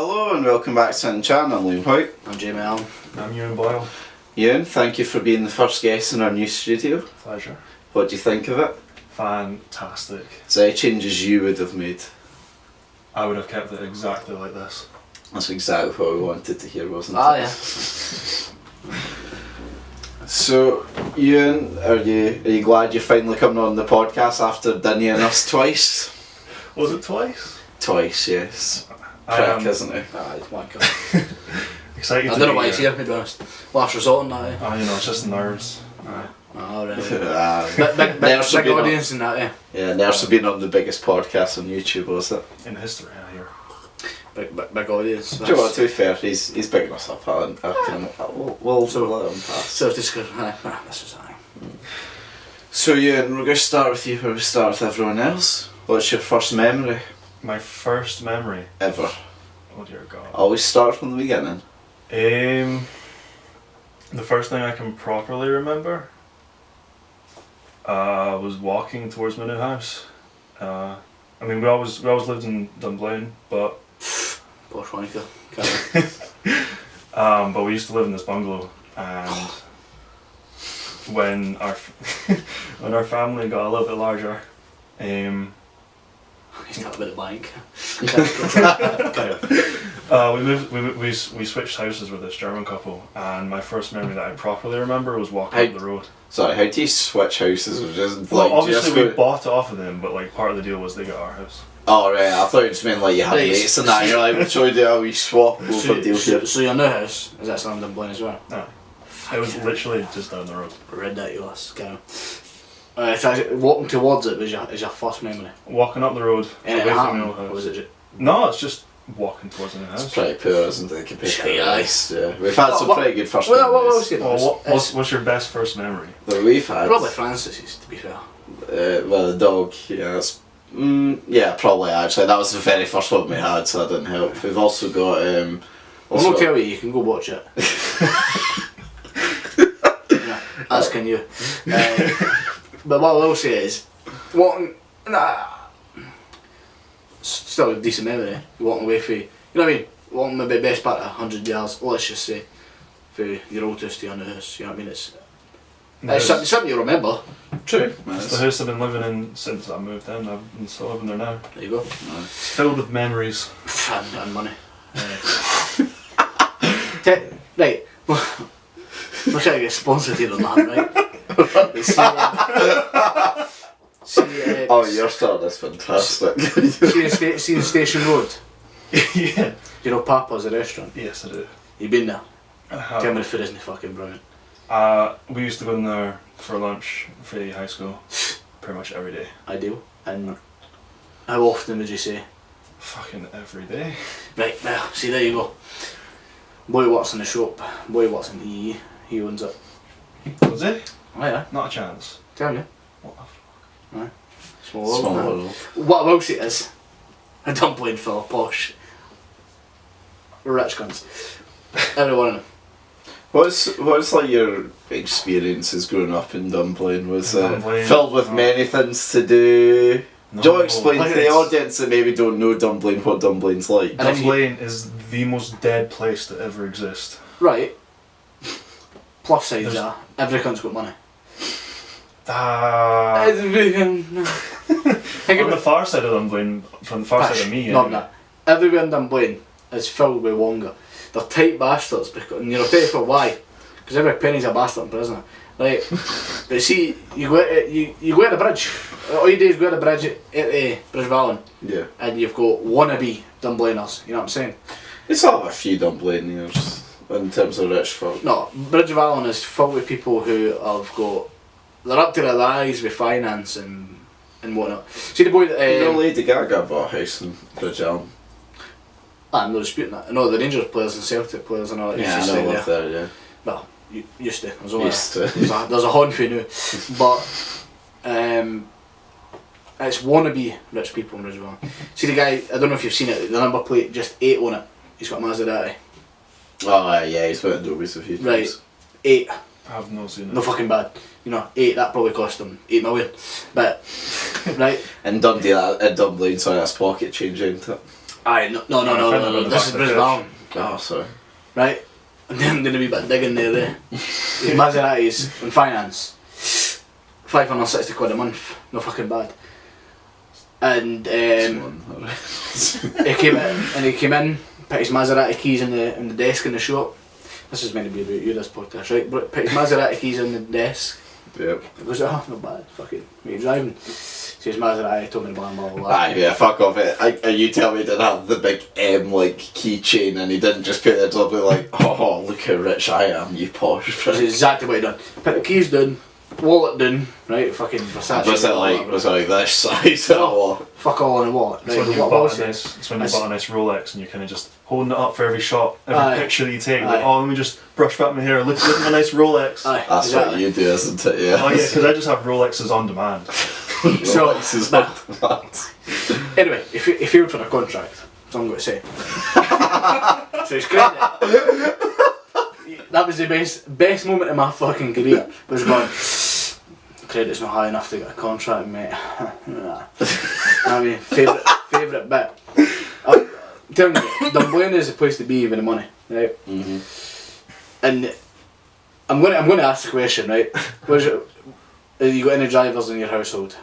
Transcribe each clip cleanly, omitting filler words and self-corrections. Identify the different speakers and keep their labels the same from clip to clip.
Speaker 1: Hello and welcome back to the channel. I'm Whyte.
Speaker 2: I'm Thayjamieallan.
Speaker 3: I'm Euan Boyle.
Speaker 1: Euan, thank you for being the first guest in our new studio.
Speaker 3: Pleasure.
Speaker 1: What do you think of it?
Speaker 3: Fantastic.
Speaker 1: Is there any changes you would have made?
Speaker 3: I would have kept it exactly like this.
Speaker 1: That's exactly what we wanted to hear, wasn't it?
Speaker 2: Yeah.
Speaker 1: So, Euan, are you glad you're finally coming on the podcast after dinning us twice?
Speaker 3: Was it twice?
Speaker 1: Twice, yes.
Speaker 3: I
Speaker 1: Prick,
Speaker 3: am
Speaker 1: isn't it?
Speaker 2: It's my God.
Speaker 3: excited
Speaker 2: I
Speaker 3: to
Speaker 2: don't know
Speaker 3: be
Speaker 2: why he's here, to be honest. Last resort on that,
Speaker 3: Oh, it's just nerves.
Speaker 2: Oh, right.
Speaker 1: Big
Speaker 2: Big audience in that,
Speaker 1: Yeah, Nurse have been on the biggest podcast on YouTube, was it?
Speaker 3: In history, I hear.
Speaker 2: Big audience.
Speaker 1: Do you know what, to be fair, he's bigging us up, Allan. We'll let him pass.
Speaker 2: So this is this is that.
Speaker 1: So Euan, we're going to start with you where we start with everyone else. What's your first memory?
Speaker 3: My first memory.
Speaker 1: Ever.
Speaker 3: Oh dear God.
Speaker 1: Always start from the beginning.
Speaker 3: The first thing I can properly remember was walking towards my new house. I mean, we always lived in Dumplings, but
Speaker 2: Posh wanker.
Speaker 3: but we used to live in this bungalow, and when our when our family got a little bit larger,
Speaker 2: He's not a bit of bank.
Speaker 3: we switched houses with this German couple, and my first memory that I properly remember was walking up the road.
Speaker 1: Sorry, how do you switch houses? Or just,
Speaker 3: Well,
Speaker 1: like,
Speaker 3: obviously
Speaker 1: just
Speaker 3: we bought it off of them, but like part of the deal was they got our house.
Speaker 1: Oh right, I thought you just meant like you had
Speaker 2: Right,
Speaker 1: mates and that, you're like, we'll show you how we swap over deal here.
Speaker 2: So your new house, is that still in Dumplings as well?
Speaker 3: No, it was literally just down the road.
Speaker 2: Ridiculous, kind of. So walking towards it is your first memory.
Speaker 3: Walking up the road
Speaker 2: And
Speaker 3: away
Speaker 2: it
Speaker 3: from
Speaker 2: happened,
Speaker 3: the old
Speaker 2: or
Speaker 3: house.
Speaker 2: was it just...
Speaker 3: No, it's just walking towards the new
Speaker 1: It's
Speaker 3: house.
Speaker 1: pretty poor, isn't it, compared to
Speaker 2: Shit,
Speaker 1: the
Speaker 2: aye.
Speaker 1: rest? Yeah. We've had some
Speaker 2: What-
Speaker 1: pretty good first
Speaker 2: What
Speaker 1: memories
Speaker 2: was it?
Speaker 3: Well, what's your best first memory?
Speaker 1: that we've had.
Speaker 2: Probably Francis's, to be fair.
Speaker 1: Well, the dog, yeah, that's, yeah, probably actually. That was the very first one we had, so that didn't help. We've also got,
Speaker 2: I'm not tell you can go watch it. Yeah, as can you. But what I will say is, walking, still a decent memory. Walking away for, you know what I mean? Walking maybe best part of 100 yards, let's just say, for your old house to your new house, you know what I mean? It's something you remember.
Speaker 1: True.
Speaker 3: It's the house I've been living in since I moved in. I've been still living there now.
Speaker 2: There you go.
Speaker 3: It's filled with memories.
Speaker 2: And money. Right. We're trying to get sponsored here on that, right?
Speaker 1: Oh, your start is fantastic.
Speaker 2: See Station Road?
Speaker 3: Yeah.
Speaker 2: You know Papa's, the restaurant?
Speaker 3: Yes, I do.
Speaker 2: You been there?
Speaker 3: I have.
Speaker 2: Tell me the food isn't fucking brilliant.
Speaker 3: We used to go in there for lunch for high school, pretty much every day.
Speaker 2: Ideal. And how often would you say?
Speaker 3: Fucking every day.
Speaker 2: Right, well, see there you go. Boy works in the shop, boy works in EE, he owns it.
Speaker 3: Was it?
Speaker 2: Oh yeah,
Speaker 3: Not a chance.
Speaker 2: tell you.
Speaker 3: What the fuck?
Speaker 2: Small
Speaker 1: Small
Speaker 2: world.
Speaker 1: world.
Speaker 2: What I will say is, a dumpling full of posh rich cunts. Every one of them.
Speaker 1: What's like your experiences growing up in Dumplings? Was
Speaker 3: Dumplings,
Speaker 1: filled with many things to do?
Speaker 3: No.
Speaker 1: Do you explain to the
Speaker 2: It's-
Speaker 1: audience that maybe don't know Dumplings what Dumplings like?
Speaker 2: And if you-
Speaker 3: Dumplings is the most dead place to ever exist.
Speaker 2: Right. Plus sides
Speaker 3: There's-
Speaker 2: are, every cunt's got money.
Speaker 3: On the far side of Dumplings, from the far side of me,
Speaker 2: Not
Speaker 3: anyway.
Speaker 2: that. Everywhere in Dumplings is filled with Wonga. They're tight bastards, because, and you'll tell you for why. Because every penny's a bastard in prison. Right? But see, you go at the bridge. All you do is go at the bridge at Bridge of Allan,
Speaker 1: Yeah.
Speaker 2: and you've got wannabe Dumplingers. You know what I'm saying?
Speaker 1: It's all a few Dumplingers in terms of rich folk.
Speaker 2: No, Bridge of Allan is full with people who have got. They're up to their eyes with finance and whatnot. See the boy that.
Speaker 1: You know Lady Gaga bought a house in Bridge Allan.
Speaker 2: I'm not disputing that. I know the Rangers players and Celtic players and all that.
Speaker 1: Yeah, I
Speaker 2: used to
Speaker 1: know
Speaker 2: stay
Speaker 1: live
Speaker 2: there.
Speaker 1: there, yeah.
Speaker 2: Well, used to. There's only
Speaker 1: Used to.
Speaker 2: there's a handful now, but it's wannabe rich people in Ridgewell. See the guy? I don't know if you've seen it. The number plate just 8 on it. He's got a Maserati.
Speaker 1: Oh yeah, he's went to Dobies a few times.
Speaker 2: Right, 8.
Speaker 3: I've not seen it.
Speaker 2: No fucking bad. You know, 8. That probably cost him 8 million. But right,
Speaker 1: And Dundee, at Dumplings, sorry, that's pocket change, ain't it?
Speaker 2: Aye, no. This is Brisbane Allan.
Speaker 1: Oh, sorry.
Speaker 2: Right? And then I'm doing a wee bit of digging there. His Maseratis in finance. 560 quid a month. No fucking bad. And he came in, put his Maserati keys in the desk in the shop. This is meant to be about you, this podcast, right? But put his Maserati keys in the desk.
Speaker 1: Yep.
Speaker 2: He goes, oh, not bad, fucking, what are you driving? So his Maserati told me to blah, blah, blah.
Speaker 1: Aye, yeah, fuck off it. You tell me he didn't have the big M, like, keychain, and he didn't just put it up with, like, oh, look how rich I am, you posh.
Speaker 2: That's exactly what he done. Put the keys down, wallet down, right, fucking Versace.
Speaker 1: Was it like this size or what?
Speaker 2: Fuck all in a wallet.
Speaker 3: It's
Speaker 2: Right,
Speaker 3: when you bought a nice Rolex and you're kind of just holding it up for every shot, every picture that you take. Like, oh, let me just brush back my hair. Look at my nice Rolex.
Speaker 2: Aye,
Speaker 1: that's
Speaker 2: exactly.
Speaker 1: what you do, isn't it? Yeah.
Speaker 3: Oh yeah, because I just have Rolexes on demand.
Speaker 1: Rolexes on demand.
Speaker 2: Anyway, he failed for a contract. That's all I'm going to say. So his credit. That was the best moment of my fucking career. Was going. Credit's not high enough to get a contract, mate. I mean, favourite bit. I'm telling you, Dumplings is the place to be with the money, right? And I'm going to ask the question, right? Have you got any drivers in your household?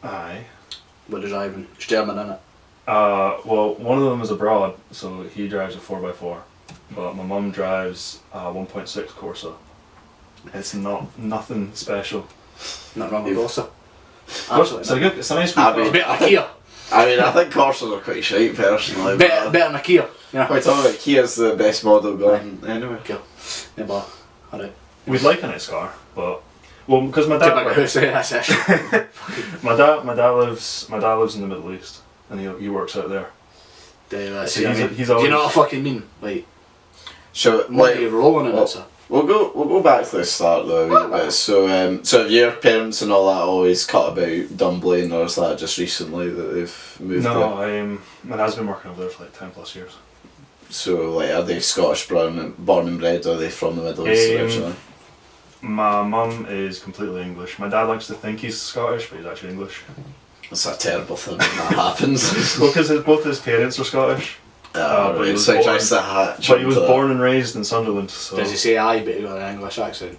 Speaker 3: Aye.
Speaker 2: What are they driving? It's German, innit?
Speaker 3: Well, one of them is abroad, so he drives a 4x4. But my mum drives a 1.6 Corsa. It's nothing special.
Speaker 2: Not wrong with Corsa.
Speaker 3: Absolutely. It's a nice wee car.
Speaker 2: It's better than a Kia.
Speaker 1: I mean, I think Corsas are quite shite, personally.
Speaker 2: Better than a Kia. Yeah.
Speaker 1: Quite alright, Kia's the best model going anyway.
Speaker 2: Cool. Yeah, but, alright.
Speaker 3: We'd like a nice car, but because my dad.
Speaker 2: That's actually.
Speaker 3: my dad lives in the Middle East, and he works out there.
Speaker 2: So
Speaker 3: he's always.
Speaker 2: Do you know what I fucking mean? Like,
Speaker 1: So,
Speaker 2: money rolling in it, so.
Speaker 1: We'll go back to the start though a wee bit. So have your parents and all that always cut about Dumpling, or is that just recently that they've moved there?
Speaker 3: No, my dad's been working over there for like 10+ years.
Speaker 1: So like, are they Scottish born and bred, or are they from the Middle East originally?
Speaker 3: My mum is completely English. My dad likes to think he's Scottish, but he's actually English.
Speaker 1: It's a terrible thing when that happens.
Speaker 3: Well, because both his parents are Scottish.
Speaker 1: But he was
Speaker 3: born and raised in Sunderland. So.
Speaker 2: Does he say aye, but he got an English accent?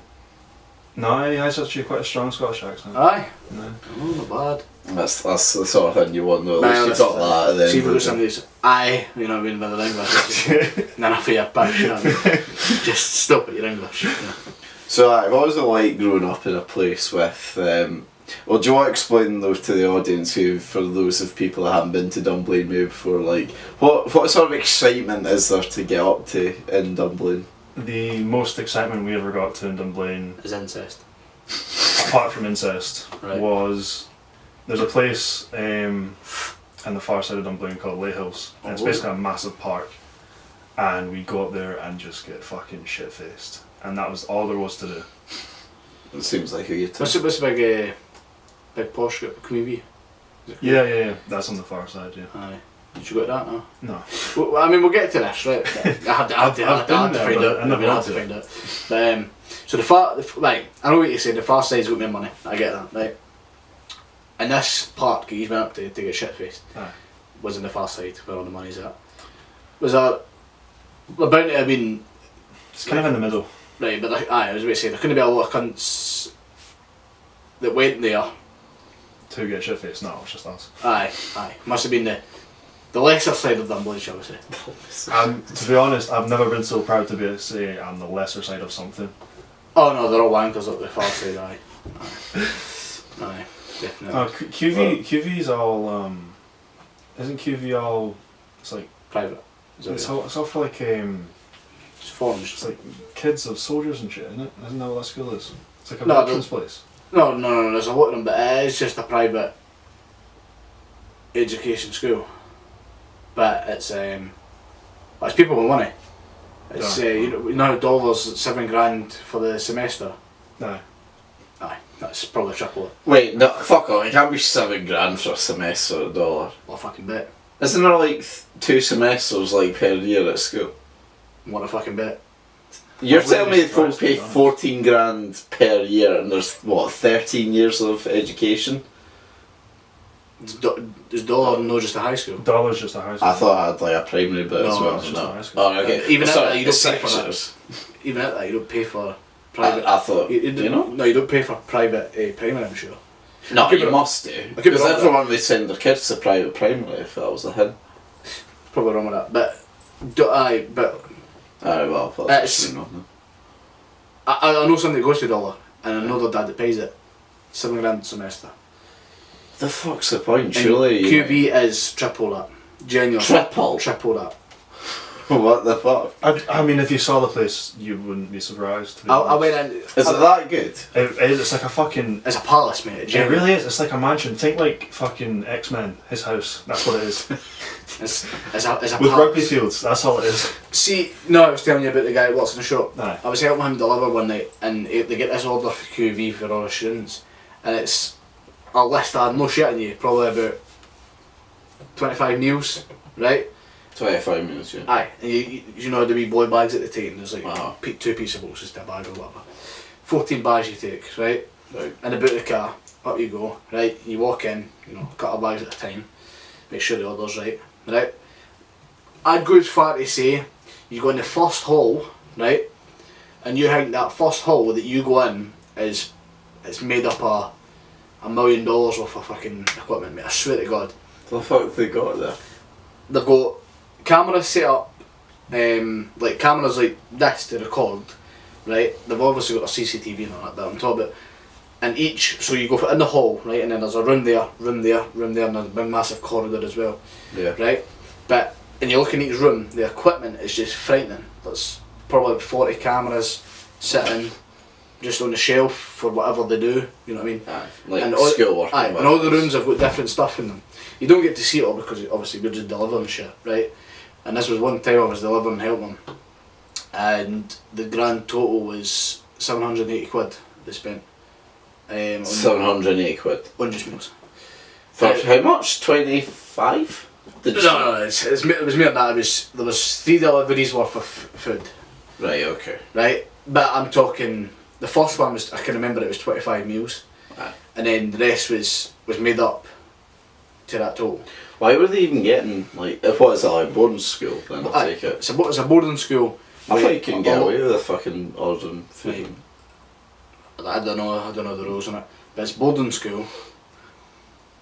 Speaker 3: No, he has actually quite a strong Scottish accent.
Speaker 2: Aye?
Speaker 3: No.
Speaker 2: Oh, not bad.
Speaker 1: That's the sort of thing you want though. At least you got that at the end.
Speaker 2: See if you got somebody who's aye, you know what I mean, with their English. And then I feel back, you know what I mean? Just stop at your English. Yeah.
Speaker 1: So what was it like growing up in a place with... well, do you want to explain those to the audience for those of people that haven't been to Dumpling maybe before, like, what sort of excitement is there to get up to in Dumpling?
Speaker 3: The most excitement we ever got to in Dumpling,
Speaker 2: Is incest.
Speaker 3: apart from incest,
Speaker 2: Right.
Speaker 3: was there's a place in the far side of Dumpling called Lay Hills. And it's basically a massive park, and we go up there and just get fucking shit faced, and that was all there was to do.
Speaker 1: It seems like a good time.
Speaker 2: What's the big posh community?
Speaker 3: Yeah, that's on the far side, yeah.
Speaker 2: Aye. Did you go to that now?
Speaker 3: No.
Speaker 2: Well, I mean, we'll get to this, right? I had to find out. But, so right, I know what you said, the far side's got more money, I get that, right? And this park he's went up to get shit faced was in the far side where all the money's at. Was that about it? I mean,
Speaker 3: it's kind of in the middle.
Speaker 2: Right, but I was about to say there couldn't be a lot of cunts that went there
Speaker 3: to get shit faced. No, it's just us.
Speaker 2: Aye. Must have been the lesser side of Dumplings, shall we say.
Speaker 3: To be honest, I've never been so proud to be able to say I'm the lesser side of something.
Speaker 2: Oh no, they're all wankers up the far side, aye. Aye, definitely.
Speaker 3: QV's all, isn't QV all, it's like...
Speaker 2: Private.
Speaker 3: It's all for like,
Speaker 2: it's foreigners.
Speaker 3: It's like kids of soldiers and shit, isn't it? Isn't that what that school is? It's like a veterans place.
Speaker 2: No, there's a lot of them, but it's just a private education school. But it's people with money. It's you know dollars, $7,000 for the semester.
Speaker 3: No.
Speaker 2: Aye, that's probably triple it.
Speaker 1: Wait, no, fuck off! It can't be $7,000 for a semester $1.
Speaker 2: Well, I fucking bet.
Speaker 1: Isn't there like 2 semesters like per year at school?
Speaker 2: What a fucking bet.
Speaker 1: You're telling me folks pay $14,000 per year and there's what 13 years of education?
Speaker 2: Is Dollar no just a high school?
Speaker 3: Dollar's just a high school.
Speaker 1: I thought I had like a primary bit as
Speaker 2: No,
Speaker 1: well.
Speaker 3: it's just a high school.
Speaker 1: Oh, okay.
Speaker 2: Even at
Speaker 1: Sorry,
Speaker 2: that, you don't
Speaker 1: it's
Speaker 2: pay for that.
Speaker 1: Sixers.
Speaker 2: Even at that, you don't pay for private.
Speaker 1: I thought,
Speaker 2: do
Speaker 1: you know?
Speaker 2: No, you don't pay for private primary, I'm sure.
Speaker 1: No,
Speaker 2: could
Speaker 1: you
Speaker 2: be-
Speaker 1: must do.
Speaker 2: I could be
Speaker 1: Because
Speaker 2: wrong with
Speaker 1: everyone would send their kids to private primary if that was a hint.
Speaker 2: Probably wrong with that, but
Speaker 1: Alright, well,
Speaker 2: It's-
Speaker 1: that's not.
Speaker 2: I know somebody that goes to Dollar, and I know their dad that pays it. £7,000 a semester.
Speaker 1: The fuck's the point?
Speaker 2: And
Speaker 1: Surely.
Speaker 2: QB is triple that. Genuine.
Speaker 1: Triple?
Speaker 2: Triple that.
Speaker 1: What the fuck?
Speaker 3: I mean, if you saw the place, you wouldn't be surprised. To be
Speaker 2: I went
Speaker 3: honest.
Speaker 2: in.
Speaker 1: Is it that good?
Speaker 3: It is. It's like a fucking.
Speaker 2: It's a palace, mate.
Speaker 3: It
Speaker 2: Genuine.
Speaker 3: really is. It's like a mansion. Think like fucking X-Men. His house. That's what it is.
Speaker 2: It's a
Speaker 3: With
Speaker 2: palace.
Speaker 3: rugby fields. That's all it is.
Speaker 2: See, no, I was telling you about the guy that works in the shop.
Speaker 3: Aye.
Speaker 2: I was helping him deliver one night, and they get this order for QV for all the students, and it's a list of, no shitting you, probably about 25 meals, right?
Speaker 1: 25 minutes, yeah.
Speaker 2: Aye, and you know the wee boy bags at the time, there's like
Speaker 1: Uh-huh.
Speaker 2: 2 pizza boxes to a bag or whatever. 14 bags you take, right?
Speaker 1: Right.
Speaker 2: And about the car, up you go, right? You walk in, you know, a couple of bags at a time, make sure the order's right? I'd go as far to say, you go in the first hall, right? And you think that first hall that you go in is it's made up of $1 million worth of fucking equipment, mate. I swear to God.
Speaker 1: The fuck they got there?
Speaker 2: They've got cameras set up, like cameras like this to record, right? They've obviously got a CCTV and all that on top of it. And each, so you go in the hall, right? And then there's a room there, and there's a big massive corridor as well,
Speaker 1: Yeah.
Speaker 2: right? But, and you look in each room, the equipment is just frightening. There's probably 40 cameras sitting just on the shelf for whatever they do, you know what I mean?
Speaker 1: Aye. Like
Speaker 2: And all-
Speaker 1: schoolwork.
Speaker 2: Aye, and all the rooms have got different stuff in them. You don't get to see it all because obviously we're just delivering shit, right? And this was one time I was delivering helping, and the grand total was 780 quid they spent. On
Speaker 1: 780 quid.
Speaker 2: on just meals.
Speaker 1: For how much? 25? Did you say?
Speaker 2: No, it was more than that. There was 3 deliveries worth of food,
Speaker 1: Right, okay.
Speaker 2: right? But I'm talking, the first one was, I can remember it was 25 meals,
Speaker 1: Aye.
Speaker 2: and then the rest was made up to that total.
Speaker 1: Why were they even getting, like, what is it, like boarding school then, I
Speaker 2: Aye,
Speaker 1: take it?
Speaker 2: it's a boarding school.
Speaker 1: I
Speaker 2: with
Speaker 1: thought you couldn't get
Speaker 2: a lot-
Speaker 1: away with the fucking ordering food.
Speaker 2: I don't know the rules on it, but it's boarding school.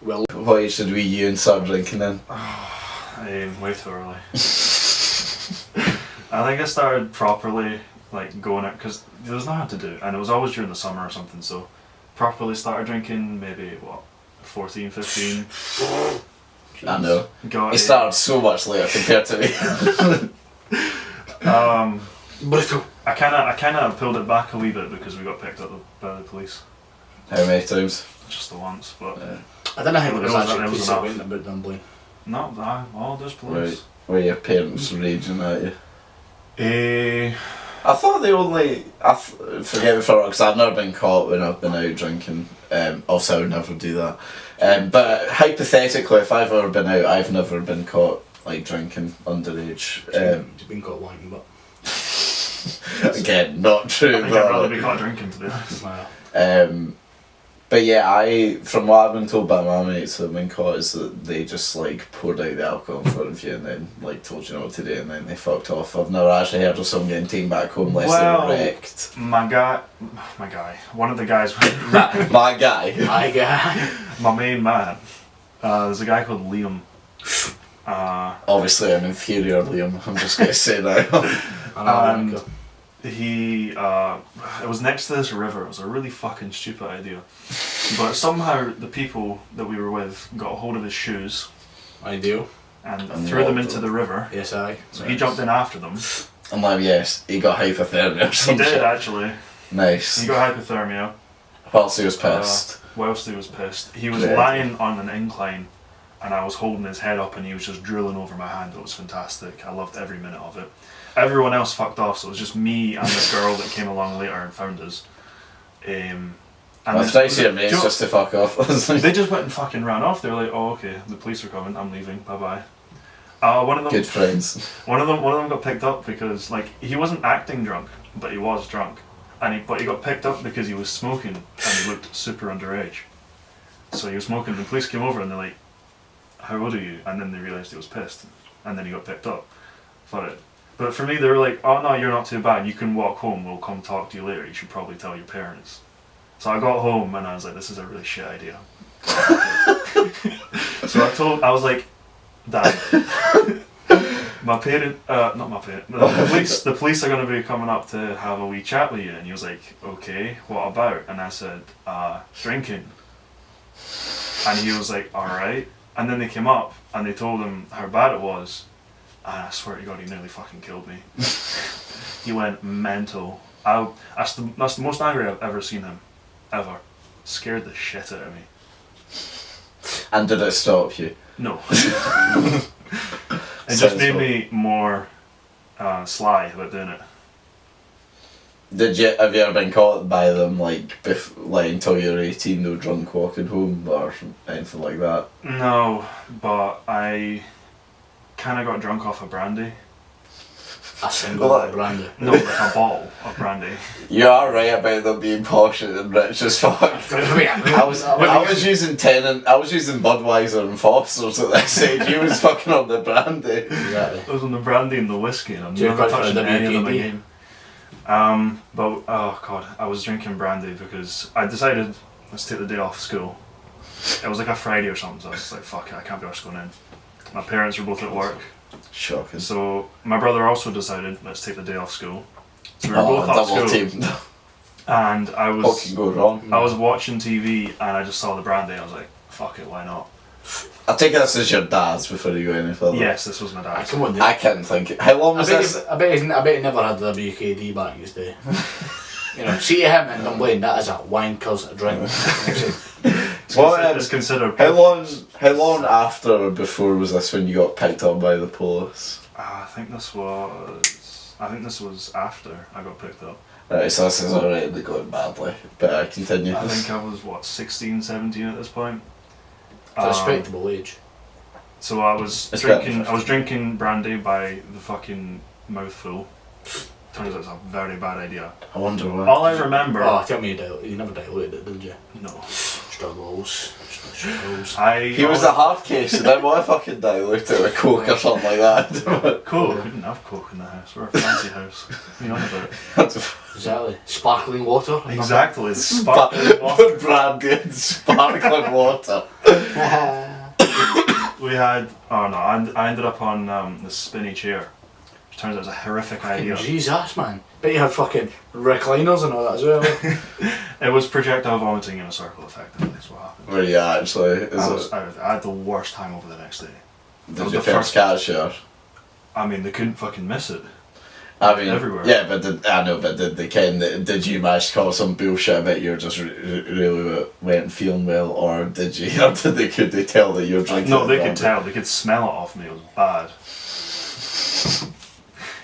Speaker 2: Well,
Speaker 1: Why should we you and start drinking then?
Speaker 3: Way too early. I think I started properly like going out because there was nothing to do, and it was always during the summer or something. So properly started drinking maybe what 14, 15.
Speaker 1: I know.
Speaker 3: Got
Speaker 1: He started so much later compared to me.
Speaker 2: brutal.
Speaker 3: I kind of pulled it back a wee bit because we got picked up by the police
Speaker 1: How many times?
Speaker 3: just the once, but
Speaker 2: I don't know how it was
Speaker 3: It was-
Speaker 2: actually
Speaker 3: it was
Speaker 2: police that
Speaker 3: enough.
Speaker 2: went about Dumpling.
Speaker 3: no, oh, there's police.
Speaker 1: Right. Were your parents raging at you?
Speaker 3: I
Speaker 1: I thought they only. Forget me for wrong, because I've never been caught when I've been out drinking. Also, I would never do that. But hypothetically, if I've ever been out, I've never been caught like drinking underage.
Speaker 2: You've been caught wanking, but
Speaker 1: Again, not true.
Speaker 3: think I'd
Speaker 1: But,
Speaker 3: rather be caught drinking to be honest.
Speaker 1: but yeah, from what I've been told by my mates that have been caught is that they just like poured out the alcohol in front of you and then like told you what to do and then they fucked off. I've never actually heard of someone getting taken back home unless
Speaker 3: Well,
Speaker 1: they were wrecked.
Speaker 3: My guy, one of the guys,
Speaker 1: My guy.
Speaker 2: my guy.
Speaker 3: my main man. There's a guy called Liam.
Speaker 1: Obviously, I'm inferior, Liam. I'm just gonna say now.
Speaker 3: And he, it was next to this river. It was a really fucking stupid idea, but somehow the people that we were with got a hold of his shoes
Speaker 2: I do.
Speaker 3: and
Speaker 1: And
Speaker 3: threw them
Speaker 1: robbed
Speaker 3: into
Speaker 1: them.
Speaker 3: the river.
Speaker 2: Yes, I.
Speaker 3: So he jumped in after them.
Speaker 1: I'm like, yes, he got hypothermia or
Speaker 3: He
Speaker 1: something.
Speaker 3: did actually.
Speaker 1: Nice.
Speaker 3: He got hypothermia.
Speaker 1: Whilst he was pissed.
Speaker 3: Whilst he was pissed, he was
Speaker 1: Great.
Speaker 3: lying on an incline, and I was holding his head up, and he was just drooling over my hand. It was fantastic. I loved every minute of it. Everyone else fucked off, so it was just me and this girl that came along later and found us. And
Speaker 1: Well, it's
Speaker 3: then-
Speaker 1: nice of your
Speaker 3: do
Speaker 1: mates
Speaker 3: you know-
Speaker 1: just to fuck off.
Speaker 3: they just went and fucking ran off. They were like, "Oh, okay, the police are coming. I'm leaving. Bye bye." One of them,
Speaker 1: Good friends.
Speaker 3: one of them got picked up because like he wasn't acting drunk, but he was drunk, but he got picked up because he was smoking and he looked super underage. So he was smoking. The police came over and they're like, how old are you? And then they realised he was pissed, and then he got picked up for it. But for me, they were like, oh no, you're not too bad, you can walk home, we'll come talk to you later, you should probably tell your parents. So I got home and I was like, this is a really shit idea. So I was like, Dad, not my parent, the police are going to be coming up to have a wee chat with you. And he was like, okay, what about? And I said, drinking. And he was like, alright. And then they came up and they told him how bad it was. And I swear to God, he nearly fucking killed me. He went mental. That's the most angry I've ever seen him. Ever. Scared the shit out of me.
Speaker 1: And did it stop you?
Speaker 3: No. It just made me more sly about doing it.
Speaker 1: Have you ever been caught by them like until you were 18, no drunk walking home or anything like that?
Speaker 3: No, but I kind of got drunk off of brandy.
Speaker 2: A single bottle of brandy.
Speaker 3: No, like a bottle of brandy.
Speaker 1: You are right about them being posh and rich as fuck. I was using Budweiser and Foster's at this age. He was fucking on the brandy.
Speaker 2: Exactly.
Speaker 3: I was on the brandy and the whiskey, and I'm
Speaker 2: Do you
Speaker 3: never
Speaker 2: record for
Speaker 3: touching
Speaker 2: the
Speaker 3: any of them
Speaker 2: WKD?
Speaker 3: again. But oh god, I was drinking brandy because I decided let's take the day off school. It was like a Friday or something, so I was like, fuck it, I can't be arsed going in. My parents were both at work.
Speaker 1: Shocking.
Speaker 3: So my brother also decided let's take the day off school. So we were both at school.
Speaker 1: Team.
Speaker 3: And I
Speaker 1: What
Speaker 3: was
Speaker 1: can go wrong?
Speaker 3: I was watching TV and I just saw the brandy. I was like, fuck it, why not?
Speaker 1: I think this is your dad's before you go any further.
Speaker 3: Yes, this was my dad's.
Speaker 2: Come on, dude.
Speaker 1: I can't think. How long was this?
Speaker 2: I bet he never had the WKD back in his day. You know, see him and Dumplings, that is a wanker's drink.
Speaker 3: It's considered.
Speaker 1: How long after or before was this when you got picked up by the police?
Speaker 3: I think this was after I got picked up.
Speaker 1: Right, so this is already going badly, but I continue.
Speaker 3: I think I was 16, 17 at this point.
Speaker 2: It's a respectable age.
Speaker 3: So I was drinking brandy by the fucking mouthful. Turns out it's a very bad idea.
Speaker 1: I wonder why.
Speaker 3: All I remember.
Speaker 2: Oh, tell me you never diluted it, did you?
Speaker 3: No.
Speaker 2: Struggles.
Speaker 1: He was a hard case, and then why fucking dilute it with Coke or something like that?
Speaker 3: Coke? We didn't have Coke in the house. We're a fancy house. What are you on about?
Speaker 2: Exactly. Sparkling water.
Speaker 3: Exactly. Sparkling water.
Speaker 1: Brandy and sparkling water.
Speaker 3: We had. Oh no! I ended up on the spinny chair. Which turns out was a horrific idea.
Speaker 2: Jesus, man. Bet you had fucking recliners and all that as well.
Speaker 3: It was projectile vomiting in a circle effect. That's what happened.
Speaker 1: Were you actually?
Speaker 3: I had the worst hangover the next day.
Speaker 1: Did your parents catch you?
Speaker 3: I mean, they couldn't fucking miss it.
Speaker 1: I mean,
Speaker 3: everywhere.
Speaker 1: Yeah, but did you manage to call some bullshit about you just really weren't feeling well, or could they tell that you're drinking?
Speaker 3: No, they could tell. They could smell it off me. It was bad.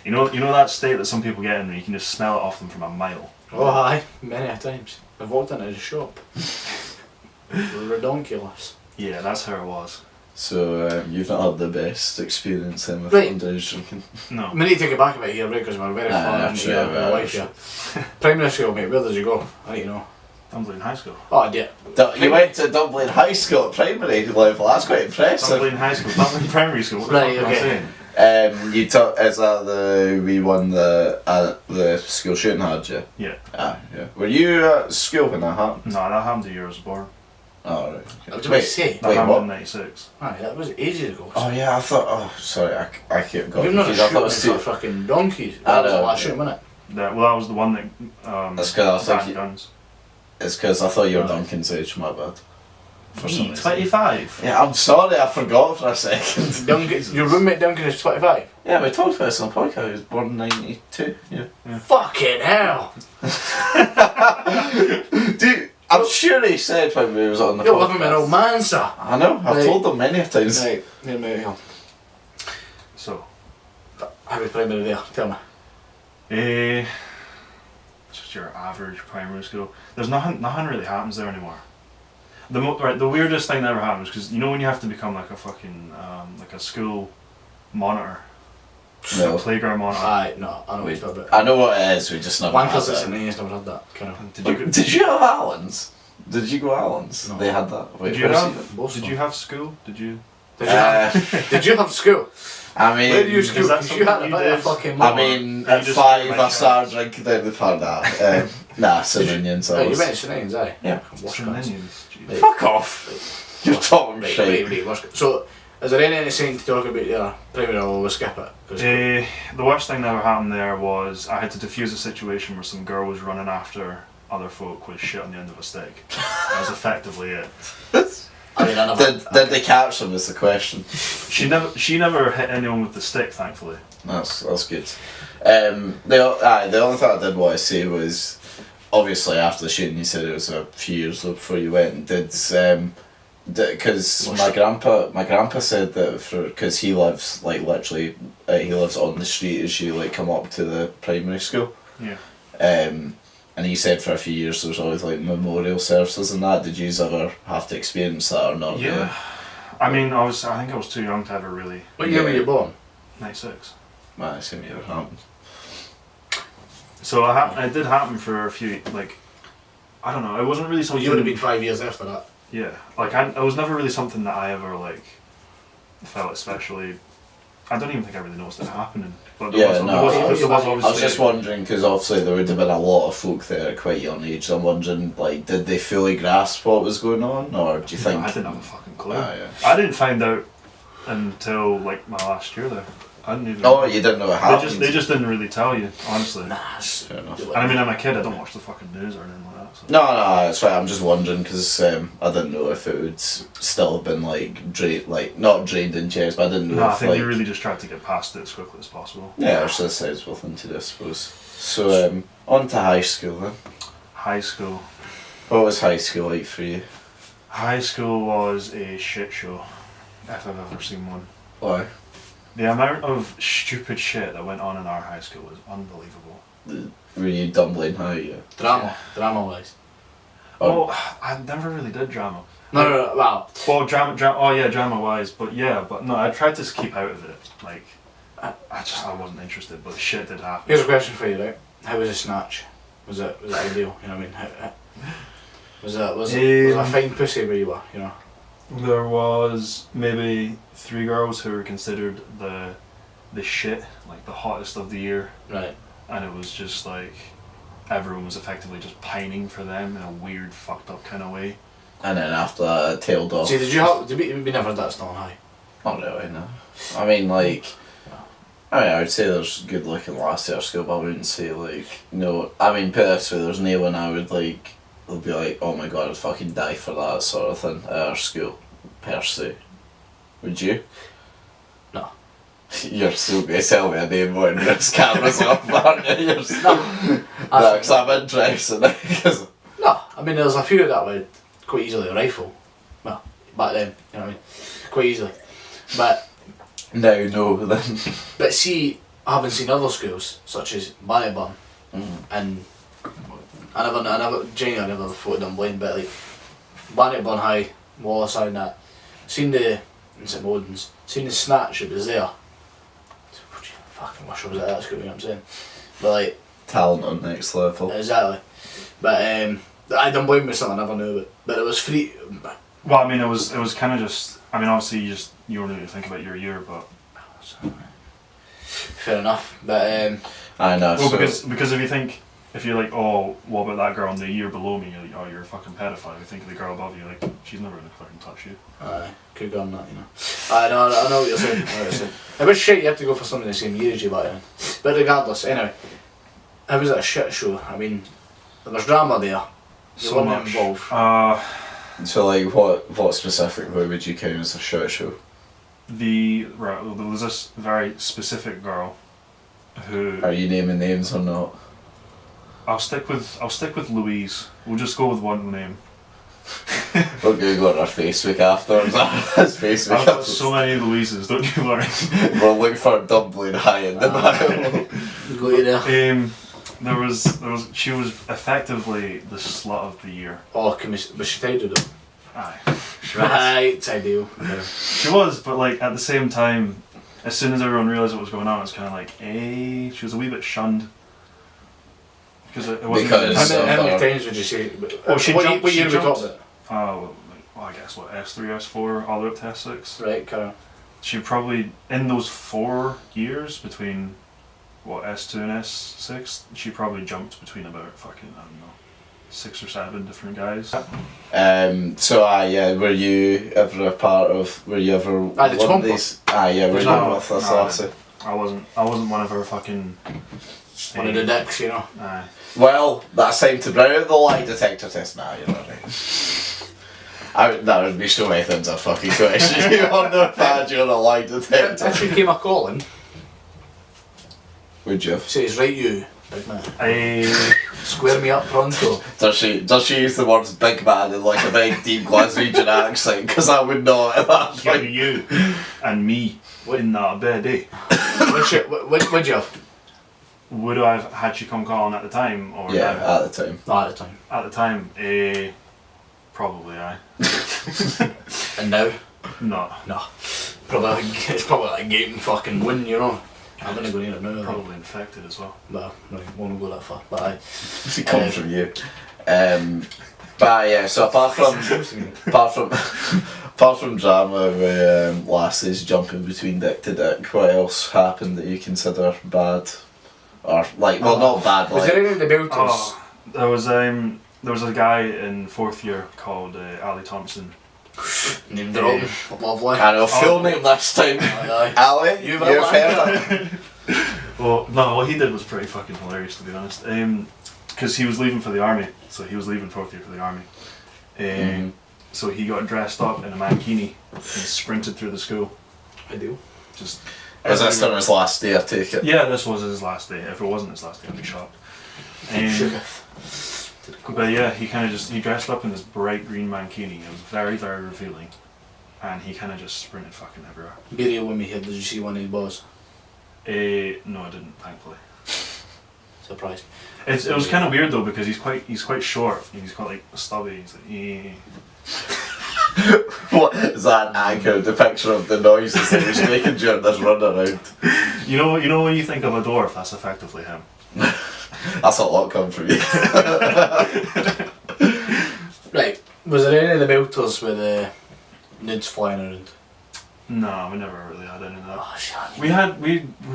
Speaker 3: You know that state that some people get in where you can just smell it off them from a mile.
Speaker 2: Oh, aye, many a times. I've walked into a shop. Redonkulous.
Speaker 3: Yeah, that's how it was.
Speaker 1: So you've not had the best experience then with underage drinking?
Speaker 3: No.
Speaker 2: We need to take it back a bit here, right, because we're very far into your life here. Primary school, mate, where did you go? I need to know.
Speaker 3: Dumpling High School.
Speaker 2: Oh, yeah.
Speaker 1: You went to Dumpling High School at primary level, that's quite impressive.
Speaker 3: Dumpling High School, Dumpling Primary School, what the
Speaker 2: Right,
Speaker 3: fuck am I saying?
Speaker 1: Is that the wee one the school shooting had you?
Speaker 3: Yeah.
Speaker 1: Ah, yeah. Were you at school when that happened?
Speaker 3: No, that happened the year I was born.
Speaker 1: Oh, right.
Speaker 2: I was about to say.
Speaker 3: That happened in 96.
Speaker 2: Aye, that was ages ago.
Speaker 1: Oh yeah, I thought. Oh, sorry, I kept going.
Speaker 2: You've not
Speaker 1: confused. I thought it was
Speaker 2: shooting
Speaker 1: two.
Speaker 2: for fucking donkeys.
Speaker 1: I
Speaker 2: That was the
Speaker 1: know.
Speaker 2: last shooting, wasn't it?
Speaker 3: That was the one that.
Speaker 1: That's because I
Speaker 3: banned
Speaker 1: thought
Speaker 3: guns.
Speaker 1: it's because I thought you were Duncan's age. My bad. For some
Speaker 3: Me,
Speaker 1: reason.
Speaker 3: 25.
Speaker 1: Yeah, I'm sorry, I forgot for a second.
Speaker 2: Your roommate Duncan is 25?
Speaker 1: Yeah, we talked about this on the podcast. He was born in '92. Yeah.
Speaker 2: Fucking hell!
Speaker 1: Dude, I'm sure he said when we was on the
Speaker 2: You're
Speaker 1: podcast.
Speaker 2: living with an old man, sir.
Speaker 1: I know. I've
Speaker 2: Right.
Speaker 1: told them many times.
Speaker 2: Right, near me here.
Speaker 3: So.
Speaker 2: How was primary there? Tell me.
Speaker 3: Just your average primary school. There's nothing really happens there anymore. The weirdest thing that ever happens, because you know when you have to become like a fucking like a school monitor,
Speaker 1: No.
Speaker 3: a playground monitor.
Speaker 2: Aye, no, I know what you're talking about.
Speaker 1: I know what it is. We just never had
Speaker 2: Wankers
Speaker 1: it.
Speaker 2: listening, he's never had that. Kind of.
Speaker 3: Did you
Speaker 1: Did you have Allan's? Did you go Allan's?
Speaker 2: No.
Speaker 1: They had that. Wait,
Speaker 3: Did you
Speaker 1: where's
Speaker 3: have?
Speaker 2: Both
Speaker 3: Did
Speaker 2: of
Speaker 3: you
Speaker 2: them.
Speaker 3: have school? Did you?
Speaker 2: Did you have school?
Speaker 1: I mean,
Speaker 2: Where do you school?
Speaker 3: is that
Speaker 2: Because you had a
Speaker 3: something
Speaker 2: bit
Speaker 3: you
Speaker 2: of
Speaker 3: did?
Speaker 2: fucking.
Speaker 1: I mean, at
Speaker 3: just
Speaker 1: 5
Speaker 3: went
Speaker 1: I
Speaker 3: by
Speaker 1: started drinking down the pub. Nah, St Onions.
Speaker 2: Oh, you went to St Onions, aye?
Speaker 1: Yeah.
Speaker 2: Wash
Speaker 3: St
Speaker 2: guns.
Speaker 3: Onions, jeez.
Speaker 2: Right.
Speaker 1: Fuck off. You're talking
Speaker 2: Right,
Speaker 1: shit.
Speaker 2: right, wash guns. So, is there anything to talk about there? Primary or we'll skip it? 'Cause
Speaker 3: The worst thing that ever happened there was I had to defuse a situation where some girl was running after other folk with shit on the end of a stick. That was effectively it.
Speaker 2: I mean, I never.
Speaker 1: Did they catch them is the question.
Speaker 3: She never hit anyone with the stick, thankfully.
Speaker 1: That's good. The only thing I did want to say was, obviously after the shooting you said it was a few years before you went, because my grandpa said that because he lives like literally he lives on the street as you like come up to the primary school.
Speaker 3: Yeah.
Speaker 1: And he said for a few years there was always like memorial services and that. Did you ever have to experience that or not?
Speaker 3: Yeah. I mean, I think I was too young to ever really.
Speaker 2: What year were you born?
Speaker 3: 96.
Speaker 1: Man, it's gonna happen.
Speaker 3: So it did happen for a few, like, I don't know, it wasn't really
Speaker 2: So
Speaker 3: something.
Speaker 2: you would have been 5 years after that.
Speaker 3: Yeah, like it was never really something that I ever like felt especially. I don't even think I really noticed it happening. But there was obviously.
Speaker 1: I was just wondering because obviously there would have been a lot of folk there at quite a young age. I'm wondering, like, did they fully grasp what was going on, or do you think?
Speaker 3: I didn't have a fucking clue.
Speaker 1: Yeah.
Speaker 3: I didn't find out until like my last year there. I didn't even.
Speaker 1: Oh, you didn't know what happened.
Speaker 3: They just didn't really tell you, honestly.
Speaker 2: Nah,
Speaker 1: Fair enough.
Speaker 3: And I mean, I'm a kid. I don't watch the fucking news or anything like that. So.
Speaker 1: No, that's right. I'm just wondering because I didn't know if it would still have been like not drained in chairs, but I didn't know.
Speaker 3: No, I
Speaker 1: if,
Speaker 3: think
Speaker 1: like,
Speaker 3: they really just tried to get past it as quickly as possible.
Speaker 1: Yeah, there's a sensible thing to do, I suppose. So on to high school then.
Speaker 3: High school.
Speaker 1: What was high school like for you?
Speaker 3: High school was a shit show, if I've ever seen one.
Speaker 1: Why?
Speaker 3: The amount of stupid shit that went on in our high school was unbelievable.
Speaker 1: Were you Dumpling high? Yeah.
Speaker 2: Drama wise.
Speaker 3: Oh, I never really did drama.
Speaker 2: No, wow.
Speaker 3: Well, drama wise, but no, I tried to keep out of it. Like, I wasn't interested, but shit did happen.
Speaker 2: Here's a question for you, right? How was a snatch? Was it ideal? You know what I mean? Was it a fine pussy where you were? You know.
Speaker 3: There was maybe 3 girls who were considered the shit, like the hottest of the year.
Speaker 2: Right.
Speaker 3: And it was just like everyone was effectively just pining for them in a weird, fucked up kind of way.
Speaker 1: And then after that, it tailed off.
Speaker 2: See, did we never had that still on high?
Speaker 1: Not really, no. I mean, like, I would say there's good looking lasses at our school, but I wouldn't say, like, no. I mean, put it this way, there's no one I would, like, would be like, oh my god, I'd fucking die for that sort of thing at our school, per se. Would you?
Speaker 2: No.
Speaker 1: You're so going to tell me a name when there's cameras up, aren't you? No, because I'm interested.
Speaker 2: No, I mean, there's a few that would quite easily rifle. Well, back then, you know what I mean? Quite easily. But
Speaker 1: no, then.
Speaker 2: But see, having seen other schools, such as Bannockburn, and I never thought them blind, but like Bannockburn High, Wallace High and that, seen the, in St Maudens, seen the snatch that was there. Fucking wish I was at that school, you know what I'm saying? But like...
Speaker 1: Talent on next level.
Speaker 2: Exactly. But I don't blame me something I never knew about. But it was free.
Speaker 3: Well, I mean, it was kind of just, I mean, obviously you only need to think about your year, but...
Speaker 2: Fair enough, but
Speaker 1: I know.
Speaker 3: Well,
Speaker 1: so
Speaker 3: because if you're like, oh, what about that girl in the year below me? You're like, oh, you're a fucking pedophile. You think of the girl above you, like, she's never gonna fucking touch you.
Speaker 2: could go on that, you know. I know what you're saying. It was shit you had to go for something the same year as you back then. But regardless, anyway, it was a shit show. I mean, there was drama there.
Speaker 3: So much.
Speaker 2: Involved.
Speaker 1: So like, what specifically would you count as a shit show?
Speaker 3: There was this very specific girl who...
Speaker 1: Are you naming names or not?
Speaker 3: I'll stick with Louise. We'll just go with one name.
Speaker 1: We'll Google on our Facebook afterwards. His Facebook.
Speaker 3: I've got so many Louises, don't you worry.
Speaker 1: We'll look for Dumpling high in the bio.
Speaker 2: Go there.
Speaker 3: She was effectively the slut of the year.
Speaker 2: Oh, was she tied to them?
Speaker 3: Aye.
Speaker 2: Right, ideal. Yeah.
Speaker 3: She was, but like at the same time, as soon as everyone realised what was going on, it was kind of like, she was a wee bit shunned. Because it wasn't...
Speaker 1: Because
Speaker 2: how many times would you say...
Speaker 3: Oh, she
Speaker 2: what
Speaker 3: jumped...
Speaker 2: year
Speaker 3: She
Speaker 2: we talking
Speaker 3: jumped
Speaker 2: about?
Speaker 3: oh, well, I guess what, S3, S4, all the way up to S6.
Speaker 2: Right, Karen.
Speaker 3: She probably, in those 4 years between, what, S2 and S6, she probably jumped between about fucking, I don't know, 6 or 7 different guys.
Speaker 1: So yeah, were you ever a part of, were you ever
Speaker 2: Aye, the
Speaker 1: one of
Speaker 2: Twomper.
Speaker 1: these? Yeah, were you
Speaker 3: No,
Speaker 1: with us,
Speaker 3: no,
Speaker 1: lassie?
Speaker 3: I wasn't one of her fucking...
Speaker 2: One of the dicks, you know.
Speaker 3: Aye.
Speaker 1: Well, that's time to bring out the lie detector test now, you're right. That would be so many things I'd fucking question you on the pad, you're a lie detector.
Speaker 2: If she came a calling,
Speaker 1: Would you?
Speaker 2: says, right you, big man.
Speaker 3: I...
Speaker 2: Square me up pronto.
Speaker 1: Does she use the words big man in like a very deep Glaswegian accent? Because I would not at that
Speaker 3: Give
Speaker 1: point.
Speaker 3: you and me in that bed, eh?
Speaker 2: Would you have?
Speaker 3: Would I have had she come calling at the time, or
Speaker 1: Yeah,
Speaker 3: now?
Speaker 1: at the time.
Speaker 2: Not at the time.
Speaker 3: At the time, probably aye.
Speaker 2: And now?
Speaker 3: No,
Speaker 2: No. Probably, it's probably like a game fucking win, you know. I'm gonna go near it now.
Speaker 3: probably infected as well.
Speaker 2: Well, no, won't go that far. But aye.
Speaker 1: It comes from you. But yeah, so apart from drama with lassies jumping between dick to dick, what else happened that you consider bad? Or like, well, not bad.
Speaker 2: Was
Speaker 1: Like,
Speaker 2: there any of the builders?
Speaker 3: Oh, there was a guy in 4th year called Ali Thompson.
Speaker 2: Name drop. Lovely.
Speaker 1: I know, full name this time.
Speaker 2: Aye, aye.
Speaker 1: Ali,
Speaker 2: You
Speaker 1: you've
Speaker 2: were
Speaker 1: heard it.
Speaker 3: Well, no, what he did was pretty fucking hilarious, to be honest. Because he was leaving for the army, so he was leaving 4th year for the army. So he got dressed up in a mankini and sprinted through the school.
Speaker 2: I do.
Speaker 3: Just.
Speaker 1: Was this on his last day, I take it?
Speaker 3: Yeah, this was his last day. If it wasn't his last day, I'd be shocked. But yeah, he dressed up in this bright green mankini. It was very, very revealing. And he kind of just sprinted fucking everywhere.
Speaker 2: Be real with me here, did you see one of his balls?
Speaker 3: No, I didn't, thankfully.
Speaker 2: Surprised.
Speaker 3: It was kind of weird though, because he's quite short. He's got like stubby. He's like, eh.
Speaker 1: What is that an accurate depiction of the noises that he was making during this run around?
Speaker 3: You know when you think of a dwarf, that's effectively him.
Speaker 1: That's a lot coming from you.
Speaker 2: Right. Was there any of the belters with the nudes flying around?
Speaker 3: No, we never really had any of that.
Speaker 2: Oh shit.
Speaker 3: We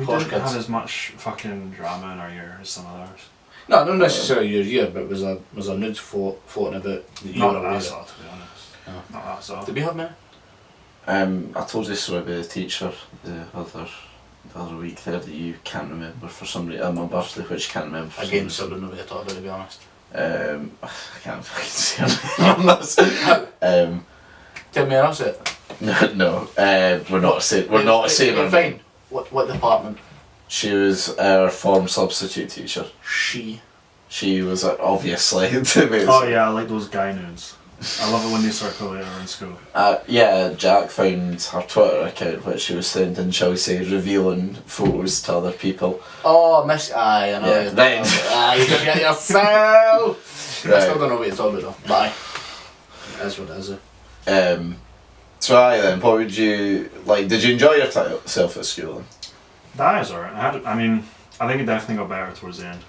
Speaker 2: Posh
Speaker 3: didn't
Speaker 2: kids.
Speaker 3: have as much fucking drama in our year as some others.
Speaker 2: No, not necessarily your year, but was a nudes floating about that you
Speaker 3: Not
Speaker 2: were aware
Speaker 3: that
Speaker 2: of?
Speaker 3: sort, to be honest.
Speaker 2: No.
Speaker 3: Not that sort.
Speaker 2: Did we have many?
Speaker 1: I told you so about the teacher the other week there that you can't remember for some reason. On my birthday, which you can't remember for
Speaker 2: Again,
Speaker 1: some
Speaker 2: so I don't know what you're talking about, to be honest.
Speaker 1: reason. I can't fucking see her name on this.
Speaker 2: Tell me else it.
Speaker 1: No, we're not saying her
Speaker 2: Fine.
Speaker 1: name.
Speaker 2: What department?
Speaker 1: She was our form substitute teacher. She was obviously to me.
Speaker 3: Oh yeah, I like those guy nudes. I love it when they circulate around school.
Speaker 1: Yeah, Jack found her Twitter account which she was sending, shall we say, revealing photos to other people.
Speaker 2: Oh, Miss. Aye, I know.
Speaker 1: Yeah,
Speaker 2: You're
Speaker 1: right.
Speaker 2: talking about. Aye, you can get yourself. I
Speaker 1: Right.
Speaker 2: still don't know what you're talking about though. But aye. That's what it is.
Speaker 1: So then, what would you like? Did you enjoy yourself at school then?
Speaker 3: That is alright. I think it definitely got better towards the end.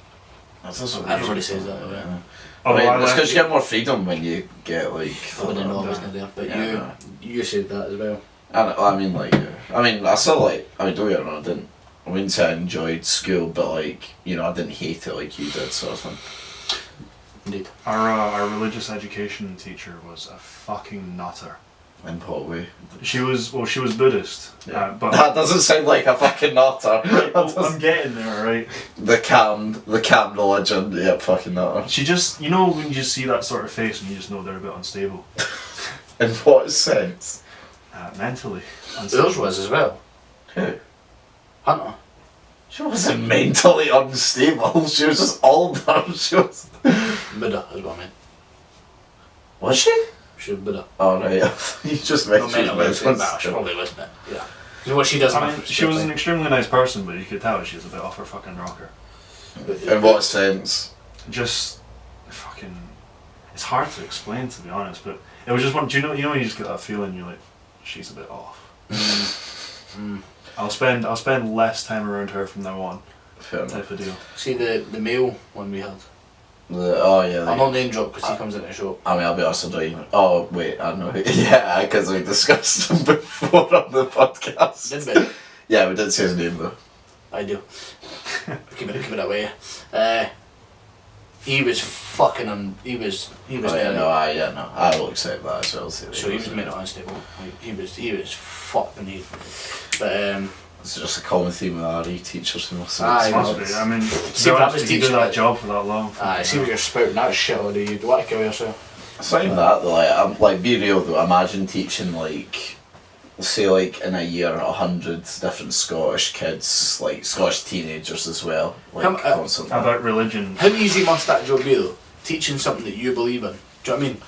Speaker 2: Everybody says that, yeah.
Speaker 1: I mean,
Speaker 3: Although
Speaker 1: it's
Speaker 3: I
Speaker 1: because you get more freedom when you get like.
Speaker 2: I wouldn't know I wasn't there, but
Speaker 1: Yeah, no.
Speaker 2: you said that as well.
Speaker 1: I mean, like, I still like. I mean, don't get me wrong. I wouldn't say I enjoyed school, but like, I didn't hate it like you did, sort of thing.
Speaker 2: Indeed.
Speaker 3: Our religious education teacher was a fucking nutter.
Speaker 1: In what way?
Speaker 3: She was Buddhist,
Speaker 1: Yeah.
Speaker 3: but
Speaker 1: That doesn't sound like a fucking nutter.
Speaker 3: I'm getting there, right?
Speaker 1: The cam religion, yeah, fucking nutter.
Speaker 3: She just, when you just see that sort of face and you just know they're a bit unstable,
Speaker 1: In what sense?
Speaker 3: mentally.
Speaker 2: Yours was as well.
Speaker 1: Who?
Speaker 2: Hunter.
Speaker 1: She wasn't mentally unstable. She was just older. She was.
Speaker 2: Buddha is what I meant.
Speaker 1: Was she?
Speaker 2: She was Buddha.
Speaker 1: Oh right, you just
Speaker 2: No,
Speaker 1: mentioned
Speaker 2: mentally, she probably wasn't it. Yeah. Because what she does.
Speaker 3: I mean, she was an extremely nice person, but you could tell she was a bit off her fucking rocker.
Speaker 1: In what sense?
Speaker 3: Just fucking. It's hard to explain, to be honest, but it was just one. Do you know when you just get that feeling you're like, she's a bit off. I'll spend less time around her from now on.
Speaker 1: Fair enough.
Speaker 3: Type of deal.
Speaker 2: See the male one we had. I'll not name drop because he comes into the show.
Speaker 1: I mean, I'll be honest, I don't even... Oh, wait, I know. Yeah, because we discussed him before on the podcast.
Speaker 2: Did we?
Speaker 1: Yeah, we did say his name though.
Speaker 2: I do. keep it that way. He was fucking he was
Speaker 1: I will accept that as well.
Speaker 2: So he was mental unstable. He was fucking he. But
Speaker 1: it's just a common theme with RE teachers who must
Speaker 3: must be. I mean,
Speaker 2: see if I was teaching
Speaker 3: that job for that long.
Speaker 2: See if you're spouting that shit or do you want to kill yourself?
Speaker 1: It's not even that though, I'm like, be real though, imagine teaching like, say like in a year 100 different Scottish kids, like Scottish teenagers as well, like constantly.
Speaker 3: About religion.
Speaker 2: How easy must that job be though? Teaching something that you believe in. Do you know what I mean?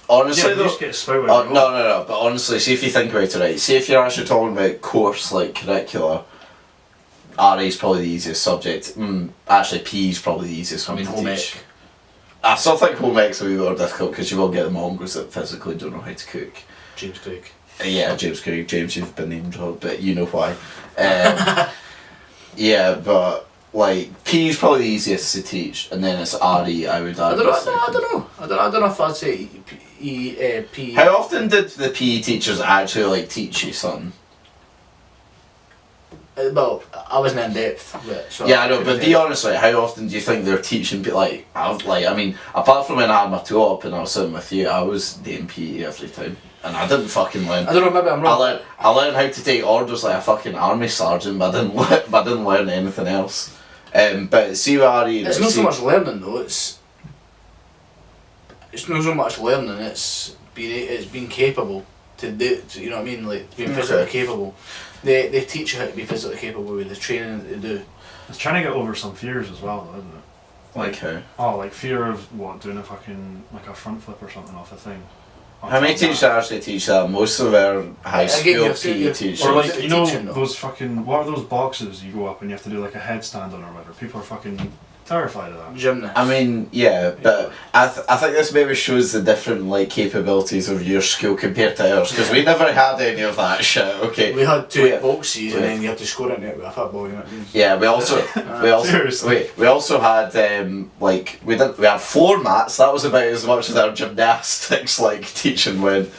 Speaker 1: Honestly
Speaker 3: yeah,
Speaker 1: though,
Speaker 3: just get spouted
Speaker 1: no, but honestly, see if you think about it right, see if you're actually talking about course like curricula, RE is probably the easiest subject, actually PE is probably the easiest one to
Speaker 2: home
Speaker 1: teach.
Speaker 2: ec.
Speaker 1: I still think home ec's will be more difficult because you will get the mongrels that physically don't know how to cook.
Speaker 2: James Craig.
Speaker 1: Yeah, James Craig. James, you've been named dropped, but you know why. Yeah, but like PE is probably the easiest to teach, and then it's RE. I would argue.
Speaker 2: I don't know if I'd say PE.
Speaker 1: How often did the PE teachers actually like teach you something?
Speaker 2: Well, I wasn't in depth. So
Speaker 1: yeah, I know, but be honest, like, how often do you think they're teaching? I mean, apart from when I had my two up and I was sitting with you, I was doing PE every time. And I didn't fucking learn.
Speaker 2: I don't know, maybe I'm wrong.
Speaker 1: I learned how to take orders like a fucking army sergeant, but I didn't learn anything else. But see what RE...
Speaker 2: It's not so much learning though, it's not so much learning, it's being capable to do, you know what I mean, like being physically capable. They teach you how to be physically capable with the training that they do.
Speaker 3: It's trying to get over some fears as well though, isn't it?
Speaker 1: Like how?
Speaker 3: Oh, like fear of what, doing a fucking, like a front flip or something off a thing.
Speaker 1: How many teachers actually teach that? Most of our high school PE teachers.
Speaker 3: Or like, you know, those fucking, what are those boxes you go up and you have to do like a headstand on or whatever? People are fucking terrified of that.
Speaker 2: Gymnast.
Speaker 1: I mean, yeah, but I think this maybe shows the different like capabilities of your school compared to ours, because we never had any of that shit. Okay.
Speaker 2: We had two boxes and then you had to score into it with a football. You know what I mean?
Speaker 1: Yeah, we also had like we had floor mats. That was about as much as our gymnastics like teaching went.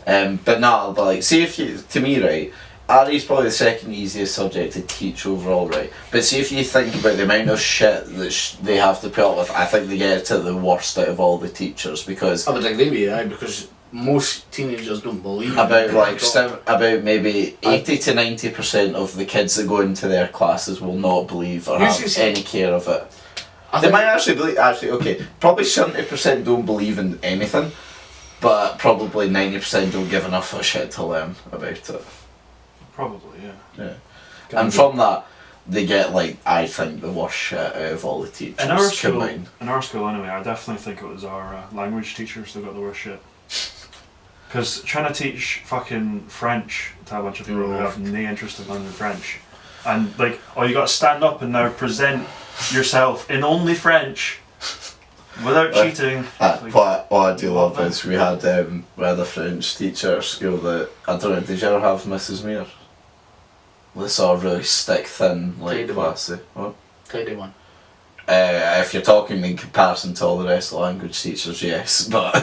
Speaker 1: But like see if you, to me right, RE is probably the second easiest subject to teach overall, right? But see if you think about the amount of shit that they have to put up with, I think they get to the worst out of all the teachers, because...
Speaker 2: I would agree with you, because most teenagers don't believe
Speaker 1: about maybe 80 to 90% of the kids that go into their classes will not believe or have any care of it. They might actually believe, okay, probably 70% don't believe in anything, but probably 90% don't give enough of a shit to learn about it.
Speaker 3: Probably, yeah.
Speaker 1: And from that, they get like, I think, the worst shit out of all the teachers.
Speaker 3: In our school anyway, I definitely think it was our language teachers that got the worst shit. Because trying to teach fucking French to a bunch of people who have no interest in learning French, and like, oh, you got to stand up and now present yourself in only French without cheating.
Speaker 1: What I do love is we had a French teacher at school that, I don't know, did you ever have Mrs. Muir? This sort of really stick thin, like classy. What?
Speaker 2: Tidy one.
Speaker 1: If you're talking in comparison to all the rest of the language teachers, yes, but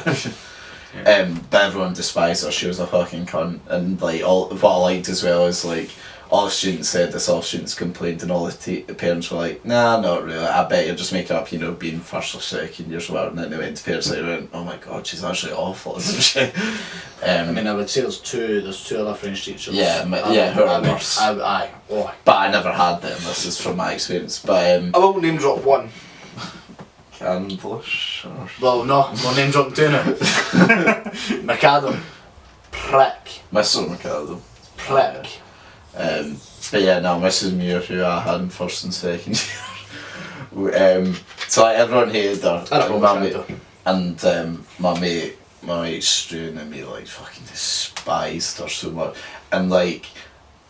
Speaker 1: but everyone despised her. She was a fucking cunt, and like what I liked as well is like all the students said this, all the students complained, and all the parents were like, nah, not really, I bet you're just making up, you know, being first or second years or whatever. And then they went to parents and they went, oh my god, she's actually awful, isn't she?
Speaker 2: I mean, I would say there's two other French teachers.
Speaker 1: Yeah, who are worse. But I never had them, this is from my experience. But
Speaker 2: I will name drop one.
Speaker 1: Candlish?
Speaker 2: Well, no, we'll name drop two now. McAdam. Prick.
Speaker 1: Mr. McAdam.
Speaker 2: Prick.
Speaker 1: But yeah, no, Mrs. Muir, who I had in first and second year. So like, everyone hated her. And my mate Stu and me like fucking despised her so much. And like,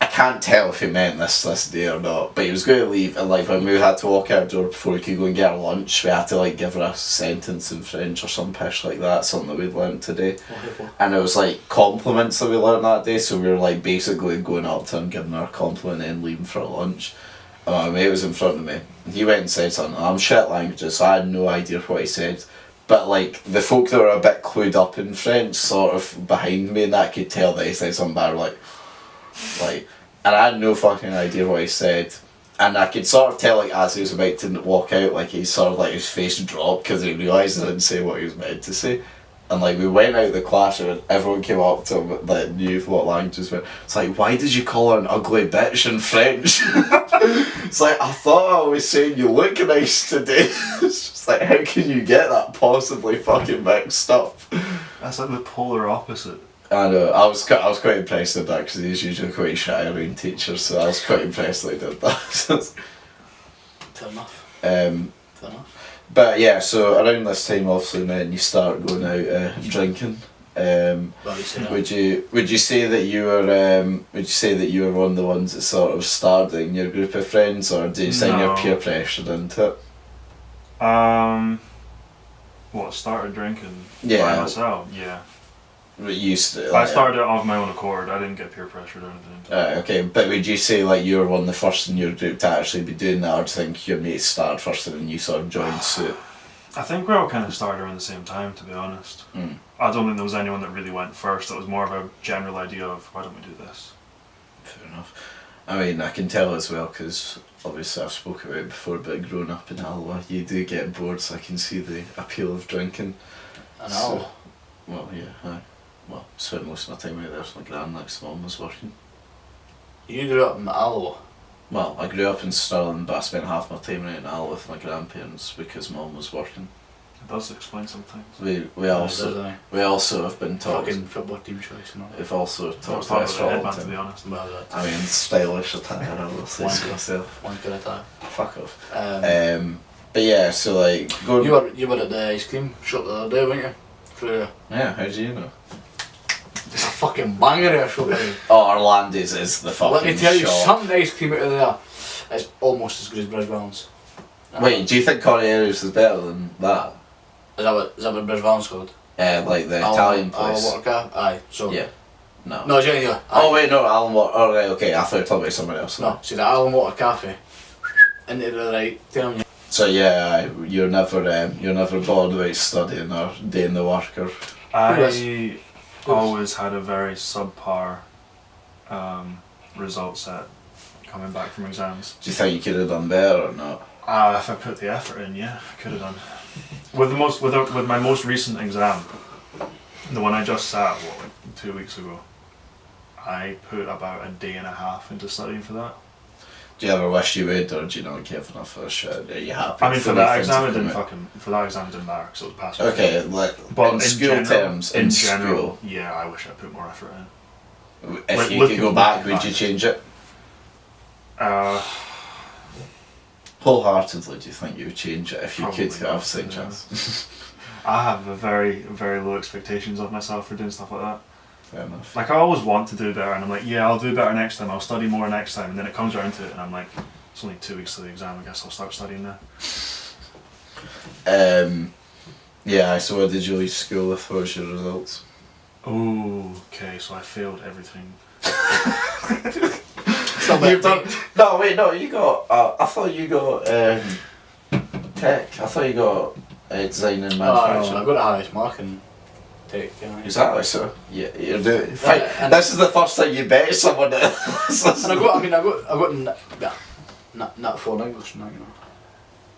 Speaker 1: I can't tell if he meant this day or not, but he was going to leave, and like when we had to walk out the door before we could go and get our lunch, we had to like give her a sentence in French or some pish like that, something that we'd learnt today. And it was like compliments that we learnt that day, so we were like basically going up to her and giving her a compliment and then leaving for lunch. my mate was in front of me. He went and said something. I'm shit languages, so I had no idea what he said. But like the folk that were a bit clued up in French, sort of behind me, and that could tell that he said something bad, like, and I had no fucking idea what he said. And I could sort of tell, like, as he was about to walk out, like, he sort of, like, his face dropped because he realised he didn't say what he was meant to say. And, like, we went out of the classroom and everyone came up to him that knew what languages were. It's like, why did you call her an ugly bitch in French? It's like, I thought I was saying you look nice today. It's just like, how can you get that possibly fucking mixed up?
Speaker 3: That's like the polar opposite.
Speaker 1: I know, I was quite impressed with that because he's usually quite shy around teachers, so I was quite impressed that he did that.
Speaker 2: Fair enough.
Speaker 1: Fair
Speaker 2: enough.
Speaker 1: But yeah, so around this time, obviously, then you start going out drinking. Would you say that you were one of the ones that sort of started in your group of friends, or do you think you're peer pressured into it?
Speaker 3: What, started drinking
Speaker 1: Yeah.
Speaker 3: by myself? Yeah.
Speaker 1: Used to,
Speaker 3: I started it of my own accord. I didn't get peer pressured or anything.
Speaker 1: Okay, but would you say like you were one of the first in your group to actually be doing that, or do you think your mates started first and then you sort of joined suit?
Speaker 3: I think we all kind of started around the same time, to be honest. I don't think there was anyone that really went first. It was more of a general idea of, why don't we do this?
Speaker 1: Fair enough. I mean, I can tell as well, because obviously I've spoken about it before, but growing up in Alloa, you do get bored, so I can see the appeal of drinking.
Speaker 2: And Alloa?
Speaker 1: Well, yeah, aye. Well, spent most of my time out there with my gran, like my mum was working.
Speaker 2: You grew up in Alloa?
Speaker 1: Well, I grew up in Stirling, but I spent half my time out in Alloa with my grandparents because mum was working.
Speaker 3: It does explain some things.
Speaker 1: We also have been taught.
Speaker 2: Fucking football team choice and all.
Speaker 1: We've also taught
Speaker 3: Part of
Speaker 1: West
Speaker 3: the headband, to
Speaker 1: Rollington.
Speaker 3: be honest.
Speaker 2: Well, that.
Speaker 1: I mean, stylish attire, I will say so myself.
Speaker 2: One good attack.
Speaker 1: Fuck off. But yeah, so like going.
Speaker 2: You were at the ice cream shop the other day, weren't you? For
Speaker 1: Yeah, how do you know?
Speaker 2: it's a fucking banger of a shop.
Speaker 1: Oh, Orlando's is the fucking
Speaker 2: Let me tell you,
Speaker 1: shop.
Speaker 2: some ice cream out of there is almost as good as Brisbane's.
Speaker 1: Wait, do you think Cornelius is better than that?
Speaker 2: Is that what Brisbane's called?
Speaker 1: Like the Italian place.
Speaker 2: Allan Water. Aye, so.
Speaker 1: Yeah. No.
Speaker 2: No, genuinely.
Speaker 1: Oh wait, no, Allan Water. Oh right, okay. I thought you were talking about someone else.
Speaker 2: No, see the Allan Water Cafe. Into the right, telling you.
Speaker 1: So yeah, you're never bored about studying or doing the work or.
Speaker 3: I always had a very subpar result set coming back from exams.
Speaker 1: Do you think you could have done better or not?
Speaker 3: If I put the effort in, yeah, I could have done. With my most recent exam, the one I just sat, like 2 weeks ago, I put about a day and a half into studying for that.
Speaker 1: Do you ever wish you would, or do you not give enough of a shit? Are you happy?
Speaker 3: I mean, for that exam it didn't matter because it was passed.
Speaker 1: Okay, like
Speaker 3: But
Speaker 1: in school terms, in
Speaker 3: general,
Speaker 1: school,
Speaker 3: yeah, I wish I put more effort in.
Speaker 1: if
Speaker 3: Like,
Speaker 1: you could go back, would you change it? Wholeheartedly, do you think you would change it if you could
Speaker 3: Probably
Speaker 1: have
Speaker 3: not,
Speaker 1: second
Speaker 3: yeah.
Speaker 1: chance?
Speaker 3: I have a very, very low expectations of myself for doing stuff like that.
Speaker 1: Fair enough.
Speaker 3: Like I always want to do better, and I'm like, yeah, I'll do better next time. I'll study more next time, and then it comes around to it, and I'm like, it's only 2 weeks to the exam. I guess I'll start studying now.
Speaker 1: Yeah. So what did you leave school with? What was your results?
Speaker 3: Oh, okay. So I failed everything.
Speaker 1: You've done. No, wait, no. You got. I thought you got tech. I thought you got design and
Speaker 2: So
Speaker 1: manufacturing.
Speaker 2: I got a highest mark in tech. Yeah.
Speaker 1: Exactly. So yeah, you're doing.
Speaker 2: And
Speaker 1: This is the first time you bet someone that.
Speaker 2: And I got not for English now, you know.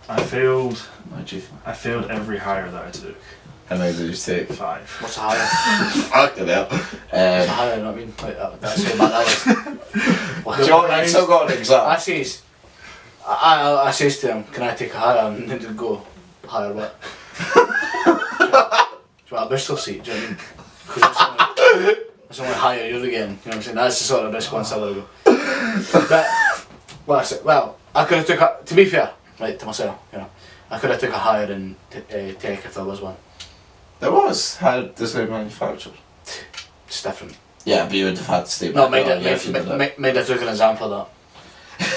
Speaker 3: I failed.
Speaker 1: How'd you?
Speaker 3: I failed every higher that I took.
Speaker 1: How many did you take?
Speaker 3: 5.
Speaker 2: What's a higher?
Speaker 1: Fucking hell.
Speaker 2: What's a higher? You know what I mean? Like that's how bad that was.
Speaker 1: Do you want me to still got an exam?
Speaker 2: I says to him, can I take a higher? And then he'd go, higher what? Do you want a Bristol seat? Do you know what I mean? Because it's only higher you're getting. You know what I'm saying? That's the sort of response I would go. But I could have took to be fair, right, to myself, you know, I could have took a higher in tech if there was one.
Speaker 1: There was. How does it manufacture?
Speaker 2: It's different.
Speaker 1: Yeah, but you would have had to stay back.
Speaker 2: No, made I took an exam for that.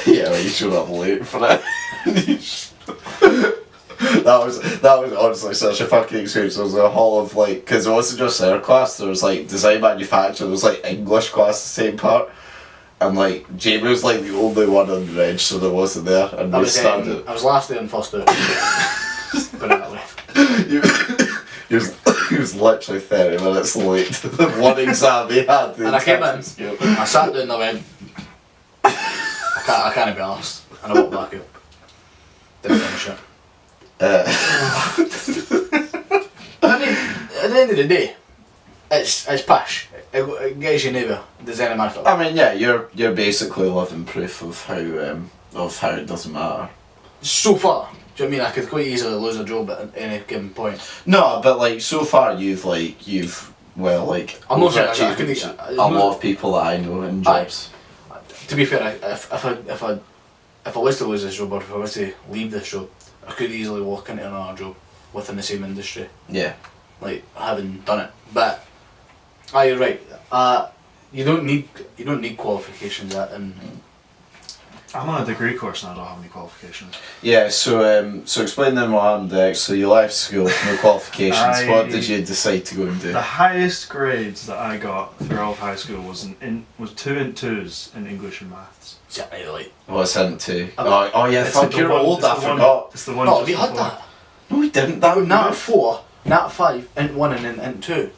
Speaker 1: Yeah, well, you showed up late for that. that was honestly such a fucking experience. There was a whole of like, because it wasn't just our class, there was like design manufacture, there was like English class the same part. and like Jamie was like the only one underage, so there wasn't there, and
Speaker 2: I
Speaker 1: we
Speaker 2: was,
Speaker 1: started.
Speaker 2: I was last there and first out. Put it that way.
Speaker 1: He was literally 30 minutes late to the one exam he had.
Speaker 2: And I came in, I sat down and I went, I can't be arsed. And I walked back up. Didn't finish it. I mean, at the end of the day, it's pish. It gets you nowhere. There's any matter.
Speaker 1: I mean, yeah, you're basically living proof of how it doesn't matter.
Speaker 2: So far, do you know what I mean? I could quite easily lose a job at any given point.
Speaker 1: No, but like so far you've I'm not saying
Speaker 2: overachieved
Speaker 1: a lot of people that I know in jobs.
Speaker 2: To be fair, if I was to lose this job or if I was to leave this job, I could easily walk into another job within the same industry.
Speaker 1: Yeah.
Speaker 2: Like having done it, but you're right. You don't need qualifications and.
Speaker 3: I'm on a degree course and I don't have any qualifications.
Speaker 1: Yeah, so explain them what happened next. So you left school, no qualifications. What did you decide to go and do?
Speaker 3: The highest grades that I got throughout high school was 2 and 2s in English and maths.
Speaker 2: Like,
Speaker 1: What's in 2? Oh yeah,
Speaker 3: It's
Speaker 1: fuck,
Speaker 3: the
Speaker 1: you're
Speaker 3: one-
Speaker 1: old,
Speaker 3: it's
Speaker 1: I
Speaker 3: the one-
Speaker 1: forgot.
Speaker 3: It's the one.
Speaker 2: no,
Speaker 3: just
Speaker 2: have you had
Speaker 3: before.
Speaker 2: that?
Speaker 1: No, we didn't. That would
Speaker 2: Nat 4, Nat 5, Int 1 and Int 2.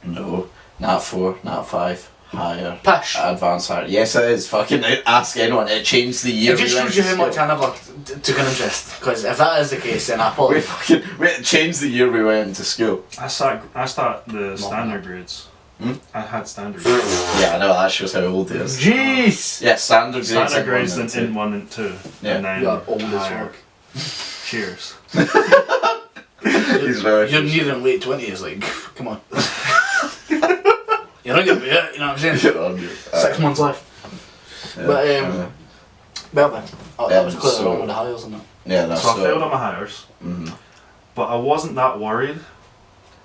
Speaker 1: No, Nat 4, Nat 5, higher.
Speaker 2: Pish.
Speaker 1: Advanced higher. Yes, it is. Fucking ask anyone. It changed the year.
Speaker 2: It just
Speaker 1: we went
Speaker 2: shows you
Speaker 1: to
Speaker 2: how much
Speaker 1: school.
Speaker 2: I never took an interest. Because if that is the case, then I
Speaker 1: We
Speaker 2: probably.
Speaker 1: it changed the year we went to school.
Speaker 3: I start the standard grades.
Speaker 1: Hmm?
Speaker 3: I had standard grades.
Speaker 1: Yeah, I know, that shows how old he is.
Speaker 2: Jeez!
Speaker 1: Yeah, standard grades.
Speaker 3: Standard grades
Speaker 1: in
Speaker 3: in 1 and 2.
Speaker 1: Yeah.
Speaker 3: And then
Speaker 2: You are old as
Speaker 3: higher.
Speaker 2: fuck.
Speaker 3: Cheers.
Speaker 1: He's very
Speaker 2: You're nearing late 20s, like, come on. You're not gonna be it, you know what I'm saying? 6 months left.
Speaker 1: Yeah,
Speaker 2: But, well then. That was clearly
Speaker 1: so-
Speaker 2: wrong with the hires and that.
Speaker 1: yeah, that's
Speaker 3: So I failed on my hires,
Speaker 1: Mhm.
Speaker 3: but I wasn't that worried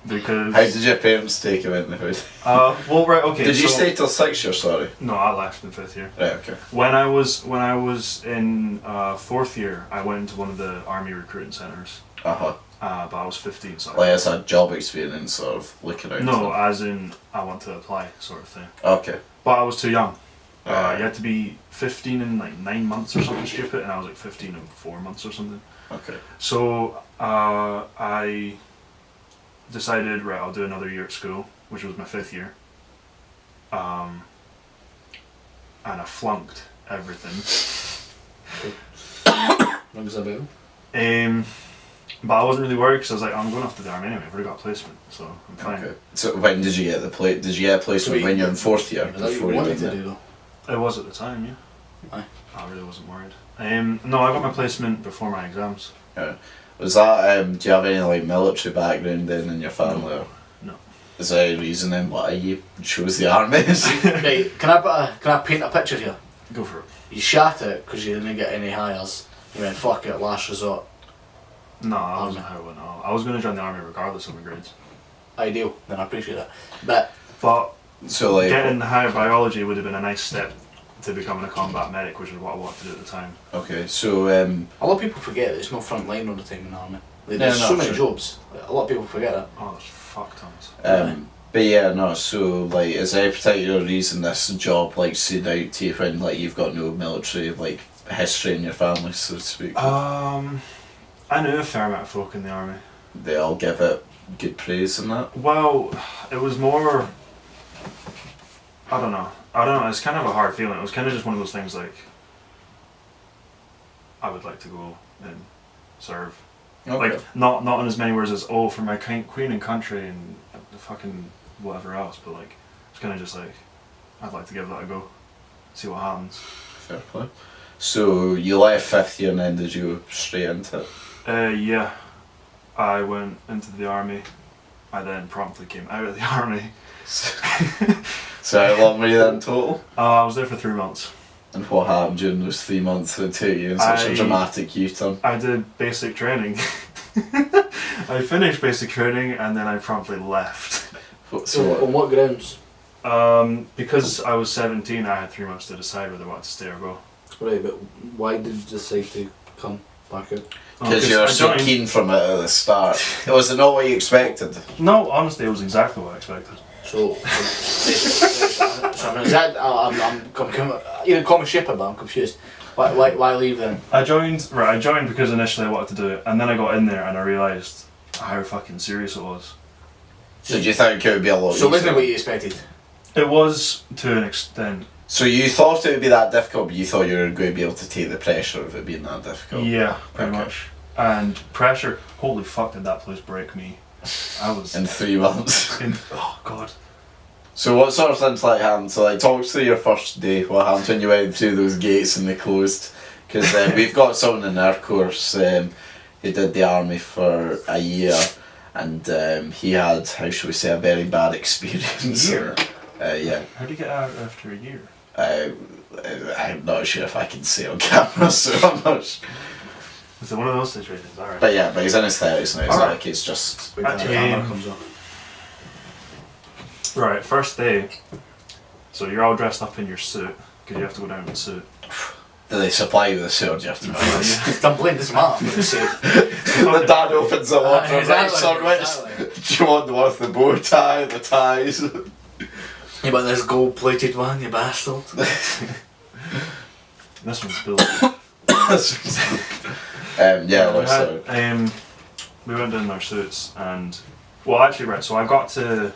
Speaker 3: because.
Speaker 1: How did your parents take him in the hood?
Speaker 3: Well, right, okay.
Speaker 1: Did you
Speaker 3: so-
Speaker 1: stay till 6 year, sorry?
Speaker 3: No, I left in 5th year.
Speaker 1: Right, okay.
Speaker 3: When I was in 4th year, I went into one of the army recruiting centres.
Speaker 1: Uh-huh.
Speaker 3: But I was 15, so.
Speaker 1: Like as a job experience, sort of looking out.
Speaker 3: No, as in I want to apply, sort of thing.
Speaker 1: Okay.
Speaker 3: But I was too young. You
Speaker 1: Alright.
Speaker 3: had to be 15 in like 9 months or something stupid, and I was like 15 in 4 months or something.
Speaker 1: Okay.
Speaker 3: So I decided, right, I'll do another year at school, which was my 5th year. And I flunked everything.
Speaker 2: Rings a bell.
Speaker 3: But I wasn't really worried because I was like, I'm going off to the army anyway. I've already got a placement, so I'm fine.
Speaker 1: Okay. So when did you get the Did you get a placement when you're in 4th year?
Speaker 2: Is that what
Speaker 1: Before
Speaker 2: you
Speaker 1: you
Speaker 2: wanted
Speaker 1: went
Speaker 2: to
Speaker 1: there?
Speaker 2: do though?
Speaker 3: It was at the time, yeah.
Speaker 2: Aye.
Speaker 3: I really wasn't worried. No, I got my placement before my exams.
Speaker 1: Was that, do you have any like military background then in your family? Or?
Speaker 3: No.
Speaker 1: Is there any reason then why you chose the army?
Speaker 2: Right, can I paint a picture here?
Speaker 3: Go for it.
Speaker 2: You shat it because you didn't get any hires. You went, fuck it, last resort.
Speaker 3: No, I wasn't how it went on. I was going to join the army regardless of my grades.
Speaker 2: Ideal, then I appreciate that. But,
Speaker 3: But
Speaker 1: So like,
Speaker 3: getting higher biology would have been a nice step to becoming a combat medic, which is what I wanted to do at the time.
Speaker 1: okay, so
Speaker 2: a lot of people forget that it's not front line all the time in the army. Like, there's
Speaker 1: Yeah, no,
Speaker 2: so many
Speaker 1: sure.
Speaker 2: jobs. A lot of people forget that.
Speaker 3: Oh, there's fuck tons.
Speaker 1: but yeah, no. So like, is there a particular reason this job like stood out to you when like you've got no military like history in your family, so to speak?
Speaker 3: I knew a fair amount of folk in the army.
Speaker 1: They all give it good praise and that.
Speaker 3: Well, it was more. I don't know. It's kind of a hard feeling. It was kind of just one of those things like. I would like to go and serve.
Speaker 1: Okay.
Speaker 3: Like not in as many words as for my queen and country and the fucking whatever else, but like it's kind of just like I'd like to give that a go, see what happens.
Speaker 1: Fair play. So you left 5th year and then did you go straight into it?
Speaker 3: Yeah, I went into the army. I then promptly came out of the army.
Speaker 1: So how long were you then total?
Speaker 3: I was there for 3 months.
Speaker 1: And what happened during those 3 months that took you in such a dramatic U-turn?
Speaker 3: I did basic training. I finished basic training and then I promptly left.
Speaker 1: So
Speaker 2: On what grounds?
Speaker 3: Because I was 17, I had 3 months to decide whether I wanted to stay or go.
Speaker 2: Right, but why did you decide to come back out?
Speaker 1: because you were
Speaker 3: I
Speaker 1: so
Speaker 3: joined-
Speaker 1: keen from it at the start. Was it not what you expected?
Speaker 3: No, honestly, it was exactly what I expected.
Speaker 2: So you can call me shepherd, but I'm confused. Why leave then?
Speaker 3: I joined because initially I wanted to do it, and then I got in there and I realised how fucking serious it was.
Speaker 1: So do you think it would be a lot easier?
Speaker 2: So wasn't it what you expected?
Speaker 3: It was, to an extent.
Speaker 1: So you thought it would be that difficult, but you thought you were going to be able to take the pressure of it being that difficult?
Speaker 3: Yeah, pretty much. And pressure, holy fuck did that place break me. I was...
Speaker 1: In 3 months?
Speaker 3: Oh god.
Speaker 1: So what sort of things like happened? So like talk through your first day, what happened when you went through those gates and they closed? Because we've got someone in our course who did the army for a year, and he had, how should we say, a very bad experience.
Speaker 3: A year?
Speaker 1: Yeah.
Speaker 3: How did you get out after a year?
Speaker 1: I'm not sure if I can say on camera, so I'm not sure.
Speaker 3: Is it one of those situations? Alright.
Speaker 1: But yeah, but he's in his 30s now, it's
Speaker 3: Alright.
Speaker 1: like it's just...
Speaker 2: Wait till the camera comes on.
Speaker 3: Right, first day. So you're all dressed up in your suit, because you have to go down in the suit.
Speaker 1: Do they supply you with a suit or do you have to buy this?
Speaker 2: Dumpling this man.
Speaker 1: The dad opens the wardrobe,
Speaker 2: Exactly,
Speaker 1: right, son,
Speaker 2: exactly.
Speaker 1: do you want the one with the bow tie, the ties?
Speaker 2: You want this gold plated one, you bastard?
Speaker 3: This one's built.
Speaker 1: Yeah, what's that?
Speaker 3: We went down in our suits and... Well, actually, right, so I got to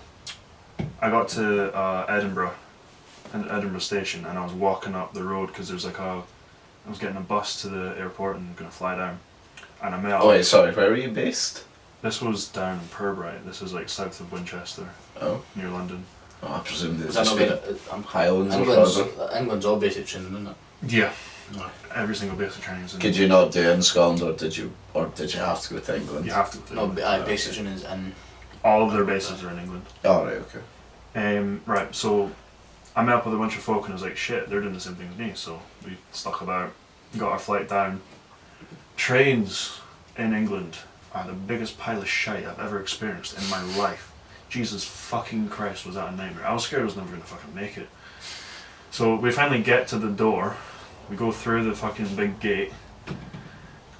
Speaker 3: Edinburgh Station, and I was walking up the road because there's like I was getting a bus to the airport and going to fly down, and I met up.
Speaker 1: Oh wait, sorry, where were you based?
Speaker 3: This was down in Purbright. This is like south of Winchester,
Speaker 1: Oh,
Speaker 3: near London.
Speaker 1: I presume
Speaker 2: Was
Speaker 1: there's
Speaker 2: that
Speaker 1: just
Speaker 2: not
Speaker 1: been Highlands or
Speaker 2: England's,
Speaker 1: further.
Speaker 2: England's all basic training, isn't it?
Speaker 3: Yeah,
Speaker 2: No.
Speaker 3: every single basic training is in.
Speaker 1: Could you not do it in Scotland, or did you have to go to England?
Speaker 3: You have to.
Speaker 2: No, basic training is in.
Speaker 3: All of their bases are in England.
Speaker 1: Oh right, okay.
Speaker 3: Right, so I met up with a bunch of folk and I was like, shit, they're doing the same thing as me, so we stuck about, got our flight down. Trains in England are the biggest pile of shite I've ever experienced in my life. Jesus fucking Christ, was that a nightmare. I was scared I was never going to fucking make it. So we finally get to the door, we go through the fucking big gate,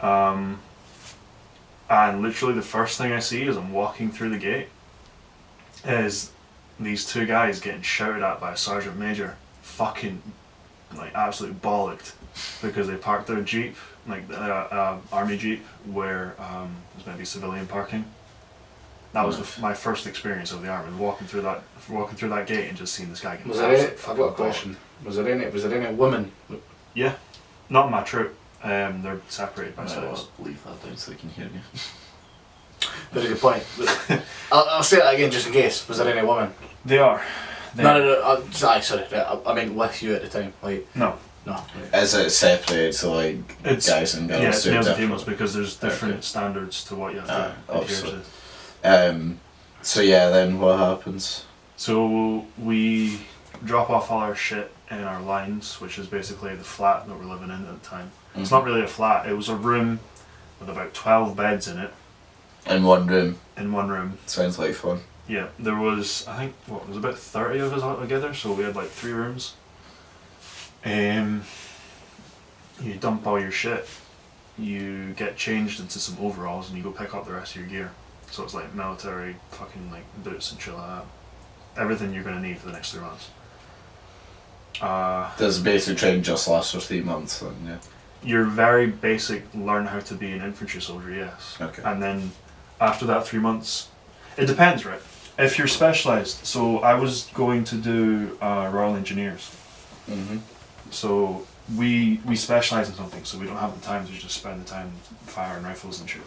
Speaker 3: and literally the first thing I see as I'm walking through the gate is these two guys getting shouted at by a sergeant major, fucking like absolutely bollocked, because they parked their jeep, like army jeep, where there's maybe civilian parking. That was my first experience of the army, walking through that gate and just seeing this guy getting.
Speaker 2: Was there any? I've got a question. Was there any women?
Speaker 3: Yeah, not in my troop. They're separated by size.
Speaker 1: Leave that down so they can hear you.
Speaker 2: Very good point. I'll say that again just in case. Was there any women?
Speaker 3: They are.
Speaker 2: No. Sorry. I meant with you at the time. Like
Speaker 3: No.
Speaker 2: no.
Speaker 1: Is it separated, so like
Speaker 3: It's
Speaker 1: guys and girls?
Speaker 3: Yeah, it's
Speaker 1: do
Speaker 3: males and
Speaker 1: different?
Speaker 3: females because there's different standards to what you have to adhere
Speaker 1: obviously.
Speaker 3: to.
Speaker 1: So yeah, then what happens?
Speaker 3: So we drop off all our shit in our lines, which is basically the flat that we're living in at the time.
Speaker 1: Mm-hmm.
Speaker 3: It's not really a flat, it was a room with about 12 beds in it.
Speaker 1: In one room.
Speaker 3: In one room.
Speaker 1: Sounds like fun.
Speaker 3: Yeah, there was, I think, there was about 30 of us all together, so we had like 3 rooms. You dump all your shit, you get changed into some overalls and you go pick up the rest of your gear. So it's like military fucking like boots and shit like that. Everything you're going to need for the next 3 months.
Speaker 1: Does basic training just last for 3 months then, yeah?
Speaker 3: Your very basic learn how to be an infantry soldier, yes.
Speaker 1: Okay.
Speaker 3: And then after that 3 months, it depends, right? If you're specialised, so I was going to do Royal Engineers.
Speaker 1: Mm-hmm.
Speaker 3: So we specialise in something, so we don't have the time to just spend the time firing rifles and shit.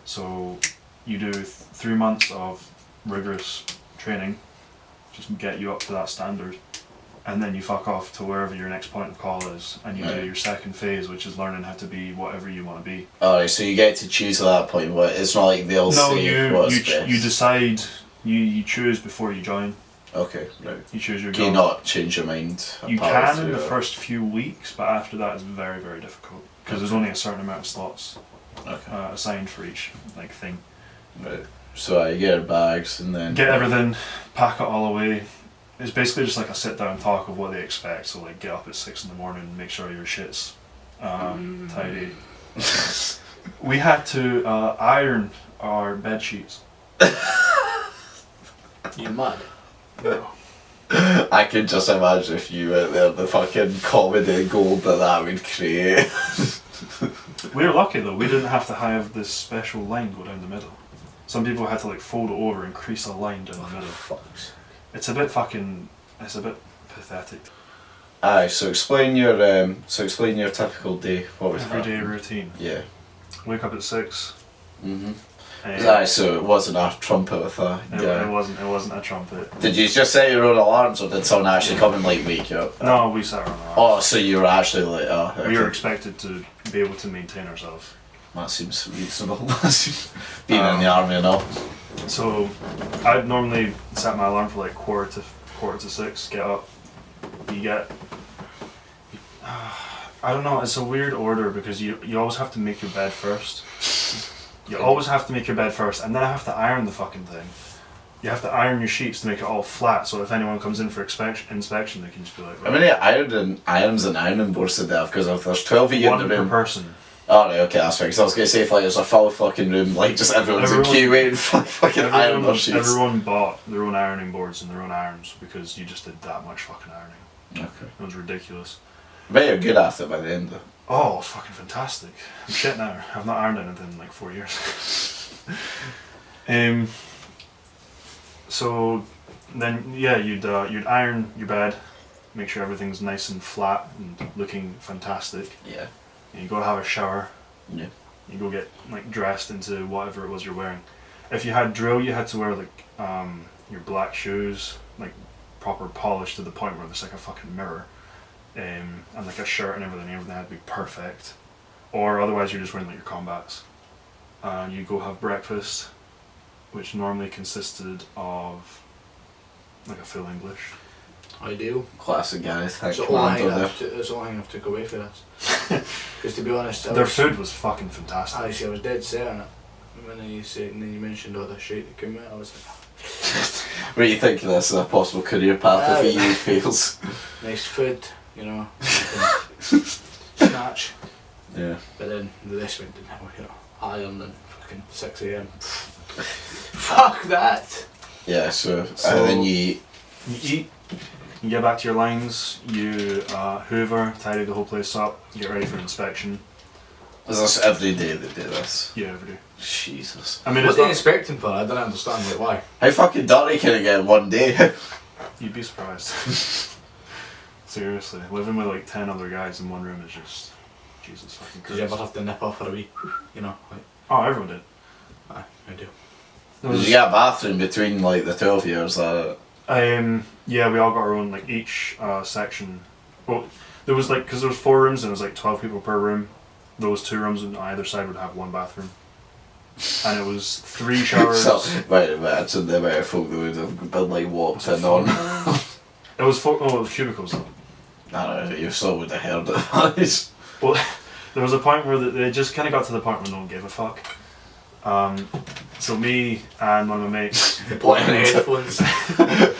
Speaker 3: So you do 3 months of rigorous training, just get you up to that standard, and then you fuck off to wherever your next point of call is, and you do your second phase, which is learning how to be whatever you want to be.
Speaker 1: Alright, so you get to choose at that point, but it's not like they'll say what's best.
Speaker 3: You decide, you choose before you join.
Speaker 1: Okay, right.
Speaker 3: You choose your
Speaker 1: Can you
Speaker 3: job.
Speaker 1: not change your mind?
Speaker 3: You
Speaker 1: partway
Speaker 3: can in
Speaker 1: through
Speaker 3: the
Speaker 1: it?
Speaker 3: first few weeks, but after that it's very, very difficult, because there's only a certain amount of slots assigned for each like thing.
Speaker 1: Right. So you get your bags and then...
Speaker 3: Get everything, pack it all away. It's basically just like a sit down talk of what they expect, so like get up at 6 in the morning, make sure your shit's tidy. We had to iron our bed sheets.
Speaker 2: You mad? No.
Speaker 1: I can just imagine if you went there, the fucking comedy gold that would create.
Speaker 3: We were lucky though, we didn't have to have this special line go down the middle. Some people had to like fold it over and crease a line down the middle.
Speaker 2: Fucks.
Speaker 3: It's a bit pathetic.
Speaker 1: Aye, so explain your typical day. What was
Speaker 3: Everyday routine.
Speaker 1: Yeah.
Speaker 3: Wake up at 6.
Speaker 1: Mhm. Aye, so it wasn't a trumpet with a guy.
Speaker 3: It wasn't a trumpet.
Speaker 1: Did you just set your own alarms, or did someone actually come and like wake you up?
Speaker 3: No, we sat around.
Speaker 1: Oh, so you were actually like, oh, okay.
Speaker 3: We were expected to be able to maintain ourselves.
Speaker 1: That seems reasonable. Being in the army and all.
Speaker 3: So, I'd normally set my alarm for like quarter to 6. Get up. I don't know. It's a weird order because you always have to make your bed first. You always have to make your bed first, and then I have to iron the fucking thing. You have to iron your sheets to make it all flat, so if anyone comes in for inspection, they can just be like. Right.
Speaker 1: How many irons and ironing boards did they have? Because if there's 12 of you in the room.
Speaker 3: One per person.
Speaker 1: Oh right, okay, that's right. Because I was gonna say if like there's a full fucking room, like just everyone's in queue waiting for fucking iron their sheets.
Speaker 3: Everyone bought their own ironing boards and their own irons because you just did that much fucking ironing.
Speaker 1: Okay.
Speaker 3: It was ridiculous.
Speaker 1: I bet you're good at it by the end though.
Speaker 3: Oh, it's fucking fantastic. I'm shit now. I've not ironed anything in like 4 years. So then you'd iron your bed, make sure everything's nice and flat and looking fantastic.
Speaker 1: Yeah.
Speaker 3: And you go have a shower.
Speaker 1: Yeah.
Speaker 3: You go get like dressed into whatever it was you're wearing. If you had drill, you had to wear like your black shoes, like proper polished to the point where there's like a fucking mirror. And like a shirt and everything had to be perfect, or otherwise you're just wearing like your combats. And you go have breakfast, which normally consisted of like a full English.
Speaker 2: Ideal.
Speaker 1: Classic guys.
Speaker 2: That's the only thing I've took away for this. Because to be honest,
Speaker 3: their food was fucking fantastic.
Speaker 2: Actually, I was dead set on it. When you mentioned all the shit that came out, I was like,
Speaker 1: what do you think of this as a possible career path if EU fails?
Speaker 2: Nice food. You know, snatch.
Speaker 1: Yeah.
Speaker 2: But then the rest went didn't have, iron and fucking 6 AM. Fuck that!
Speaker 1: Yeah, so
Speaker 3: and
Speaker 1: then you
Speaker 3: eat, you get back to your lines, you hoover, tidy the whole place up, get ready for inspection.
Speaker 1: Is this every day they do this?
Speaker 3: Yeah, every day.
Speaker 1: Jesus.
Speaker 2: I mean, what are they inspecting for? I don't understand, like, why?
Speaker 1: How fucking dirty can it get in one day?
Speaker 3: You'd be surprised. Seriously, living with like 10 other guys in one room is just Jesus fucking Christ.
Speaker 2: Did you ever have to nip off for a wee, like?
Speaker 3: Oh, everyone did.
Speaker 2: Aye, I do.
Speaker 1: Did you get a bathroom between like the 12 of you, or is that it?
Speaker 3: Yeah, we all got our own like each section. Well, there was like, because there was 4 rooms and it was like 12 people per room. Those 2 rooms on either side would have 1 bathroom. And it was 3 showers.
Speaker 1: So, right, imagine the amount of folk that would have been like walked in on.
Speaker 3: It was 4, it was cubicles though.
Speaker 1: I don't know, you still would have heard it.
Speaker 3: Well, there was a point where they just kind of got to the point where no one gave a fuck. So me and one of my mates...
Speaker 2: Putting the headphones.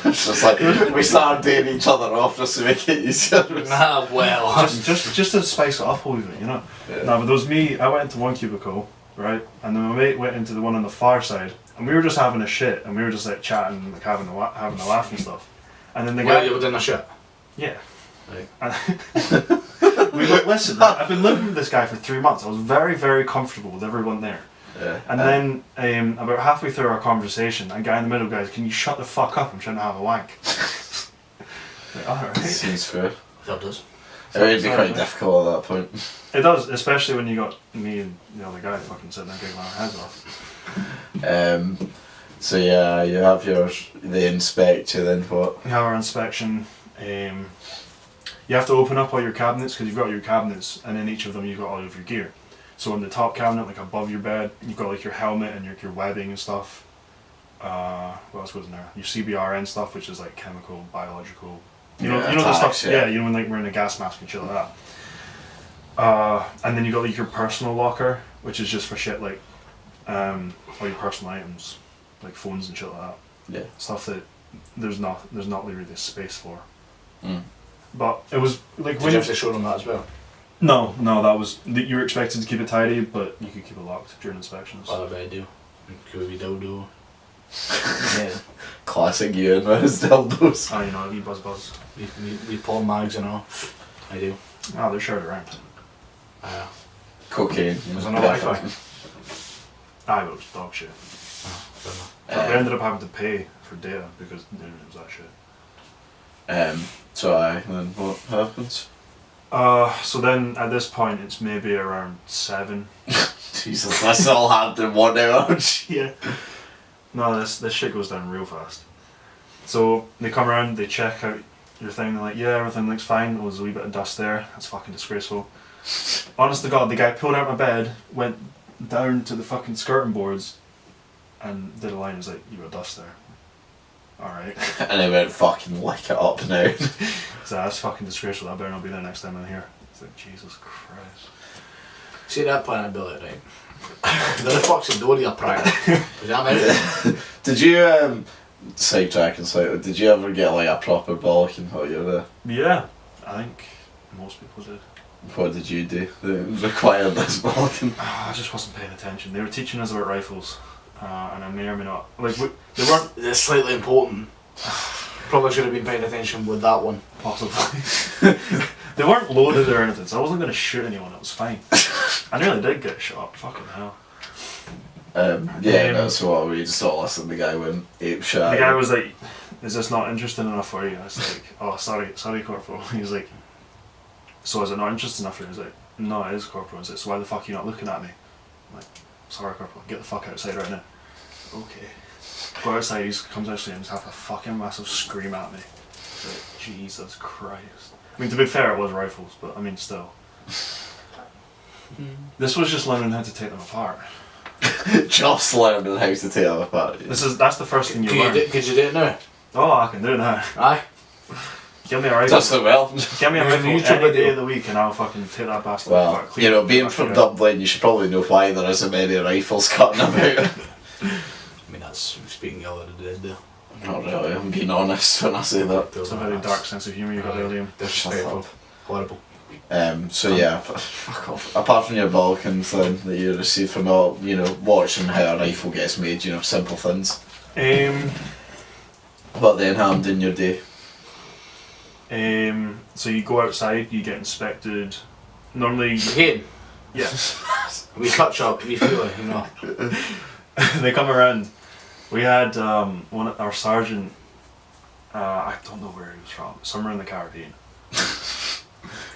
Speaker 1: It's just like, we started dating each other off just to make it easier.
Speaker 2: Nah, well...
Speaker 3: just to spice it up a wee bit, you know? Yeah. No, but there was me, I went into one cubicle, right? And then my mate went into the one on the far side. And we were just having a shit, and we were just like chatting, like having a laugh and stuff. And then the guy...
Speaker 2: you were doing a shit?
Speaker 3: Yeah.
Speaker 2: Right.
Speaker 3: We went, listen, I've been living with this guy for 3 months. I was very, very comfortable with everyone there.
Speaker 1: Yeah.
Speaker 3: And then about halfway through our conversation, a guy in the middle goes, "Can you shut the fuck up? I'm trying to have a wank." Like, alright.
Speaker 1: Seems fair.
Speaker 2: That does.
Speaker 1: It would be quite difficult at that point.
Speaker 3: It does, especially when you got me and the other guy fucking sitting there giggling our heads off.
Speaker 1: So yeah, you have the inspect, you then what?
Speaker 3: We have our inspection. You have to open up all your cabinets because you've got your cabinets, and in each of them you've got all of your gear. So in the top cabinet, like above your bed, you've got like your helmet and your webbing and stuff. What else goes in there? Your CBRN stuff, which is like chemical, biological. You know the stuff. Yeah, you know when like wearing a gas mask and shit like that. And then you got like your personal locker, which is just for shit like all your personal items, like phones and shit like that.
Speaker 1: Yeah.
Speaker 3: Stuff that there's not really the space for.
Speaker 1: Mm.
Speaker 3: But it was like
Speaker 2: Did you have to show them that as well?
Speaker 3: No, that was you were expected to keep it tidy, but you could keep it locked during inspections.
Speaker 2: Well, I bet I do. Could we dildo? Yeah.
Speaker 1: Classic Euan with his dildos.
Speaker 3: Oh, you know, wee buzz.
Speaker 2: We porn mags and all. I do.
Speaker 3: Oh, they're shared around.
Speaker 1: Cocaine.
Speaker 2: Was there no Wi-Fi?
Speaker 3: Aye, but it was dog shit.
Speaker 2: Oh,
Speaker 3: We ended up having to pay for data because the internet was that shit.
Speaker 1: So then what happens?
Speaker 3: So then at this point it's maybe around 7.
Speaker 1: Jesus, that's all happened in 1 hour.
Speaker 3: Yeah. No, this shit goes down real fast. So they come around, they check out your thing, they're like, yeah, everything looks fine, there was a wee bit of dust there, that's fucking disgraceful. Honest to God, the guy pulled out my bed, went down to the fucking skirting boards and did a line, was like, you got dust there. Alright.
Speaker 1: And I went, fucking lick it up now.
Speaker 3: So that's fucking disgraceful, that better not be there next time I'm here. It's like, Jesus Christ.
Speaker 2: See, at that point I'd be like, right. Where the fuck's the door to your prior? Was that me?
Speaker 1: Did you, sidetracking slightly, did you ever get like a proper bollocking while you were there?
Speaker 3: Yeah, I think most people did.
Speaker 1: What did you do that required this bollocking?
Speaker 3: I just wasn't paying attention. They were teaching us about rifles, and I may or may not. Like, they weren't.
Speaker 2: It's slightly important. Probably should have been paying attention with that one.
Speaker 3: Possibly. They weren't loaded or anything, so I wasn't going to shoot anyone, it was fine. I nearly did get shot, fucking hell.
Speaker 1: No, so what, we just all listened, the guy went ape shit.
Speaker 3: The guy was like, is this not interesting enough for you? I was like, oh, sorry Corporal. He was like, so is it not interesting enough for you? He was like, no, it is Corporal. I was like, so why the fuck are you not looking at me? I'm like, sorry Corporal, get the fuck outside right now. Okay. Go outside, he comes outside and just have a fucking massive scream at me. Like, Jesus Christ. I mean, to be fair, it was rifles, but I mean, still. This was just learning how to take them apart.
Speaker 1: Just learning how to take them apart.
Speaker 3: That's the first thing you learn.
Speaker 2: Could you do it now?
Speaker 3: Oh, I can do it now.
Speaker 2: Aye.
Speaker 3: Give me a rifle.
Speaker 1: Just so well.
Speaker 3: Give me a
Speaker 2: There's a
Speaker 3: rifle
Speaker 2: YouTube
Speaker 3: any day
Speaker 2: video.
Speaker 3: of the week and I'll fucking take that bastard
Speaker 1: Well,
Speaker 3: apart. Clean
Speaker 1: you know,
Speaker 3: it,
Speaker 1: being
Speaker 3: back
Speaker 1: from
Speaker 3: it out.
Speaker 1: Dublin, you should probably know why there isn't many rifles cutting about.
Speaker 2: I mean, that's speaking ill of the dead there.
Speaker 1: Not really, I'm being honest when I say that.
Speaker 3: It's a very dark sense of humour you got there, Liam.
Speaker 2: Disrespectful. Horrible.
Speaker 1: So yeah, fuck off. Apart from your Balkan thing that you receive from all, you know, watching how a rifle gets made, you know, simple things. What then happened in your day?
Speaker 3: So you go outside, you get inspected. Normally,
Speaker 2: Again,
Speaker 3: yeah,
Speaker 2: we touch up, we feel it, you know.
Speaker 3: they come around. We had one our sergeant. I don't know where he was from. Somewhere in the Caribbean.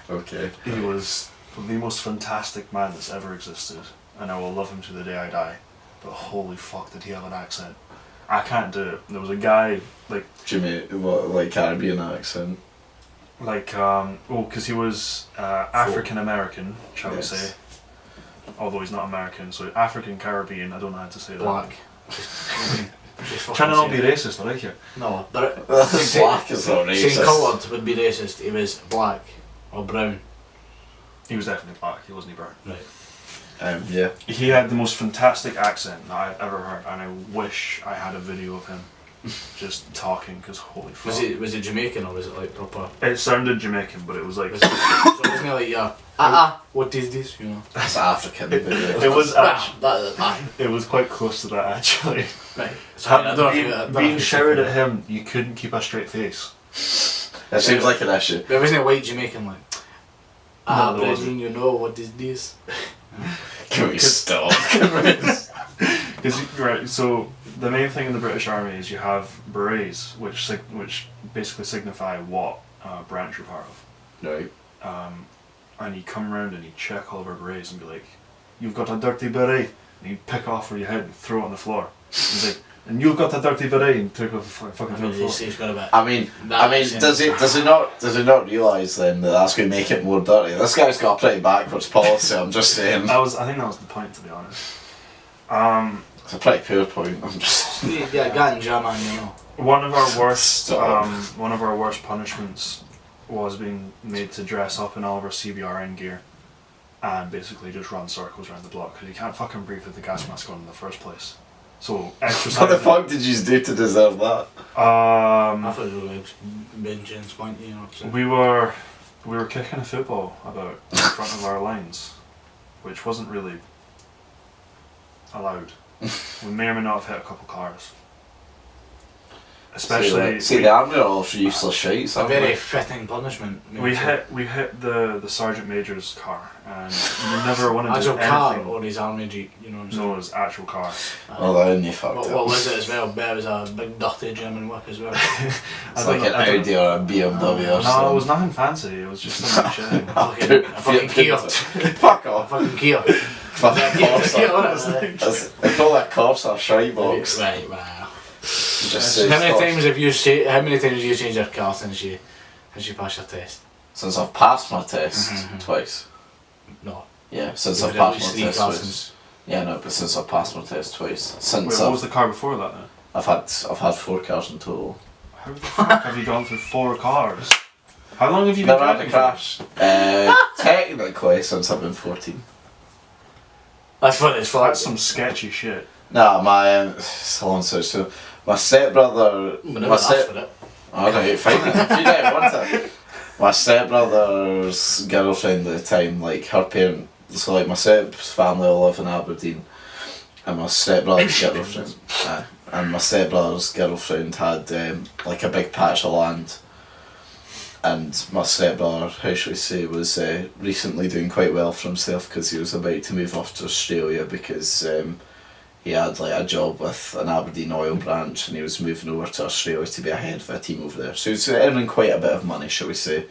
Speaker 1: Okay.
Speaker 3: He was the most fantastic man that's ever existed, and I will love him to the day I die. But holy fuck, did he have an accent? I can't do it. There was a guy like
Speaker 1: Jimmy, what, like Caribbean accent?
Speaker 3: like because he was African American, shall we say? Although he's not American, so African Caribbean. I don't know how to say
Speaker 2: Black.
Speaker 3: that. Trying to not be racist, I like you.
Speaker 2: No, but
Speaker 1: Black is not
Speaker 2: saying
Speaker 1: racist.
Speaker 2: coloured would be racist. He was black or brown.
Speaker 3: He was definitely black. He wasn't brown.
Speaker 2: Right.
Speaker 1: Yeah.
Speaker 3: He had the most fantastic accent that I've ever heard, and I wish I had a video of him just talking, because holy fuck.
Speaker 2: Was it Jamaican or was it like proper?
Speaker 3: It sounded Jamaican, but it was like...
Speaker 2: So it wasn't like, yeah, what is this, you know?
Speaker 1: That's African.
Speaker 3: It was
Speaker 2: That,
Speaker 3: it was quite close to that, actually.
Speaker 2: right. So I don't know if you- I don't know if
Speaker 3: Being
Speaker 2: you-
Speaker 3: shouted at him, you couldn't keep a straight face.
Speaker 1: That seems like an issue.
Speaker 2: But wasn't it white Jamaican like?
Speaker 3: No, there
Speaker 2: brethren,
Speaker 3: wasn't.
Speaker 2: you know what is this?
Speaker 1: Can we stop?
Speaker 3: Because right, so the main thing in the British Army is you have berets, which basically signify what branch you're part of.
Speaker 1: Right.
Speaker 3: And you come around and you check all of our berets and be like, "You've got a dirty beret," and you pick off where your head and throw it on the floor. He's like, "And you've got a dirty beret," and take off fucking throw it on the floor.
Speaker 2: He's got a bit.
Speaker 1: I mean, does he not realise then that that's going to make it more dirty? This guy's got a pretty backwards policy. I'm just saying.
Speaker 3: I think that was the point, to be honest.
Speaker 1: It's a pretty poor point. I'm just.
Speaker 2: Yeah, ganja man, you know.
Speaker 3: One of our worst,
Speaker 1: Stop.
Speaker 3: one of our worst punishments was being made to dress up in all of our CBRN gear and basically just run circles around the block, because you can't fucking breathe with the gas mask on in the first place. So exercise.
Speaker 1: What the fuck did you do to deserve that?
Speaker 2: I thought it was like binging, spongy, you know. So.
Speaker 3: We were kicking a football about in front of our lines, which wasn't really allowed. We may or may not have hit a couple cars. Especially
Speaker 1: See, the army are all useless shite.
Speaker 2: It's a very fitting punishment.
Speaker 3: We hit the sergeant major's car, and you never want to do
Speaker 2: actual
Speaker 3: anything.
Speaker 2: car or his army jeep, you know what I'm saying?
Speaker 3: No, his actual car.
Speaker 1: Well, then you fucked
Speaker 2: What was it as well? Bet it was a big dirty German whip as well.
Speaker 1: It's like an Audi or a BMW or something.
Speaker 3: No, it was nothing fancy. It was just some shit.
Speaker 2: A fucking Kia.
Speaker 1: Fuck off.
Speaker 2: Fucking Kia.
Speaker 1: Fucking Corsa. They call that Corsa shite box.
Speaker 2: Right, wow.
Speaker 1: Just
Speaker 2: How many times have you changed your car since you passed your test?
Speaker 1: Since I've passed my test twice.
Speaker 2: No.
Speaker 1: Yeah, since
Speaker 2: You've
Speaker 1: I've
Speaker 2: had at
Speaker 1: passed
Speaker 2: least
Speaker 1: my
Speaker 2: 3
Speaker 1: test
Speaker 2: cars
Speaker 1: twice.
Speaker 2: since.
Speaker 1: Yeah, no, but since I've passed my test twice.
Speaker 3: Wait,
Speaker 1: Since
Speaker 3: what was the car before that then?
Speaker 1: I've had 4 cars in total.
Speaker 3: How the fuck have you gone through 4 cars? How long have you been
Speaker 1: Never had
Speaker 3: driving?
Speaker 1: a crash. Technically, since I've been 14.
Speaker 2: That's what it's for.
Speaker 3: That's some sketchy shit.
Speaker 1: Nah, my it's a long story. So my stepbrother.
Speaker 2: Never asked for it.
Speaker 1: Alright, fine. If you don't want it. My stepbrother's girlfriend at the time, like her parents, so like my step's family all live in Aberdeen, and my stepbrother's girlfriend, and my stepbrother's girlfriend had like a big patch of land, and my stepbrother, how should we say, was recently doing quite well for himself because he was about to move off to Australia because he had like a job with an Aberdeen oil branch and he was moving over to Australia to be a head of a team over there. So he was earning quite a bit of money, shall we say.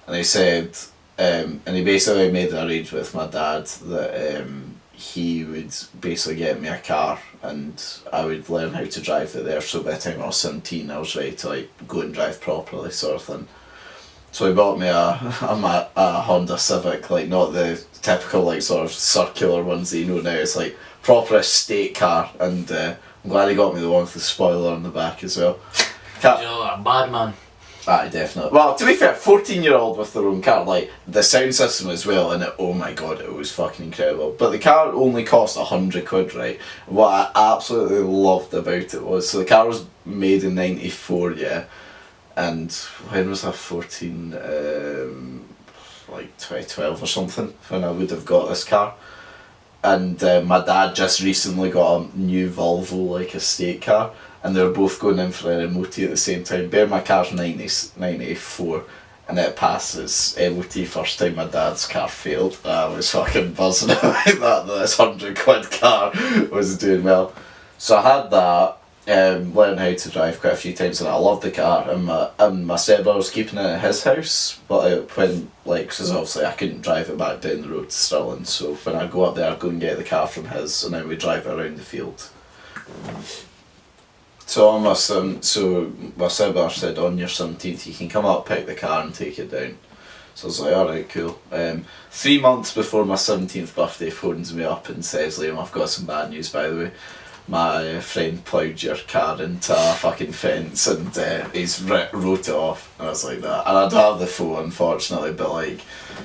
Speaker 1: And he said, and he basically made an arrangement with my dad that he would basically get me a car and I would learn how to drive it there. So by the time I was 17, I was ready to like go and drive properly, sort of thing. So he bought me a Honda Civic, like not the typical like sort of circular ones that you know now. It's like proper estate car, and I'm glad he got me the one with the spoiler on the back as well.
Speaker 2: You're a bad man.
Speaker 1: Aye, definitely. Well, to be fair, 14-year-old with their own car, like the sound system as well, and oh my god, it was fucking incredible. But the car only cost £100, right? What I absolutely loved about it was, so the car was made in '94, yeah. And when was I 14? Like 2012 or something, when I would have got this car. And my dad just recently got a new Volvo, like estate car, and they were both going in for an MOT at the same time. Bear my car's 94, and it passes MOT first time my dad's car failed. I was fucking buzzing about that this £100 car was doing well. So I had that. Learned how to drive quite a few times and I loved the car, and my stepbrother was keeping it at his house, but when like, because obviously I couldn't drive it back down the road to Stirling, so when I go up there I'd go and get the car from his and then we drive it around the field. So my stepbrother said on your 17th you can come up, pick the car and take it down. So I was like, alright, cool. 3 months before my 17th birthday, phones me up and says, Liam, I've got some bad news by the way. My friend ploughed your car into a fucking fence and he's wrote it off. And I was like that. And I don't have the photo unfortunately, but like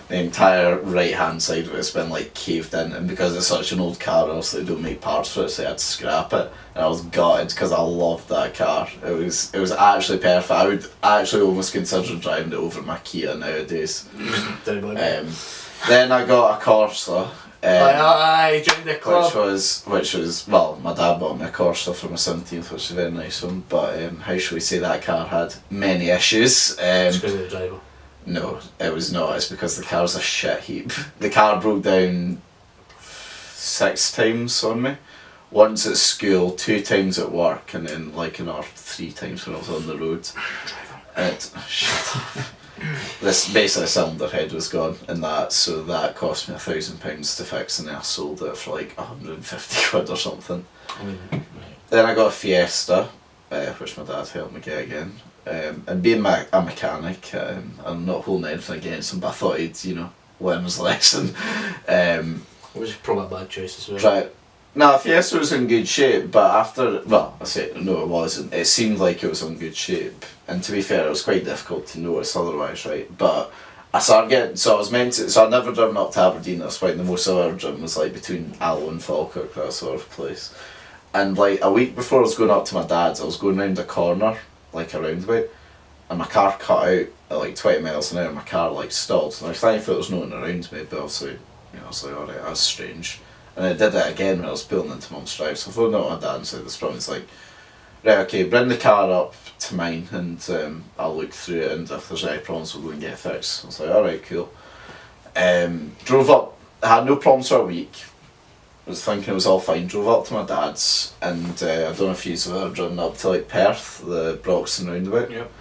Speaker 1: the entire right hand side of it's been like caved in, and because it's such an old car obviously they don't make parts for it, so I had to scrap it. And I was gutted because I loved that car. It was actually perfect. I would actually almost consider driving it over my Kia nowadays. Then I got a Corsa.
Speaker 2: Aye, joined the club.
Speaker 1: Which was well, my dad bought me a Corsa for my 17th, which is a very nice one. But how should we say, that car had many issues.
Speaker 2: It's because of the driver.
Speaker 1: No, it was not. It's because the car's a shit heap. The car broke down 6 times on me. Once at school, 2 times at work, and then like another 3 times when I was on the road. Shut up. This basically cylinder head was gone in that, so that cost me £1,000 to fix, and then I sold it for like £150 or something.
Speaker 2: Right.
Speaker 1: Then I got a Fiesta, which my dad helped me get again. And being a mechanic, I'm not holding anything against him, but I thought he'd, learn his lesson.
Speaker 2: It was probably a bad choice as well.
Speaker 1: Right. No, Fiesta was in good shape, but after, well, I say no, it wasn't. It seemed like it was in good shape, and to be fair, it was quite difficult to notice otherwise, right? But I started getting, so I'd never driven up to Aberdeen at this point. The most I've ever driven was like between Allan and Falkirk, that sort of place. And like a week before I was going up to my dad's, I was going round a corner, like a roundabout, and my car cut out at like 20 miles an hour. My car like stalled, and I was thankful there was no one around me, but obviously, I was like, alright, that's strange. And I did it again when I was pulling into Mum's drive, so I phoned out my dad and said this problem. It's like, right, okay, bring the car up to mine and I'll look through it, and if there's any problems we'll go and get it fixed. I was like, alright, cool. Drove up, I had no problems for a week. I was thinking it was all fine. Drove up to my dad's, and I don't know if you've ever driven up to like Perth, the Broxton roundabout.
Speaker 2: Yep.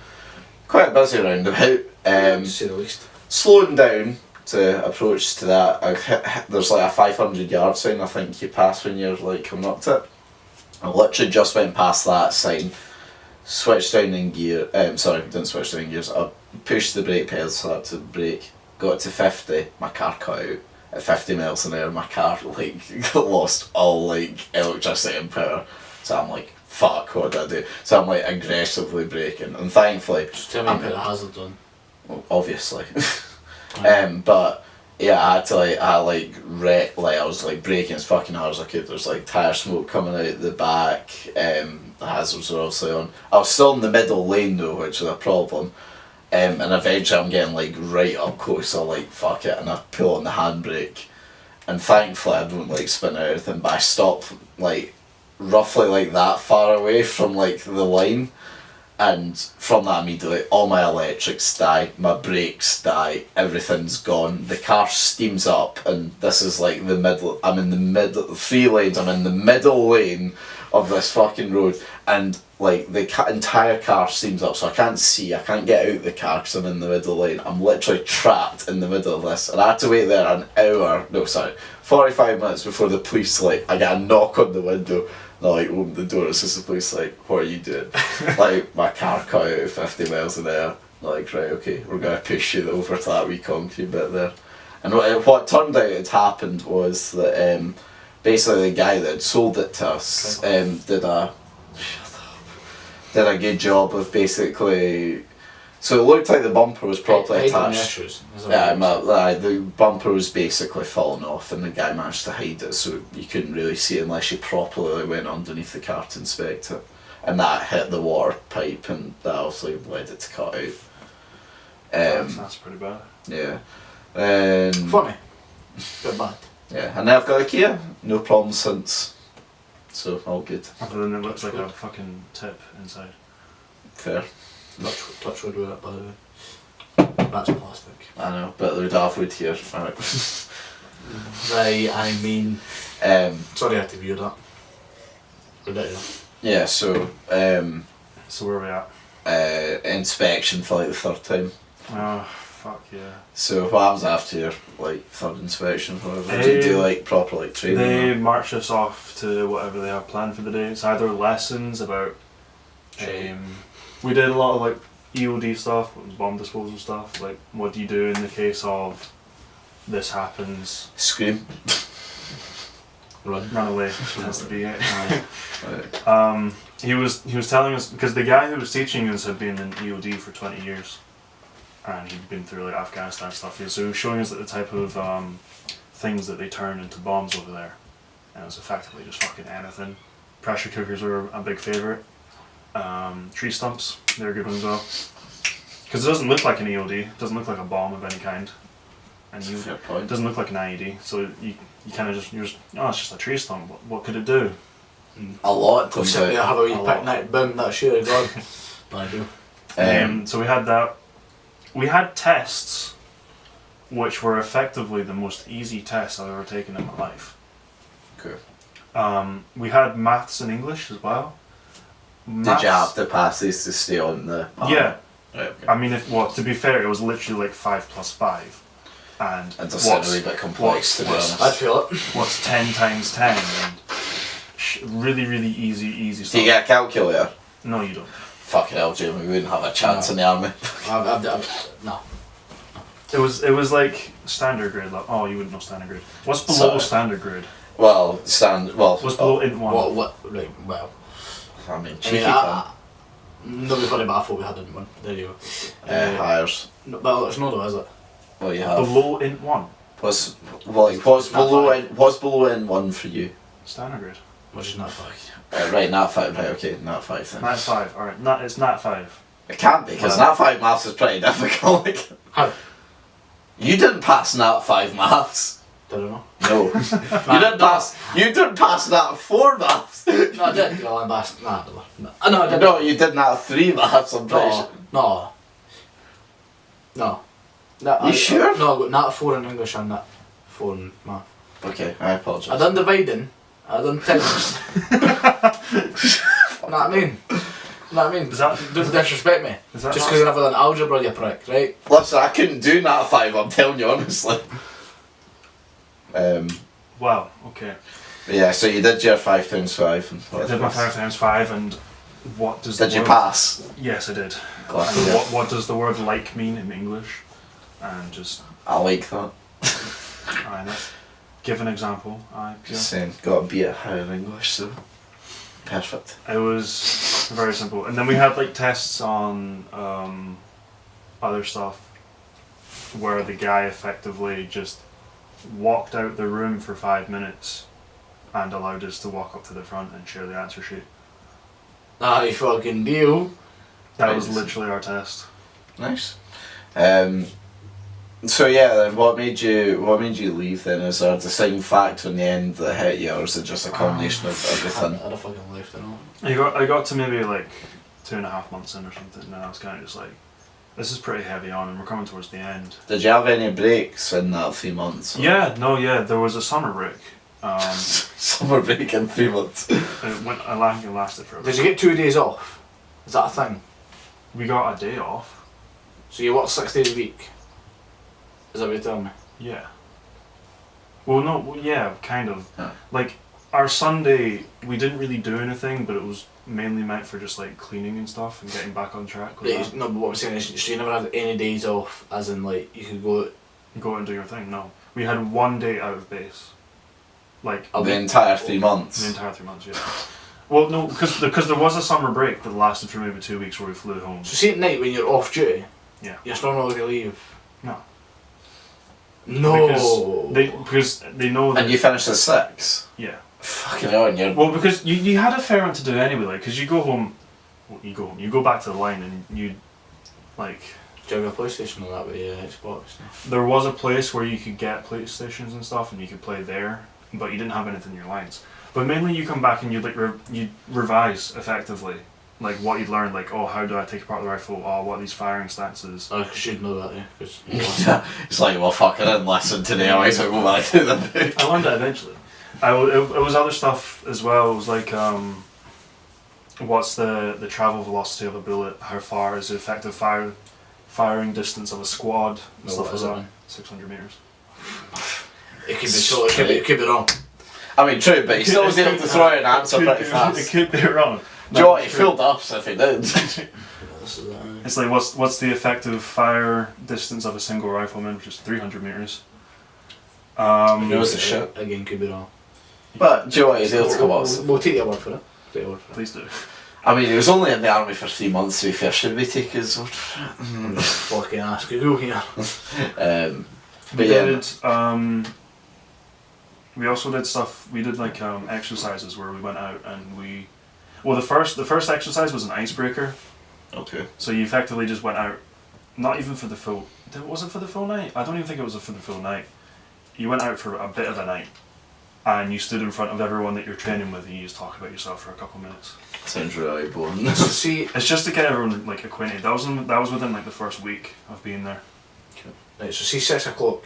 Speaker 1: Quite a busy roundabout.
Speaker 2: To say the least.
Speaker 1: Slowing down to approach to that, there's like a 500 yard sign I think you pass when you're like coming up to it. I literally just went past that sign, switched down in gear, didn't switch down in gears, I pushed the brake pedal so I had to brake, got to 50, my car cut out. At 50 miles an hour, my car like lost all like electricity and power. So I'm like, fuck, what did I do? So I'm like aggressively braking, and thankfully,
Speaker 2: Just tell me to put the hazard on.
Speaker 1: well, obviously, but yeah, I had to I was like braking as fucking hard as I could. There's like tyre smoke coming out the back. The hazards were obviously on. I was still in the middle lane though, which was a problem. And eventually I'm getting like right up close, so like fuck it, and I pull on the handbrake, and thankfully I don't like spin out anything, but I stop like roughly like that far away from like the line, and from that immediately all my electrics die, my brakes die, everything's gone, the car steams up, and this is like the middle, I'm in the middle, 3 lanes, I'm in the middle lane of this fucking road, and like the entire car steams up, so I can't see, I can't get out the car because I'm in the middle lane. I'm literally trapped in the middle of this, and I had to wait there an hour, 45 minutes before the police, like, I get a knock on the window, and I like open the door, it's just the police like, what are you doing? Like, my car cut out at 50 miles an hour. Like, right, okay, we're going to push you over to that wee concrete bit there. And what turned out had happened was that basically the guy that had sold it to us did a good job of basically, so it looked like the bumper was properly attached. Yeah, the bumper was basically falling off, and the guy managed to hide it so you couldn't really see it unless you properly went underneath the car to inspect it. And that hit the water pipe, and that obviously led it to cut out.
Speaker 3: That's pretty bad.
Speaker 1: Yeah.
Speaker 2: Funny. Bit bad.
Speaker 1: Yeah, and now I've got a Kia, no problems since. So, all good.
Speaker 3: Other than it looks like a fucking tip inside.
Speaker 1: Fair.
Speaker 2: Touch wood with it, by the way. That's plastic.
Speaker 1: I know, but we don't have wood here.
Speaker 2: Right, I mean... sorry I had to view that. Ridiculous.
Speaker 1: Yeah, so...
Speaker 3: So where are we at?
Speaker 1: Inspection for like the 3rd time.
Speaker 3: Oh, fuck yeah.
Speaker 1: So what happens after your like 3rd inspection? Whatever? Do you do like proper like training?
Speaker 3: They march us off to whatever they have planned for the day. It's either lessons about... we did a lot of like EOD stuff, bomb disposal stuff, like what do you do in the case of this happens?
Speaker 1: Scream.
Speaker 2: Run
Speaker 3: away, has to be it.
Speaker 1: Right.
Speaker 3: He was telling us, because the guy who was teaching us had been in EOD for 20 years, and he'd been through like Afghanistan stuff. So he was showing us the type of things that they turn into bombs over there, and it was effectively just fucking anything. Pressure cookers are a big favourite. Tree stumps, they're good ones as well. Because it doesn't look like an EOD, it doesn't look like a bomb of any kind. And it doesn't look like an IED, so you kind of just, oh, it's just a tree stump, what could it do?
Speaker 1: A lot.
Speaker 2: Go sit there, have a wee picnic, boom, that's sure gone. I do.
Speaker 3: So we had that. We had tests, which were effectively the most easy tests I've ever taken in my life.
Speaker 1: Okay.
Speaker 3: We had maths and English as well.
Speaker 1: Did you have to pass these to stay on the panel?
Speaker 3: Yeah.
Speaker 1: Right, okay.
Speaker 3: I mean, to be fair, it was literally like 5 plus 5. And
Speaker 1: it does sound a wee bit complex, to be honest.
Speaker 2: I'd feel it.
Speaker 3: What's 10 times 10? And really, really easy stuff.
Speaker 1: Do you get a calculator?
Speaker 3: No, you don't.
Speaker 1: Fucking hell, Jimmy, we wouldn't have a chance in the army.
Speaker 2: No.
Speaker 3: It was like standard grade. Like, oh, you wouldn't know standard grade. What's below standard grade?
Speaker 1: Well,
Speaker 3: what's below int 1?
Speaker 2: Right, well.
Speaker 1: I mean, cheeky cunt.
Speaker 2: Nobody funny, but I thought we had int 1. There you go.
Speaker 1: Hires.
Speaker 2: No, but it's not though, is it?
Speaker 1: Well, you have.
Speaker 3: Below int 1?
Speaker 1: What's below int 1 for you?
Speaker 3: Standard grade.
Speaker 2: Which is not 5.
Speaker 1: Right, nat 5, right, okay, nat 5 then.
Speaker 3: Nat 5, alright, it's nat 5.
Speaker 1: It can't be, because nat 5 maths is pretty difficult.
Speaker 2: How?
Speaker 1: You didn't pass nat 5 maths.
Speaker 2: Did I not?
Speaker 1: No. You didn't pass that 4 maths.
Speaker 2: No, I did. Well, I passed. Nah, no, I didn't.
Speaker 1: No, you didn't at 3 maths, I'm pretty sure.
Speaker 2: No.
Speaker 1: You sure?
Speaker 2: No, I got nat 4 in English and nat 4 in math.
Speaker 1: Okay, I apologise.
Speaker 2: I done dividing. I done times. Know what I mean? Know what I mean? Don't disrespect me. Just because I never done algebra, you prick, right?
Speaker 1: Listen, I couldn't do nat 5, I'm telling you honestly.
Speaker 3: Wow, okay.
Speaker 1: Yeah, so you did your 5 times 5.
Speaker 3: I did my 5 times 5, and what does
Speaker 1: Did you pass?
Speaker 3: Yes, I did.
Speaker 1: Glad,
Speaker 3: And
Speaker 1: yeah.
Speaker 3: what does the word like mean in English? And just...
Speaker 1: I like that.
Speaker 3: I know. Give an example.
Speaker 1: Just saying, gotta be at higher English, so... Perfect.
Speaker 3: It was very simple. And then we had like tests on other stuff where the guy effectively just walked out the room for 5 minutes and allowed us to walk up to the front and share the answer sheet.
Speaker 2: Aye, fucking deal.
Speaker 3: That was literally our test.
Speaker 1: Nice. So yeah, then what made you leave then? Is there a deciding factor in the end that hit you, or is it just a combination of everything?
Speaker 2: I'd have fucking left it all.
Speaker 3: I got to maybe like 2.5 months in or something, and I was kind of just like, this is pretty heavy on, and we're coming towards the end.
Speaker 1: Did you have any breaks in that 3 months? Or?
Speaker 3: Yeah, there was a summer break.
Speaker 1: Summer break in 3 months.
Speaker 3: It lasted for a bit.
Speaker 2: Did you get 2 days off? Is that a thing?
Speaker 3: We got a day off.
Speaker 2: So you work 6 days a week? Is that what you're telling me?
Speaker 3: Yeah. Well, no, yeah, kind of.
Speaker 1: Huh.
Speaker 3: Like, our Sunday, we didn't really do anything, but it was mainly meant for just like cleaning and stuff and getting back on track with that.
Speaker 2: No, but what I'm saying is, so you never had any days off, as in like, you could go...
Speaker 3: Go out and do your thing, no. We had 1 day out of base. Like...
Speaker 1: The entire 3 months?
Speaker 3: The entire 3 months, yeah. Well, no, because there was a summer break that lasted for maybe 2 weeks where we flew home.
Speaker 2: So see at night when you're off duty,
Speaker 3: Yeah.
Speaker 2: you're still not allowed to leave?
Speaker 3: No.
Speaker 2: No!
Speaker 3: Because they know that...
Speaker 1: And you finished at 6?
Speaker 3: Yeah.
Speaker 1: Fucking hell, and you're...
Speaker 3: Well, because you had a fair amount to do anyway, like, because you go home, you go back to the line and you, like...
Speaker 2: Do you have a PlayStation or that with your Xbox?
Speaker 3: There was a place where you could get PlayStations and stuff and you could play there, but you didn't have anything in your lines. But mainly you come back and you like you revise effectively, like what you'd learned, like, oh, how do I take apart the rifle, oh, what are these firing stances.
Speaker 2: Oh, because you'd know that, yeah. Cause
Speaker 1: It's like, well fuck, I didn't listen today, I might as well go back to the book.
Speaker 3: I learned it eventually. It was other stuff as well. It was like, what's the travel velocity of a bullet, how far is the effective firing distance of a squad, and stuff like that. 600 metres.
Speaker 2: it could be so, it could be wrong.
Speaker 1: I mean, true, but he still was able to throw out an answer pretty fast.
Speaker 3: It could be wrong.
Speaker 1: Do you know what, he fooled us if he did.
Speaker 3: It's like, what's the effective fire distance of a single rifleman, which is 300 metres.
Speaker 1: Knows the shit.
Speaker 2: Again, could be wrong.
Speaker 1: But do you know what, he's able to come up with.
Speaker 2: We'll take your word for it.
Speaker 3: Please do.
Speaker 1: I mean, he was only in the army for 3 months, to be fair, should we take his word for it?
Speaker 2: Fucking ask who here.
Speaker 1: But yeah.
Speaker 3: We also did stuff. We did like exercises where we went out and we. Well, the first exercise was an icebreaker.
Speaker 1: Okay.
Speaker 3: So you effectively just went out, not even for the full. Was it for the full night? I don't even think it was for the full night. You went out for a bit of a night, and you stood in front of everyone that you're training with, and you just talk about yourself for a couple of minutes.
Speaker 1: Sounds really boring.
Speaker 2: So see,
Speaker 3: It's just to get everyone like acquainted. That was within like the first week of being there.
Speaker 2: right, so see 6 o'clock.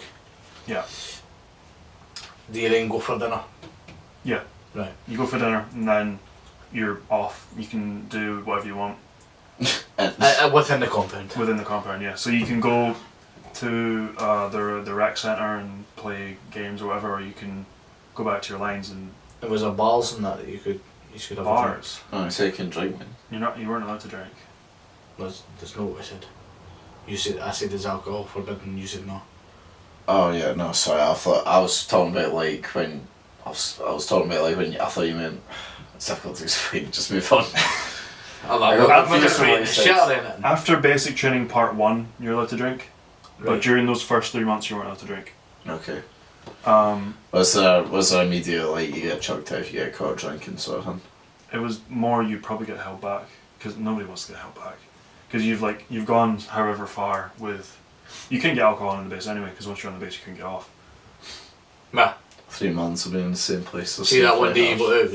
Speaker 3: Yeah.
Speaker 2: Do you then go for dinner?
Speaker 3: Yeah.
Speaker 2: Right.
Speaker 3: You go for dinner and then you're off. You can do whatever you want
Speaker 2: Within the compound.
Speaker 3: within the compound. Yeah. So you can go to the rec centre and play games or whatever, or you can go back to your lines and
Speaker 2: There was a bars and that you could have a drink.
Speaker 3: bars.
Speaker 1: Oh, so you can drink, man.
Speaker 3: You weren't allowed to drink.
Speaker 2: That's not what I said. I said there's alcohol forbidden, you said no.
Speaker 1: Oh yeah, no, sorry. I thought I was talking about like when I was talking about like when I thought you meant it's difficult to explain. Just move on.
Speaker 3: After basic training part 1, you're allowed to drink,
Speaker 2: Right.
Speaker 3: but during those first 3 months you weren't allowed to drink.
Speaker 1: Okay. Was there immediate like you get chucked out if you get caught drinking sort of thing?
Speaker 3: It was more you probably get held back because nobody wants to get held back because you've gone however far with. You can get alcohol on the base anyway because once you're on the base you can get off.
Speaker 2: Nah.
Speaker 1: 3 months of being in the same place.
Speaker 2: See that one day you got out,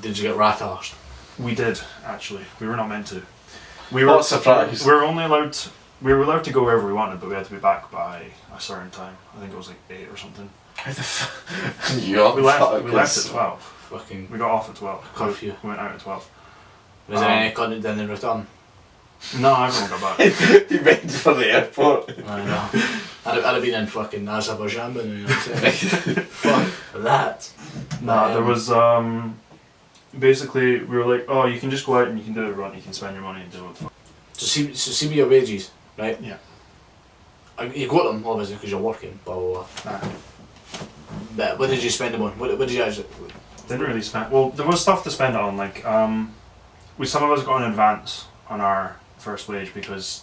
Speaker 2: did you get rat-arsed?
Speaker 3: We did, actually. We were not meant to.
Speaker 1: What a surprise.
Speaker 3: We were only allowed to, we were allowed to go wherever we wanted, but we had to be back by a certain time. I think it was like 8 or something.
Speaker 1: How the fuck?
Speaker 3: We left at 12.
Speaker 2: Fucking
Speaker 3: We got off at 12.
Speaker 2: curfew.
Speaker 3: We went out at 12.
Speaker 2: Was there any content in the return?
Speaker 3: No, everyone got back.
Speaker 1: You went for the airport.
Speaker 2: I know. I'd have been in fucking Azerbaijan, but you know what I'm saying? Fuck that.
Speaker 3: Nah, there was, basically, we were like, oh, you can just go out and you can do a run, you can spend your money and do what the fuck.
Speaker 2: So see with your wages, right?
Speaker 3: Yeah.
Speaker 2: You got them, obviously, because you're working, blah, blah, blah.
Speaker 3: Nah.
Speaker 2: But what did you spend them on? What did you actually...
Speaker 3: Didn't really spend, well, there was stuff to spend it on, like, some of us got an advance on our first wage because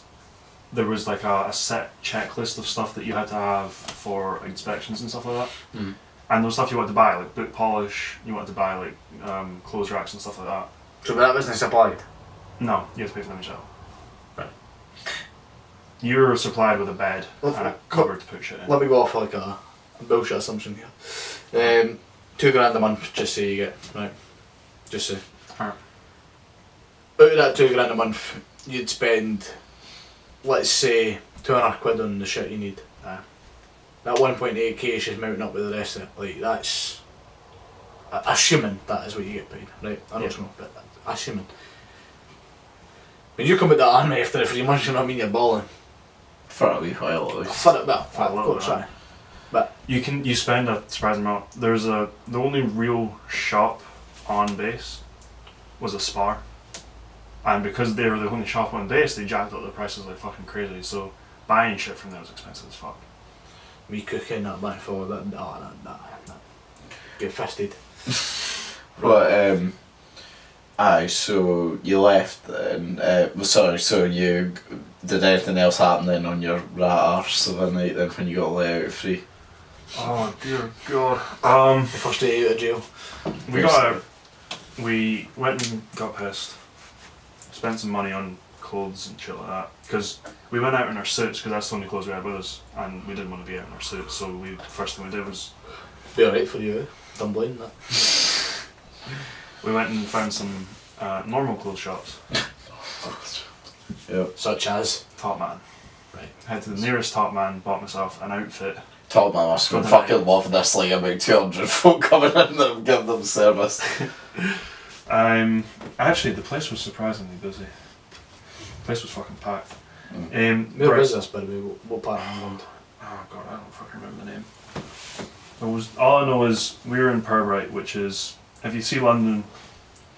Speaker 3: there was like a set checklist of stuff that you had to have for inspections and stuff like that.
Speaker 2: Mm.
Speaker 3: And there was stuff you wanted to buy, like boot polish, you wanted to buy like clothes racks and stuff like that.
Speaker 2: So that wasn't supplied?
Speaker 3: No, you had to pay for them yourself.
Speaker 2: Right.
Speaker 3: You were supplied with a bed and a cupboard to put shit in.
Speaker 2: Let me go off like a bullshit assumption here. £2,000 a month, just say you get, right? Just say.
Speaker 3: Alright.
Speaker 2: Out of that £2,000 a month, you'd spend, let's say, £200 on the shit you need. That 1.8k is just mounting up with the rest of it. Like, that's... Assuming that is what you get paid, right? I don't know, but assuming. When you come out the army after the 3 months, you know what I mean, you're balling.
Speaker 1: For a wee while at least.
Speaker 2: For it, well,
Speaker 3: For a
Speaker 2: of
Speaker 3: little
Speaker 2: course,
Speaker 3: bit.
Speaker 2: aye. But
Speaker 3: You spend a surprising amount. The only real shop on base was a Spar. And because they were the only shop on base, they jacked up the prices like fucking crazy. So buying shit from there was expensive as fuck.
Speaker 2: me cooking that back for that, nah. Get fisted.
Speaker 1: But aye, so you left then. So you did anything else happen then on your rat arse of a night then when you got let out free?
Speaker 3: Oh dear God.
Speaker 2: The first day out of jail.
Speaker 3: We got out. We went and got pissed. Spent some money on clothes and shit like that. Because we went out in our suits because that's the only clothes we had with us, and we didn't want to be out in our suits. So first thing we did was
Speaker 2: Be alright for you, Dumpling, that.
Speaker 3: we went and found some normal clothes shops.
Speaker 1: Yep.
Speaker 2: Such as.
Speaker 3: Top Man.
Speaker 2: Right.
Speaker 3: Head to the nearest Top Man, bought myself an outfit.
Speaker 1: Top man must have been fucking loving this, like about 200 folk coming in there and giving them service.
Speaker 3: Actually, the place was surprisingly busy. The place was fucking packed.
Speaker 2: Where is this, by the way? What part of England?
Speaker 3: Oh god, I don't fucking remember the name. All I know is we were in Pirbright, which is, if you see London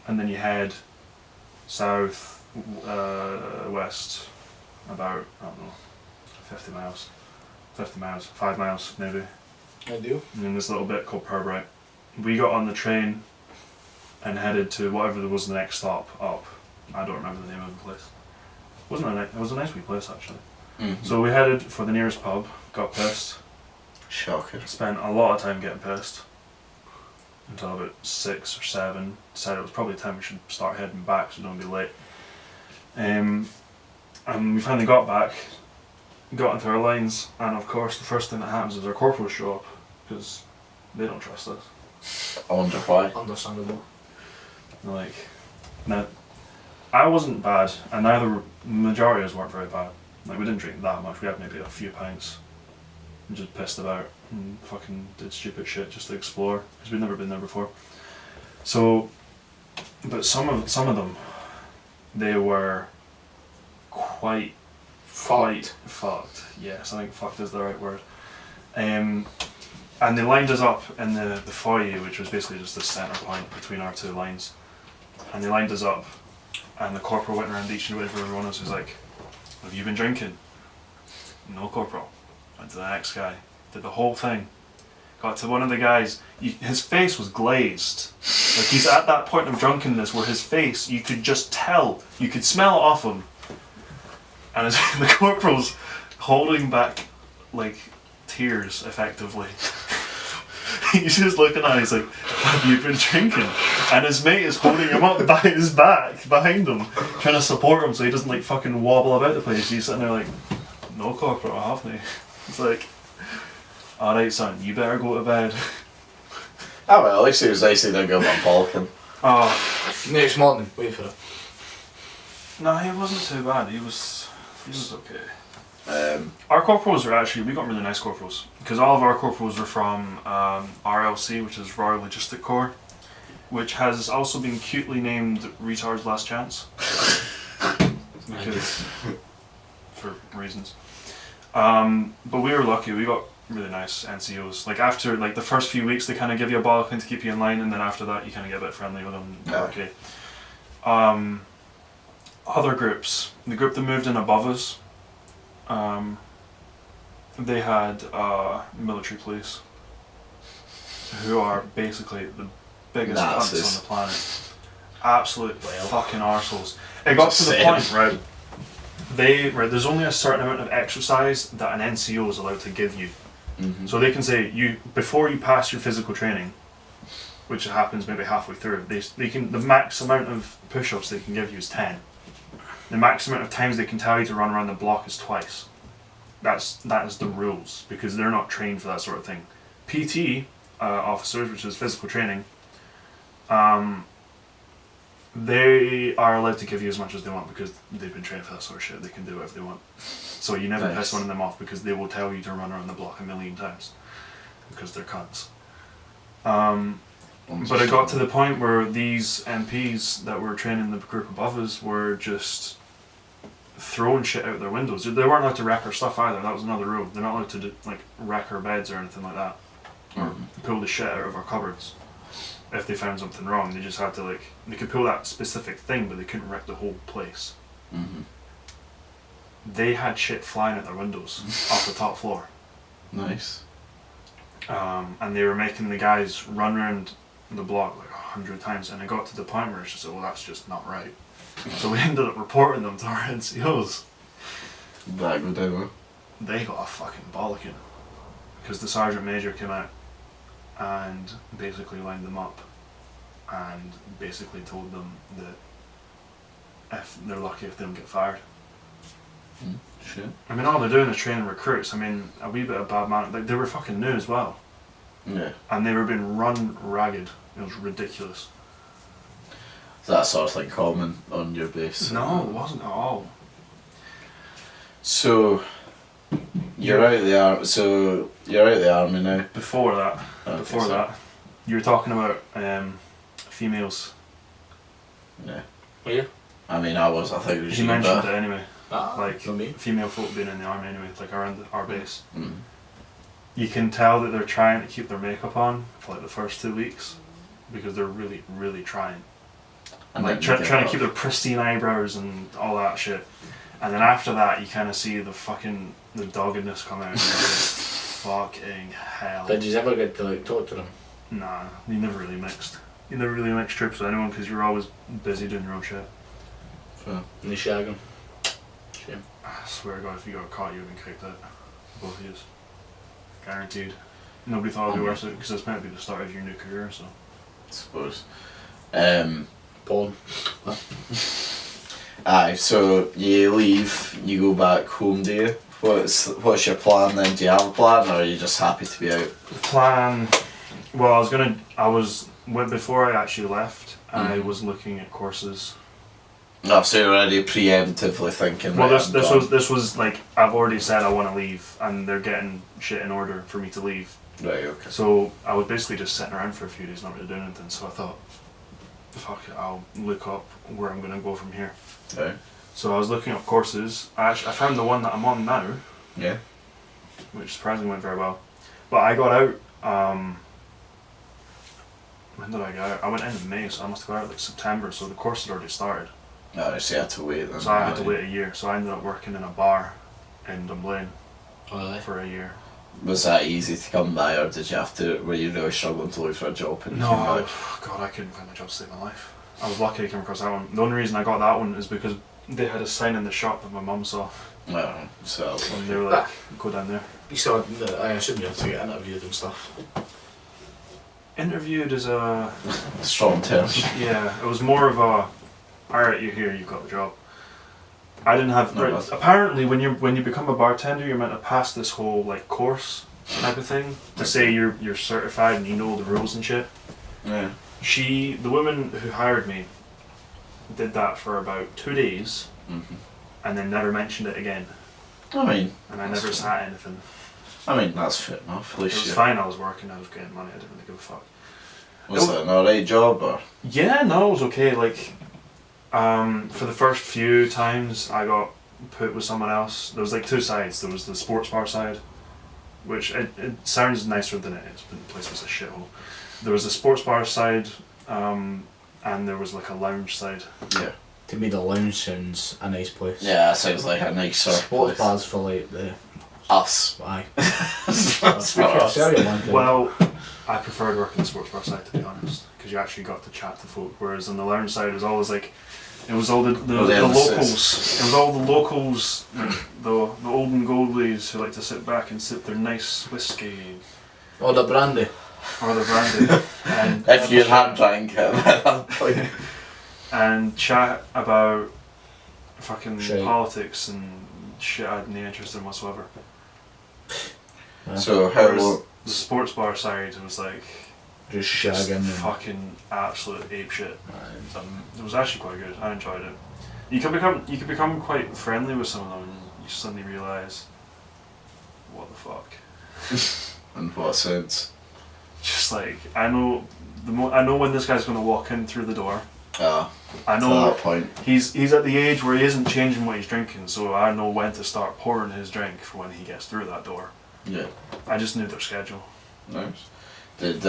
Speaker 3: and then you head south, west, about, I don't know, 50 miles, 5 miles maybe.
Speaker 2: I do.
Speaker 3: And then this little bit called Pirbright. We got on the train and headed to whatever was the next stop up. I don't remember the name of the place. It was a nice wee place actually.
Speaker 1: Mm-hmm.
Speaker 3: So we headed for the nearest pub, got pissed,
Speaker 1: Shocking.
Speaker 3: spent a lot of time getting pissed until about 6 or 7. Decided it was probably time we should start heading back so don't be late. And we finally got back, got into our lines, and of course the first thing that happens is our corporals show up because they don't trust us.
Speaker 1: I wonder why.
Speaker 2: Understandable.
Speaker 3: They're like, now, I wasn't bad, and the majority of us weren't very bad. Like we didn't drink that much. We had maybe a few pints, and just pissed about and fucking did stupid shit just to explore because we'd never been there before. So, but some of them, they were quite fucked. Yes, I think fucked is the right word. And they lined us up in the foyer, which was basically just the centre point between our two lines. And they lined us up, and the corporal went around each and every one of us was like, have you been drinking? No, corporal. Went to the next guy, did the whole thing. Got to one of the guys, his face was glazed. Like he's at that point of drunkenness where his face, you could just tell, you could smell it off him. And the corporal's holding back like tears effectively. He's just looking at it, he's like, have you been drinking? And his mate is holding him up by his back, behind him, trying to support him so he doesn't like fucking wobble about the place. He's sitting there like, no corporal, I haven't. It's like, Alright son, you better go to bed.
Speaker 1: Oh well, at least he was nice, he didn't give him a bollocking.
Speaker 3: Oh.
Speaker 2: Next morning, wait for it.
Speaker 3: No, he wasn't too bad, he was okay. Our corporals were actually, we got really nice corporals, because all of our corporals were from RLC, which is Royal Logistic Corps, which has also been cutely named Retard's Last Chance. Because, for reasons. But we were lucky, we got really nice NCOs. Like after the first few weeks they kind of give you a bollocking to keep you in line, and then after that you kind of get a bit friendly with them.
Speaker 1: Yeah.
Speaker 3: Okay. Other groups, the group that moved in above us, they had military police, who are basically the biggest
Speaker 1: Nazis.
Speaker 3: cunts on the planet. Absolute fucking arseholes. It got to the point, right? There's only a certain amount of exercise that an NCO is allowed to give you.
Speaker 1: Mm-hmm.
Speaker 3: So they can say before you pass your physical training, which happens maybe halfway through, the max amount of push-ups they can give you is 10. The max amount of times they can tell you to run around the block is twice. That is the rules, because they're not trained for that sort of thing. PT officers, which is physical training, they are allowed to give you as much as they want because they've been trained for that sort of shit. They can do whatever they want. So you never piss one of them off, because they will tell you to run around the block 1,000,000 times because they're cunts. But it got to the point where these MPs that were training the group above us were just throwing shit out their windows. They weren't allowed to wreck our stuff either. That was another rule. They're not allowed to wreck our beds or anything like that, or pull the shit out of our cupboards. If they found something wrong, they just had to they could pull that specific thing, but they couldn't wreck the whole place.
Speaker 1: Mm-hmm.
Speaker 3: They had shit flying out their windows off the top floor.
Speaker 1: Nice.
Speaker 3: And they were making the guys run around the block 100 times, and it got to the point where it's just well, that's just not right. So we ended up reporting them to our NCOs.
Speaker 1: That go down.
Speaker 3: They got a fucking bollocking because the sergeant major came out and basically lined them up and basically told them that if they're lucky if they don't get fired.
Speaker 1: Shit.
Speaker 3: I mean, all they're doing is training recruits. I mean, a wee bit of bad man. They were fucking new as well.
Speaker 1: Yeah.
Speaker 3: And they were being run ragged. It was ridiculous.
Speaker 1: Is that sort of thing common on your base?
Speaker 3: No, it wasn't at all.
Speaker 1: So you're out of the army. So you're out of the army now.
Speaker 3: Before that,
Speaker 1: Okay,
Speaker 3: you were talking about females.
Speaker 1: Yeah.
Speaker 2: Were you?
Speaker 1: I mean, I think it was
Speaker 3: You
Speaker 1: you,
Speaker 3: mentioned
Speaker 1: but
Speaker 3: it anyway.
Speaker 2: Not me.
Speaker 3: Female folk being in the army anyway, around our base.
Speaker 1: Mm.
Speaker 3: You can tell that they're trying to keep their makeup on for the first 2 weeks, because they're really, really trying.
Speaker 1: And
Speaker 3: Trying to keep their pristine eyebrows and all that shit. And then after that, you kind of see the doggedness come out. Fucking hell.
Speaker 2: Did you ever get to talk to them?
Speaker 3: Nah, you never really mixed. You never really mixed trips with anyone because you were always busy doing your own shit.
Speaker 1: Fair.
Speaker 2: And you shag them? Shame.
Speaker 3: I swear to God, if you got caught, you would have been kicked out. Both of you. Guaranteed. Nobody thought it'd be worth it because this might be the start of your new career, so.
Speaker 1: I suppose.
Speaker 2: Porn.
Speaker 1: Aye, so you leave, you go back home, do you? What's your plan then? Do you have a plan, or are you just happy to be out?
Speaker 3: Plan. Well, before I actually left, I was looking at courses.
Speaker 1: No, so you're already preemptively thinking.
Speaker 3: Well,
Speaker 1: right,
Speaker 3: this was I've already said I want to leave, and they're getting shit in order for me to leave.
Speaker 1: Right, okay.
Speaker 3: So I was basically just sitting around for a few days, not really doing anything. So I thought, fuck it, I'll look up where I'm gonna go from here.
Speaker 1: Right.
Speaker 3: So I was looking up courses. I found the one that I'm on now.
Speaker 1: Yeah.
Speaker 3: Which surprisingly went very well. But I got out. When did I get out? I went in May, so I must have got out September. So the course had already started.
Speaker 1: Oh, so you had to wait then.
Speaker 3: So I had to wait a year. So I ended up working in a bar in Dumplings for a year.
Speaker 1: Was that easy to come by, or did you have to? Were you really struggling to look for a job?
Speaker 3: No, God, I couldn't find a job to save my life. I was lucky I came across that one. The only reason I got that one is because they had a sign in the shop that my mum saw.
Speaker 1: Well, so.
Speaker 3: And they were like, go down there.
Speaker 2: You still, I assume you have to get interviewed and stuff.
Speaker 3: Interviewed is a
Speaker 1: strong term.
Speaker 3: Yeah, it was more of a, alright, you're here, you've got the job. I didn't have.
Speaker 1: No,
Speaker 3: Apparently, when you become a bartender, you're meant to pass this whole course type of thing to say you're certified and you know the rules and shit.
Speaker 1: Yeah.
Speaker 3: The woman who hired me, did that for about 2 days, and then never mentioned it again.
Speaker 1: I mean,
Speaker 3: and I never sat anything.
Speaker 1: I mean, that's fair enough. At least
Speaker 3: it was fine. I was working. I was getting money. I didn't really give a fuck.
Speaker 1: Was that an alright job or?
Speaker 3: Yeah, no, it was okay. Like, for the first few times I got put with someone else, there was like two sides. There was the sports bar side, which it sounds nicer than it is, but the place was a shithole. There was a sports bar side, and there was like a lounge side.
Speaker 1: Yeah.
Speaker 2: To me, the lounge sounds a nice place.
Speaker 1: Yeah, that sounds like a nicer
Speaker 2: sports
Speaker 1: place.
Speaker 2: bars for like the
Speaker 1: us.
Speaker 2: Aye.
Speaker 1: That's for us.
Speaker 3: Well, I preferred working the sports bar side, to be honest, because you actually got to chat to folk. Whereas on the lounge side, it was always like, it was all the locals. It was all the locals, the olden goldies who like to sit back and sip their nice whiskey.
Speaker 2: Or the brandy.
Speaker 3: Or the brandy. And
Speaker 1: if you had drank it at that point.
Speaker 3: And chat about fucking
Speaker 2: Shite.
Speaker 3: politics and shit I had no interest in whatsoever.
Speaker 2: Yeah.
Speaker 1: So how
Speaker 3: Whereas
Speaker 1: long?
Speaker 3: the sports bar side was like
Speaker 2: Just shagging.
Speaker 3: fucking absolute ape shit. It was actually quite good. I enjoyed it. You could become quite friendly with some of them, and you suddenly realise, what the fuck.
Speaker 1: In what sense?
Speaker 3: Just like I know when this guy's going to walk in through the door. I know
Speaker 1: to that point.
Speaker 3: He's at the age where he isn't changing what he's drinking, so I know when to start pouring his drink for when he gets through that door.
Speaker 1: Yeah.
Speaker 3: I just knew their schedule.
Speaker 1: Nice. Did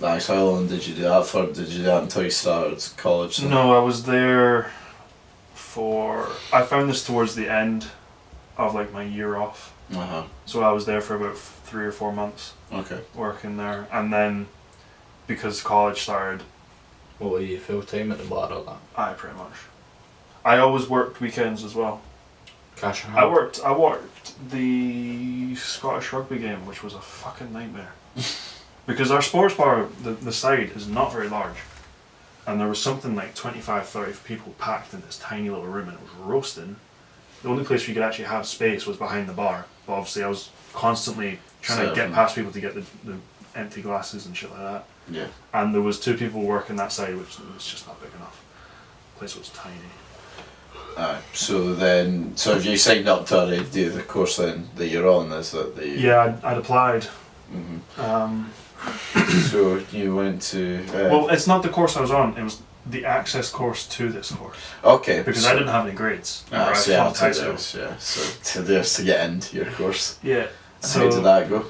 Speaker 1: nice. How long did you do that for? Did you do that until you started college? Then?
Speaker 3: No, I was there for. I found this towards the end of like my year off. So I was there for about 3 or 4 months.
Speaker 1: Okay.
Speaker 3: Working there, and then because college started.
Speaker 2: What were you, full time at the bar or that?
Speaker 3: Aye, pretty much. I always worked weekends as well.
Speaker 2: Cash in
Speaker 3: I
Speaker 2: hand.
Speaker 3: worked the Scottish rugby game, which was a fucking nightmare. Because our sports bar, the side is not very large. And there was something like 25, 30 people packed in this tiny little room, and it was roasting. The only place we could actually have space was behind the bar. But obviously I was constantly trying to get past people to get the empty glasses and shit like that.
Speaker 1: Yeah.
Speaker 3: And there was 2 people working that side, which was just not big enough. The place was tiny.
Speaker 1: So have you signed up to already do the course then that you're on? Is that the?
Speaker 3: Yeah, I'd applied.
Speaker 1: So you went to.
Speaker 3: Well, it's not the course I was on. It was the access course to this course.
Speaker 1: Okay.
Speaker 3: Because I didn't have any grades.
Speaker 1: So to this to get into your course.
Speaker 3: Yeah.
Speaker 1: So how did that go?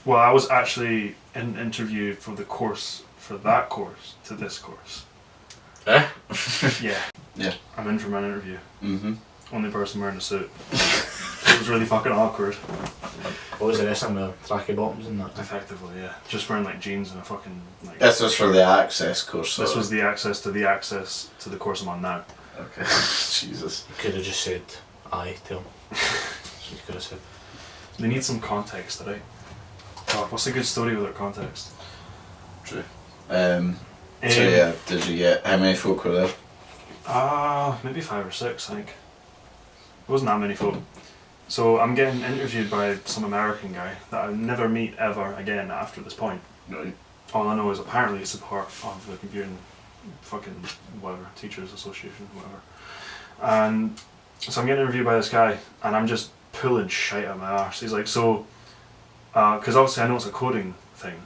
Speaker 3: Well, I was actually interviewed for the course, for that course to this course.
Speaker 1: Eh?
Speaker 3: Yeah.
Speaker 1: Yeah.
Speaker 3: I'm in for my interview. Only person wearing a suit. It was really fucking awkward.
Speaker 2: What was the rest of them, tracky bottoms and that?
Speaker 3: Effectively, yeah. Just wearing like jeans and a fucking like.
Speaker 1: This was for the access course.
Speaker 3: This was the access to the course I'm on now.
Speaker 1: Okay. Jesus.
Speaker 2: You could have just said aye to him. So you could have said.
Speaker 3: They need some context, right? Oh, what's a good story without context?
Speaker 1: True. So yeah, did you get, how many folk were there?
Speaker 3: Maybe 5 or 6, I think. It wasn't that many folk. So I'm getting interviewed by some American guy that I'll never meet ever again after this point.
Speaker 1: Right.
Speaker 3: All I know is apparently it's a part of the computing fucking whatever, teachers association, whatever. And so I'm getting interviewed by this guy, and I'm just pulling shit out of my arse. He's like, so, because obviously I know it's a coding thing.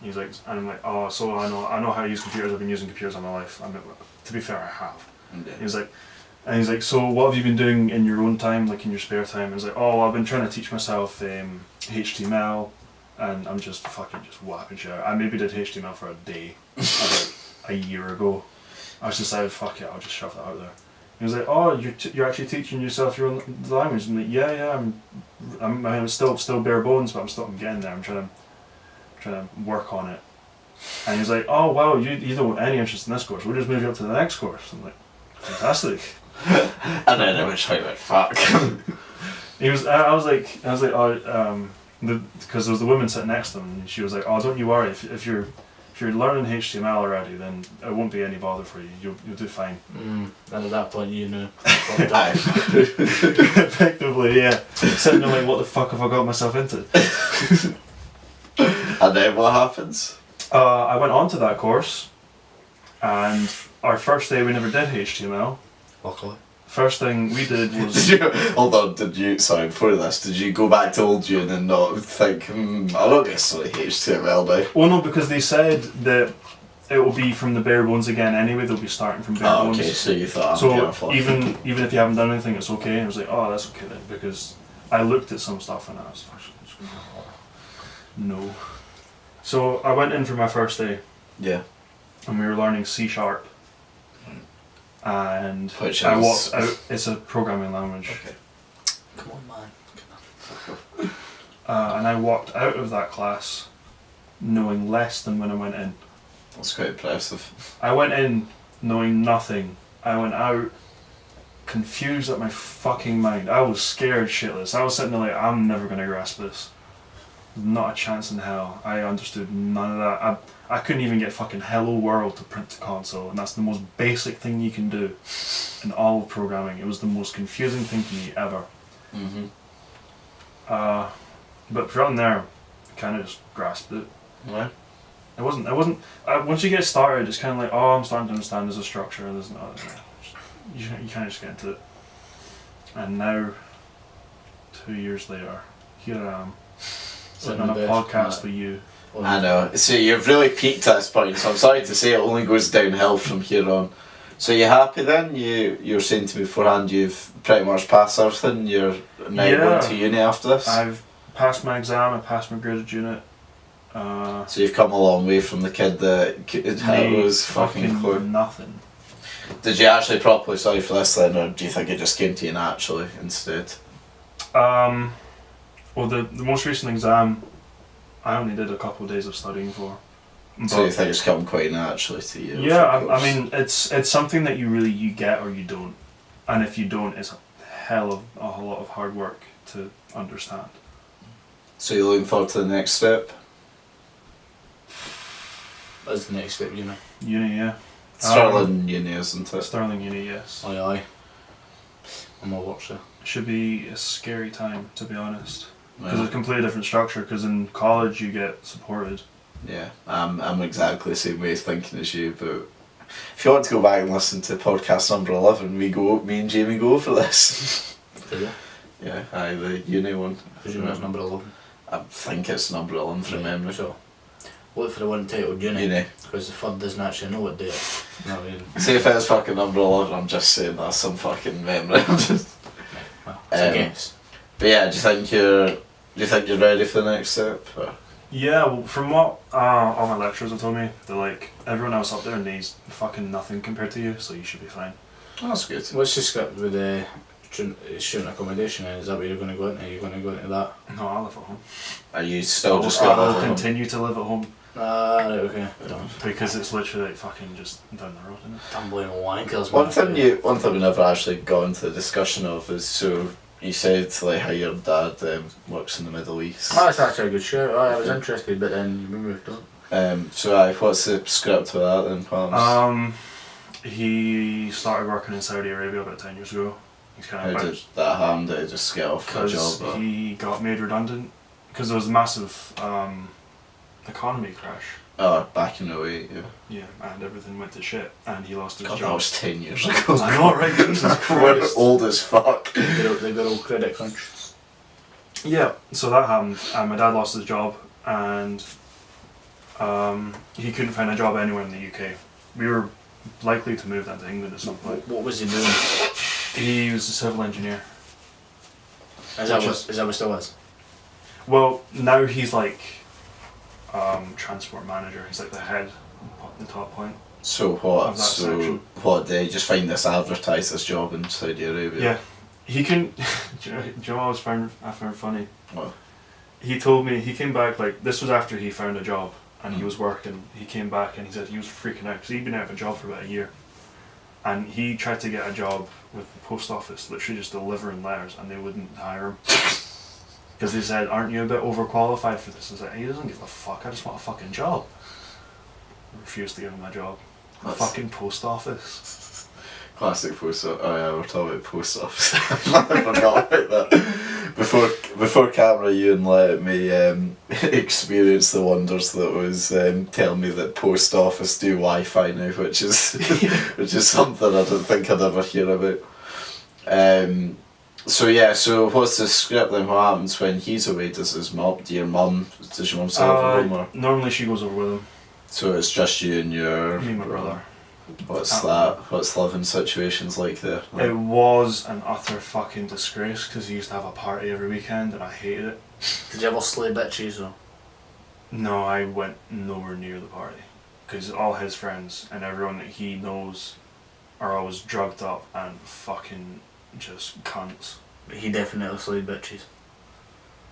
Speaker 3: He's like, and I'm like, oh, so I know how to use computers. I've been using computers all my life. I mean, to be fair, I have.
Speaker 1: Okay.
Speaker 3: He's like, so what have you been doing in your own time, like in your spare time? And he's like, oh, I've been trying to teach myself HTML, and I'm just fucking just whapping shit out. I maybe did HTML for a day about a year ago. I just decided, fuck it, I'll just shove that out there. He was like, oh, you're actually teaching yourself your own language. I'm like, yeah, I'm still bare bones, but I'm getting there. I'm trying to work on it. And he was like, oh well, you don't want any interest in this course. We'll just move you up to the next course. I'm like, fantastic.
Speaker 1: And then I went like, fuck.
Speaker 3: I was like, oh, because there was the woman sitting next to him, and she was like, oh, don't you worry, if you're if you're learning HTML already, then it won't be any bother for you. You'll do fine.
Speaker 2: And at that point, you know.
Speaker 3: Effectively, yeah. Sitting there like, what the fuck have I got myself into?
Speaker 1: And then what happens?
Speaker 3: I went on to that course, and our first day we never did HTML.
Speaker 2: Luckily.
Speaker 3: First thing we did was...
Speaker 1: Sorry, before this, did you go back to old Euan and not think, I'm not going to study HTML now?
Speaker 3: Well, no, because they said that it will be from the bare bones again anyway, they'll be starting from bare bones.
Speaker 1: Okay, so you thought,
Speaker 3: so even if you haven't done anything, it's okay. And I was like, oh, that's okay then, because I looked at some stuff and I was like, no. So I went in for my first day.
Speaker 1: Yeah.
Speaker 3: And we were learning C#. And
Speaker 1: Which
Speaker 3: I
Speaker 1: is...
Speaker 3: walked out. It's a programming language.
Speaker 1: Okay.
Speaker 2: Come on, man. Come on.
Speaker 3: And I walked out of that class knowing less than when I went in.
Speaker 1: That's quite impressive.
Speaker 3: I went in knowing nothing. I went out confused at my fucking mind. I was scared shitless. I was sitting there like, I'm never going to grasp this. Not a chance in hell. I understood none of that. I couldn't even get fucking Hello World to print to console, and that's the most basic thing you can do in all of programming. It was the most confusing thing to me ever. But from there, I kind of just grasped it.
Speaker 1: Yeah.
Speaker 3: It wasn't. Once you get started, it's kind of like, oh, I'm starting to understand there's a structure. There's no. You kind of just get into it. And now, 2 years later, here I am, sitting on a podcast with you.
Speaker 1: I know. So you've really peaked at this point, so I'm sorry to say it only goes downhill from here on. So you happy then? You were saying to me beforehand you've pretty much passed everything, you're now going to uni after this?
Speaker 3: I've passed my exam, I passed my graded unit.
Speaker 1: So you've come a long way from the kid that was fucking clear.
Speaker 3: Nothing.
Speaker 1: Did you actually properly study for this then, or do you think it just came to you naturally instead?
Speaker 3: Well, the most recent exam, I only did a couple of days of studying for.
Speaker 1: So you think it's come quite naturally to you?
Speaker 3: Yeah, I mean, it's something that you get or you don't, and if you don't, it's a whole lot of hard work to understand.
Speaker 1: So you're looking forward to the next step?
Speaker 2: That's the next step, uni.
Speaker 3: Uni, yeah.
Speaker 1: Stirling uni, isn't it?
Speaker 3: Stirling uni, yes.
Speaker 2: Aye. I'm all watch there.
Speaker 3: Should be a scary time, to be honest. Because
Speaker 1: Yeah.
Speaker 3: it's a completely different structure, because in college you get supported.
Speaker 1: Yeah, I'm exactly the same way thinking as you, but if you want to go back and listen to podcast number 11, me and Jamie go over this.
Speaker 2: Did you?
Speaker 1: Yeah, the uni one.
Speaker 2: I presume that's number 11.
Speaker 1: I think it's number 11 from memory.
Speaker 2: So, look for the one titled uni.
Speaker 1: Uni.
Speaker 2: Because the third doesn't actually know what day it is. You know what I mean?
Speaker 1: See if it's fucking number 11, I'm just saying that's some fucking memory.
Speaker 2: Well, it's a guess.
Speaker 1: But yeah, do you think you're ready for the next step? Or?
Speaker 3: Yeah, well, from what all my lecturers have told me, they're like, everyone else up there needs fucking nothing compared to you, so you should be fine.
Speaker 1: Oh, that's good.
Speaker 2: What's the script with the student accommodation? Is that what you're going to go into? Are you going to go into that?
Speaker 3: No, I live at home.
Speaker 1: Are you still just
Speaker 3: I
Speaker 1: going
Speaker 3: will
Speaker 1: to
Speaker 3: continue to live at home.
Speaker 2: Right, okay.
Speaker 3: Because it's literally like fucking just down the road, isn't it?
Speaker 2: Tumbling wankers.
Speaker 1: One thing we never actually got into the discussion of is, so you said like how your dad works in the Middle East.
Speaker 2: Oh, that's actually a good show. I was interested, but then we moved on.
Speaker 1: So what's the script for that then, Palms?
Speaker 3: He started working in Saudi Arabia about 10 years ago. He's kind
Speaker 1: How
Speaker 3: of
Speaker 1: did that happen? Did it just get off the
Speaker 3: because
Speaker 1: job?
Speaker 3: he got made redundant because there was a massive economy crash.
Speaker 1: Oh, back in 08, yeah.
Speaker 3: Yeah, and everything went to shit, and he lost his
Speaker 1: God,
Speaker 3: job.
Speaker 1: that was 10 years ago.
Speaker 3: I know, right? Jesus
Speaker 1: We're
Speaker 3: Christ.
Speaker 1: old as fuck.
Speaker 2: The good old credit crunch.
Speaker 3: Yeah, so that happened, and my dad lost his job, and he couldn't find a job anywhere in the UK. We were likely to move down to England at some point.
Speaker 2: What was he doing?
Speaker 3: He was a civil engineer.
Speaker 2: Is that what still is?
Speaker 3: Well, now he's like transport manager. He's like the head, the top point.
Speaker 1: So what?
Speaker 3: Of that section.
Speaker 1: What? Did he just find this advertised this job in Saudi Arabia?
Speaker 3: Yeah, he can. Do you know what I found funny?
Speaker 1: What?
Speaker 3: He told me he came back like this was after he found a job and he was working. He came back and he said he was freaking out because he'd been out of a job for about a year, and he tried to get a job with the post office, literally just delivering letters, and they wouldn't hire him. Because they said, aren't you a bit overqualified for this? I was like, he doesn't give a fuck, I just want a fucking job. refused to give him a job. The
Speaker 1: That's-
Speaker 3: fucking post office.
Speaker 1: Classic post office. Oh yeah, we're talking about post office. I forgot about that. Before camera, Euan let me experience the wonders that was telling me that post office do Wi-Fi now, which is which is something I don't think I'd ever hear about. So what's the script then? What happens when he's away? Does your mum stay over home, or?
Speaker 3: Normally she goes over with him.
Speaker 1: So it's just you and your...
Speaker 3: Me and my brother.
Speaker 1: What's that? What's living situations like there?
Speaker 3: It was an utter fucking disgrace because he used to have a party every weekend and I hated it.
Speaker 2: Did you ever slay bitches or?
Speaker 3: No, I went nowhere near the party because all his friends and everyone that he knows are always drugged up and fucking just cunts.
Speaker 2: He definitely slayed bitches.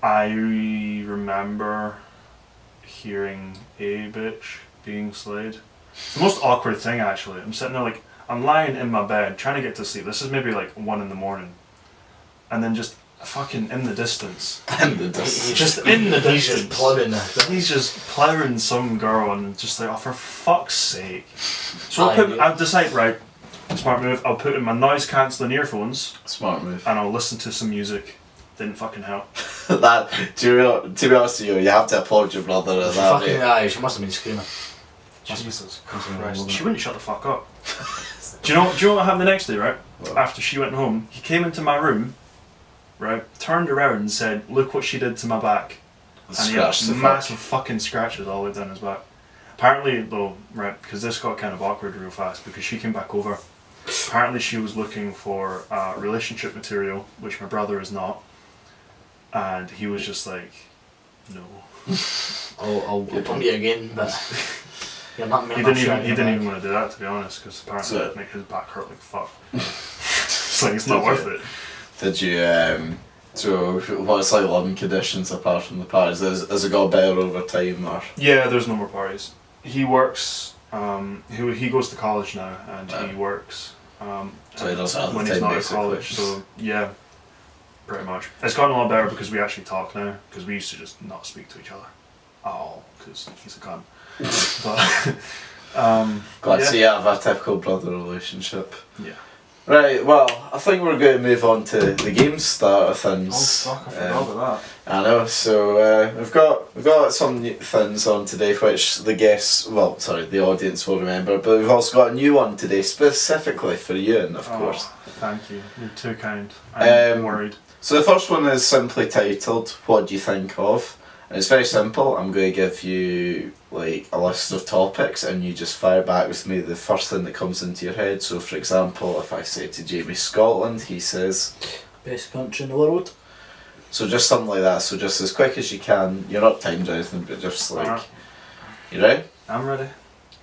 Speaker 3: I remember hearing a bitch being slayed. It's the most awkward thing actually. I'm sitting there like, I'm lying in my bed trying to get to sleep. This is maybe like 1 a.m. And then just fucking in the distance.
Speaker 1: In the distance.
Speaker 3: Just in the
Speaker 2: He's
Speaker 3: distance.
Speaker 2: just ploughing it.
Speaker 3: He's just ploughing some girl and just like, oh for fuck's sake. So I'll decide, right, smart move, I'll put in my noise cancelling earphones.
Speaker 1: Smart move.
Speaker 3: And I'll listen to some music. Didn't fucking help.
Speaker 1: That, to be honest with you have to applaud your brother at
Speaker 2: She
Speaker 1: that
Speaker 2: fucking
Speaker 1: rate.
Speaker 2: aye, she must have been screaming.
Speaker 3: Jesus
Speaker 2: Christ.
Speaker 3: Christ. She wouldn't shut the fuck up. Do you know what happened the next day, right?
Speaker 1: What?
Speaker 3: After she went home, he came into my room, right, turned around and said, look what she did to my back. And he had
Speaker 1: Scratch the
Speaker 3: massive fucking scratches all the way down his back. Apparently though, right, because this got kind of awkward real fast because she came back over. Apparently she was looking for relationship material, which my brother is not. And he was just like, no.
Speaker 2: I'll pump you again, but you're not
Speaker 3: He didn't even want to do that, to be honest, because apparently it'd make his back hurt like fuck. It's like, it's not worth it.
Speaker 1: Did you, so what's like living conditions apart from the parties? Has it got better over time, or?
Speaker 3: Yeah, there's no more parties. He works, he goes to college now, and he works
Speaker 1: So he doesn't have the
Speaker 3: when he's
Speaker 1: time,
Speaker 3: not at
Speaker 1: basically.
Speaker 3: college, so yeah, pretty much. It's gotten a lot better because we actually talk now, because we used to just not speak to each other at all, because he's a cunt. But,
Speaker 1: Glad
Speaker 3: yeah.
Speaker 1: to see you have a typical brother relationship.
Speaker 3: Yeah.
Speaker 1: Right, well, I think we're going to move on to the game start of things.
Speaker 3: Oh fuck, I forgot about that.
Speaker 1: I know, so we've got some new things on today which the the audience will remember, but we've also got a new one today specifically for Euan, of course.
Speaker 3: Thank you, you're too kind. I'm worried.
Speaker 1: So the first one is simply titled, What Do You Think Of? And it's very simple. I'm going to give you like a list of topics and you just fire back with me the first thing that comes into your head. So for example, if I say to Jamie Scotland, he says...
Speaker 2: Best country in the world.
Speaker 1: So just something like that, so just as quick as you can. You're not timed or anything, but just like...
Speaker 3: Alright.
Speaker 1: You ready?
Speaker 3: I'm ready.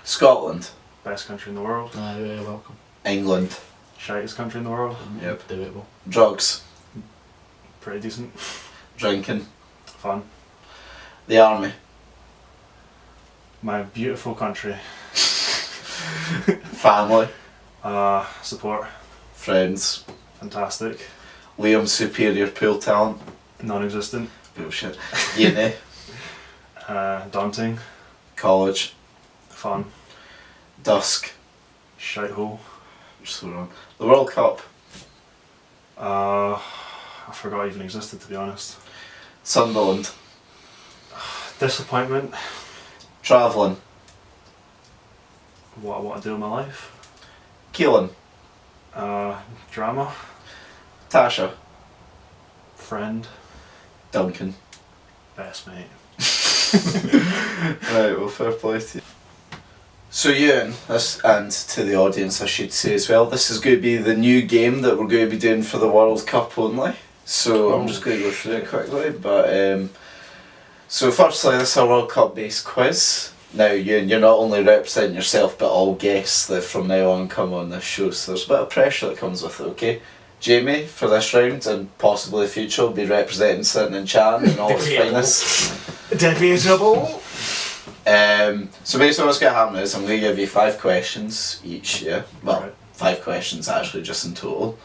Speaker 1: Scotland.
Speaker 3: Best country in the world.
Speaker 2: Aye, you're welcome.
Speaker 1: England.
Speaker 3: Shitest country in the world.
Speaker 1: Yep.
Speaker 2: Debatable.
Speaker 1: Drugs.
Speaker 3: Pretty decent.
Speaker 1: Drinking.
Speaker 3: Fun.
Speaker 1: The army.
Speaker 3: My beautiful country.
Speaker 1: Family.
Speaker 3: Support.
Speaker 1: Friends.
Speaker 3: Fantastic.
Speaker 1: Liam's superior pool talent.
Speaker 3: Non-existent.
Speaker 1: Bullshit. Uni.
Speaker 3: Daunting.
Speaker 1: College.
Speaker 3: Fun.
Speaker 1: Dusk.
Speaker 3: Shithole.
Speaker 1: You're so wrong. The World Cup.
Speaker 3: I forgot it even existed, to be honest.
Speaker 1: Sunderland.
Speaker 3: Disappointment.
Speaker 1: Travelling.
Speaker 3: What I want to do in my life.
Speaker 1: Keelan.
Speaker 3: Drama.
Speaker 1: Tasha.
Speaker 3: Friend.
Speaker 1: Duncan.
Speaker 3: Best mate.
Speaker 1: Right, well, fair play to you. So Euan, and to the audience I should say as well, this is going to be the new game that we're going to be doing for the World Cup only. So I'm just going to go through it quickly, but so firstly, this is a World Cup based quiz. Now Euan, you're not only representing yourself but all guests that from now on come on this show, so there's a bit of pressure that comes with it, okay? Jamie, for this round and possibly the future, will be representing Sitting and Chatting in all its finest.
Speaker 2: Debatable.
Speaker 1: So basically what's going to happen is I'm going to give you 5 questions each, yeah? Well,
Speaker 3: Right.
Speaker 1: 5 questions actually, just in total.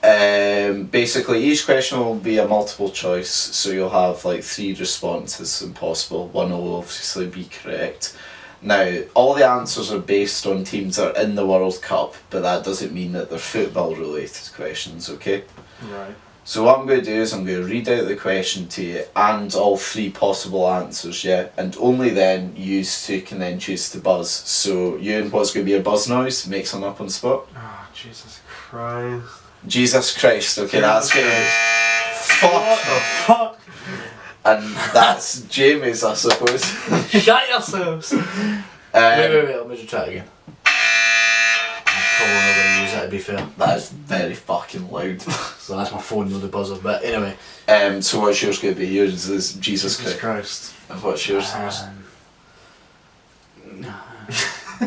Speaker 1: Basically each question will be a multiple choice, so you'll have like 3 responses and possible. One will obviously be correct. Now, all the answers are based on teams that are in the World Cup, but that doesn't mean that they're football related questions, okay?
Speaker 3: Right.
Speaker 1: So what I'm going to do is I'm going to read out the question to you and all 3 possible answers, yeah? And only then you two can then choose to buzz. So, Euan, what's going to be your buzz noise? Make something up on the spot.
Speaker 3: Oh, Jesus Christ.
Speaker 1: Jesus Christ, okay, that's going to be...
Speaker 3: What the fuck?
Speaker 1: And that's Jamie's, I suppose.
Speaker 2: Shut yourselves! Wait, let me just try it again. I'm probably not going to use that, to be fair.
Speaker 1: That is very fucking loud.
Speaker 2: So that's my phone, not the buzzer, but anyway.
Speaker 1: So what's yours going to be? Yours is Jesus Christ.
Speaker 3: Christ.
Speaker 1: And what's yours?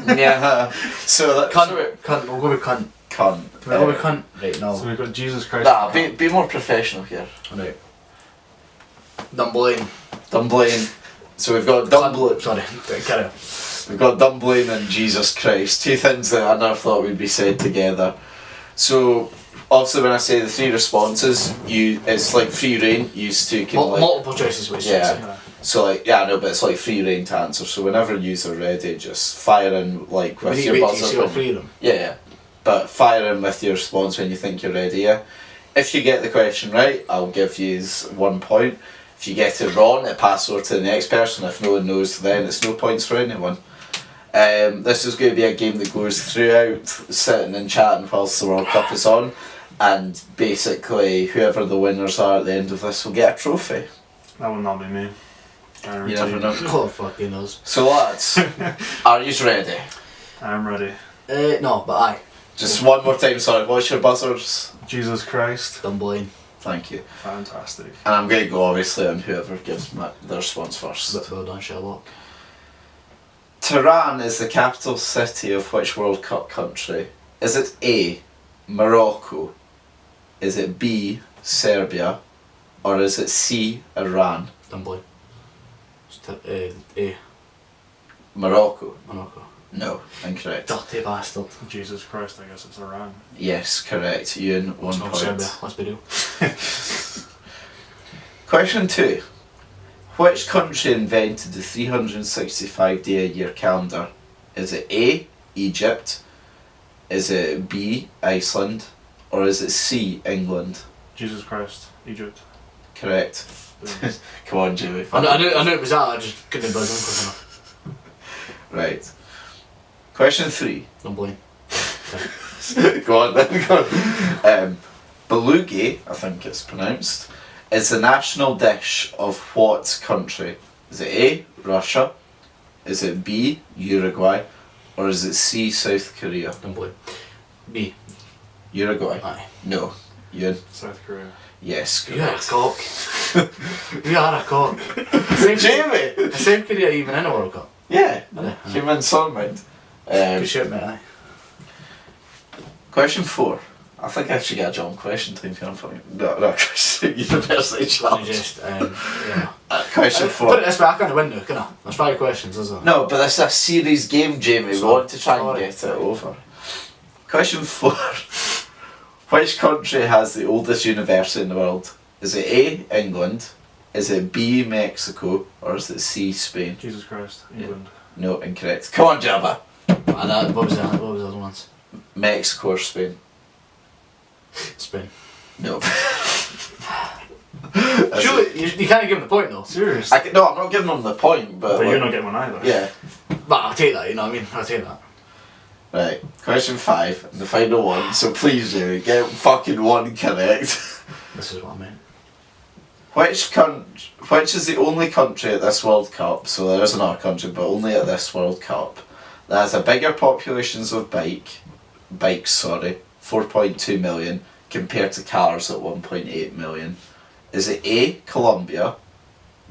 Speaker 1: Yeah. So that...
Speaker 2: Cunt, we'll go with cunt.
Speaker 1: Cunt.
Speaker 2: We'll go with cunt. Right, no.
Speaker 3: So we've got Jesus Christ.
Speaker 1: Nah, be more professional here.
Speaker 2: Right. Dumpling.
Speaker 1: Dumpling. So we've got Dumpling.
Speaker 2: Sorry, carry on.
Speaker 1: We've got Dumpling and Jesus Christ. 2 things that I never thought would be said together. So obviously when I say the 3 responses, it's like free reign. You two can
Speaker 2: multiple choices, which
Speaker 1: yeah. So like I know, but it's like free reign to answer. So whenever you're ready, just fire in like with your buzzer.
Speaker 2: See all 3 of them.
Speaker 1: Yeah. But fire in with your response when you think you're ready. Yeah. If you get the question right, I'll give you 1 point. If you get it wrong, it passes over to the next person. If no one knows, then it's no points for anyone. This is going to be a game that goes throughout sitting and chatting whilst the World Cup is on, and basically whoever the winners are at the end of this will get a trophy.
Speaker 3: That will not be me.
Speaker 1: You never know.
Speaker 2: Oh, fucking knows.
Speaker 1: So lads, are you ready?
Speaker 3: I'm ready.
Speaker 2: No, but aye.
Speaker 1: Just one more time, sorry, what's your buzzers?
Speaker 3: Jesus Christ.
Speaker 2: Dumpling.
Speaker 1: Thank you.
Speaker 3: Fantastic.
Speaker 1: And I'm going to go obviously on whoever gives their response first.
Speaker 2: But well done, Sherlock.
Speaker 1: Tehran is the capital city of which World Cup country? Is it A, Morocco? Is it B, Serbia? Or is it C, Iran?
Speaker 2: Dumpling. A.
Speaker 1: Morocco?
Speaker 2: Morocco.
Speaker 1: No, incorrect.
Speaker 2: Dirty bastard.
Speaker 3: Jesus Christ, I guess it's Iran.
Speaker 1: Yes, correct. Euan, 1 point.
Speaker 2: Serbia, let's be real.
Speaker 1: Question 2. Which country invented the 365-day-a-year calendar? Is it A, Egypt? Is it B, Iceland? Or is it C, England?
Speaker 3: Jesus Christ, Egypt.
Speaker 1: Correct. Come on, Jimmy.
Speaker 2: I knew it was that, I just couldn't buzz in quick enough.
Speaker 1: Right. Question 3.
Speaker 2: Dumpling.
Speaker 1: Go on then, go on. Belugi, I think it's pronounced, is the national dish of what country? Is it A, Russia? Is it B, Uruguay? Or is it C, South Korea?
Speaker 2: Dumpling. B.
Speaker 1: Uruguay?
Speaker 2: Aye.
Speaker 1: No. Euan?
Speaker 3: South Korea.
Speaker 1: Yes,
Speaker 2: You're a
Speaker 1: correct.
Speaker 2: cock. You are a cock.
Speaker 1: Jamie!
Speaker 2: Is South Korea even in a World Cup?
Speaker 1: Yeah,
Speaker 2: Aye.
Speaker 1: human sunwind.
Speaker 2: Good shit, mate, aye.
Speaker 1: Question 4. I think I should get a John question time here. No, question. University challenge.
Speaker 2: Just, yeah.
Speaker 1: Question
Speaker 2: Put
Speaker 1: 4.
Speaker 2: it this way, I can't win now, can I? There's 5 questions, isn't there?
Speaker 1: No, but this is a serious game, Jamie. We
Speaker 2: Sorry.
Speaker 1: want to try and
Speaker 2: Sorry.
Speaker 1: get it over. Question 4. Which country has the oldest university in the world? Is it A, England? Is it B, Mexico? Or is it C, Spain?
Speaker 3: Jesus Christ, England.
Speaker 1: No, incorrect. Come on, Jabba.
Speaker 2: And what was the other ones?
Speaker 1: Mexico or Spain?
Speaker 2: Spain.
Speaker 1: No.
Speaker 2: Surely, you can't give him the point though.
Speaker 3: Serious?
Speaker 1: No, I'm not giving them the point, but...
Speaker 3: But
Speaker 1: like,
Speaker 3: you're not getting one either.
Speaker 1: Yeah.
Speaker 2: But I'll take that, you know what I mean? I'll take that.
Speaker 1: Right. Question 5, the final one. So please, Jamie, get fucking 1 correct.
Speaker 2: This is what I meant.
Speaker 1: Which is the only country at this World Cup, so there is another country, but only at this World Cup, that has a bigger populations of bikes, 4.2 million, compared to cars at 1.8 million. Is it A, Colombia,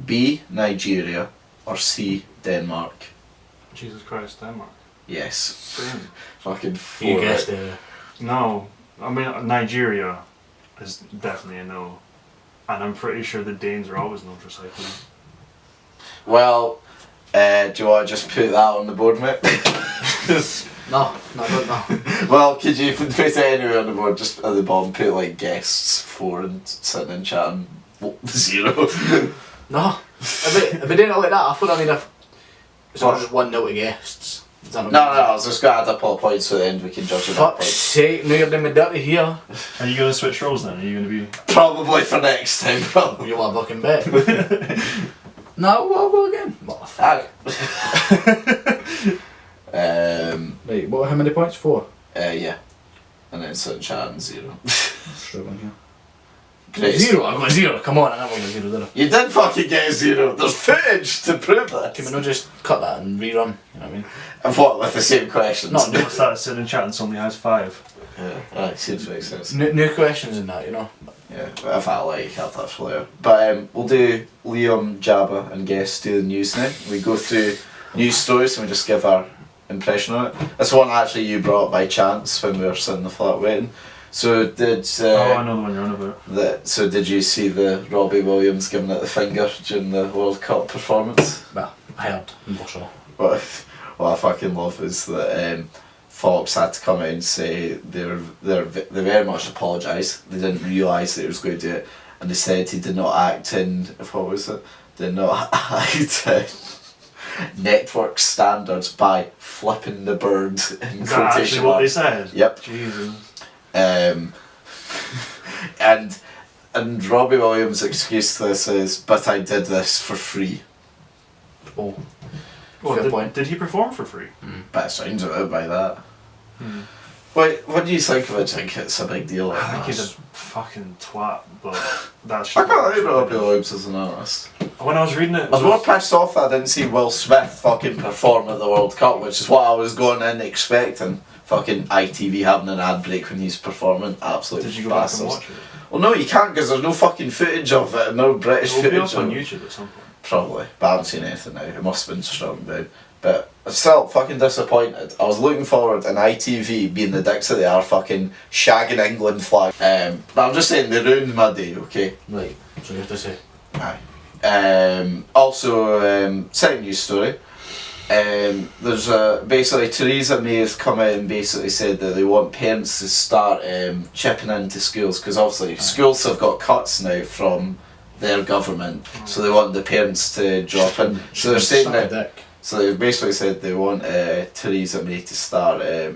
Speaker 1: B, Nigeria, or C, Denmark?
Speaker 3: Jesus Christ, Denmark.
Speaker 1: Yes.
Speaker 3: Spain.
Speaker 1: Fucking 4.
Speaker 2: You guessed
Speaker 1: right.
Speaker 2: it.
Speaker 3: No, I mean Nigeria is definitely a no, and I'm pretty sure the Danes are always known for cycling.
Speaker 1: Well, do you want to just put that on the board, mate?
Speaker 2: No, I don't know.
Speaker 1: Well, could you put it anywhere on the board, just at the bottom, put like guests 4 and sitting and chatting 0.
Speaker 2: No. If it didn't like that, I thought, I mean, if Is there just 1-0 to guests? Is that
Speaker 1: No, I was just going to add up all points so at the end we can judge it.
Speaker 2: Fuck's sake, now you're doing me dirty here.
Speaker 3: Are you going to switch roles then? Are you going to be...
Speaker 1: Probably for next time, probably.
Speaker 2: You want a fucking bet? No, we'll go again.
Speaker 1: Aye.
Speaker 2: Right, how many points? 4?
Speaker 1: Yeah. And then St. Chan 0.
Speaker 2: Struggling here.
Speaker 1: Great.
Speaker 2: 0? I got 0. Come on, I never got 0, did I?
Speaker 1: You did fucking get 0. There's footage to prove that.
Speaker 2: Can we not just cut that and rerun? You know what I mean?
Speaker 1: And what, with the same questions?
Speaker 2: No,
Speaker 3: What's that? Sitting in chat and somebody has 5.
Speaker 1: Yeah, aye, seems to make sense.
Speaker 2: New questions in that, you know?
Speaker 1: Yeah, if I like, I'll touch later. But we'll do Liam, Jabba and guests do the news now. We go through news stories and we just give our impression on it. This one actually you brought up by chance when we were sitting in the flat waiting. So did...
Speaker 3: I know the one you're on about.
Speaker 1: So did you see the Robbie Williams giving it the finger during the World Cup performance?
Speaker 2: Well, I heard. I'm not sure.
Speaker 1: What I fucking love is that Fox had to come out and say they very much apologised. They didn't realise that he was going to do it, and they said he did not act in did not act in network standards by flipping the bird in
Speaker 3: Is that actually what they said?
Speaker 1: Yep.
Speaker 3: Jesus.
Speaker 1: And Robbie Williams' excuse to this is, but I did this for free.
Speaker 2: Oh.
Speaker 3: Well,
Speaker 2: Fair point.
Speaker 3: did he perform for free?
Speaker 1: But it sounds a bit by that. Wait, what do you think of it? Do you think it's a big deal? Like
Speaker 3: I think
Speaker 1: that?
Speaker 3: he's a fucking twat, but that's
Speaker 1: I can't like Robbie Williams as an artist.
Speaker 3: When I was reading it,
Speaker 1: I was more pissed off that I didn't see Will Smith fucking perform at the World Cup, which is what I was going in expecting. Fucking ITV having an ad break when he's performing. Absolute
Speaker 3: did you go
Speaker 1: bastards.
Speaker 3: back and watch it?
Speaker 1: Well, no, you can't because there's no fucking footage of it, no British
Speaker 3: It'll be
Speaker 1: footage
Speaker 3: up on
Speaker 1: of it.
Speaker 3: YouTube at some point.
Speaker 1: Probably, but I haven't seen anything now. It must have been struck down. But I'm still fucking disappointed. I was looking forward in ITV being the dicks that they are fucking shagging England flag. But I'm just saying they ruined my day, okay?
Speaker 2: Right, so you have to say.
Speaker 1: Aye. Also, second news story. There's basically Theresa May has come out and basically said that they want parents to start chipping into schools because obviously schools have got cuts now from their government, so they want the parents to drop in. So they're saying that. So they basically said they want Theresa May to start. They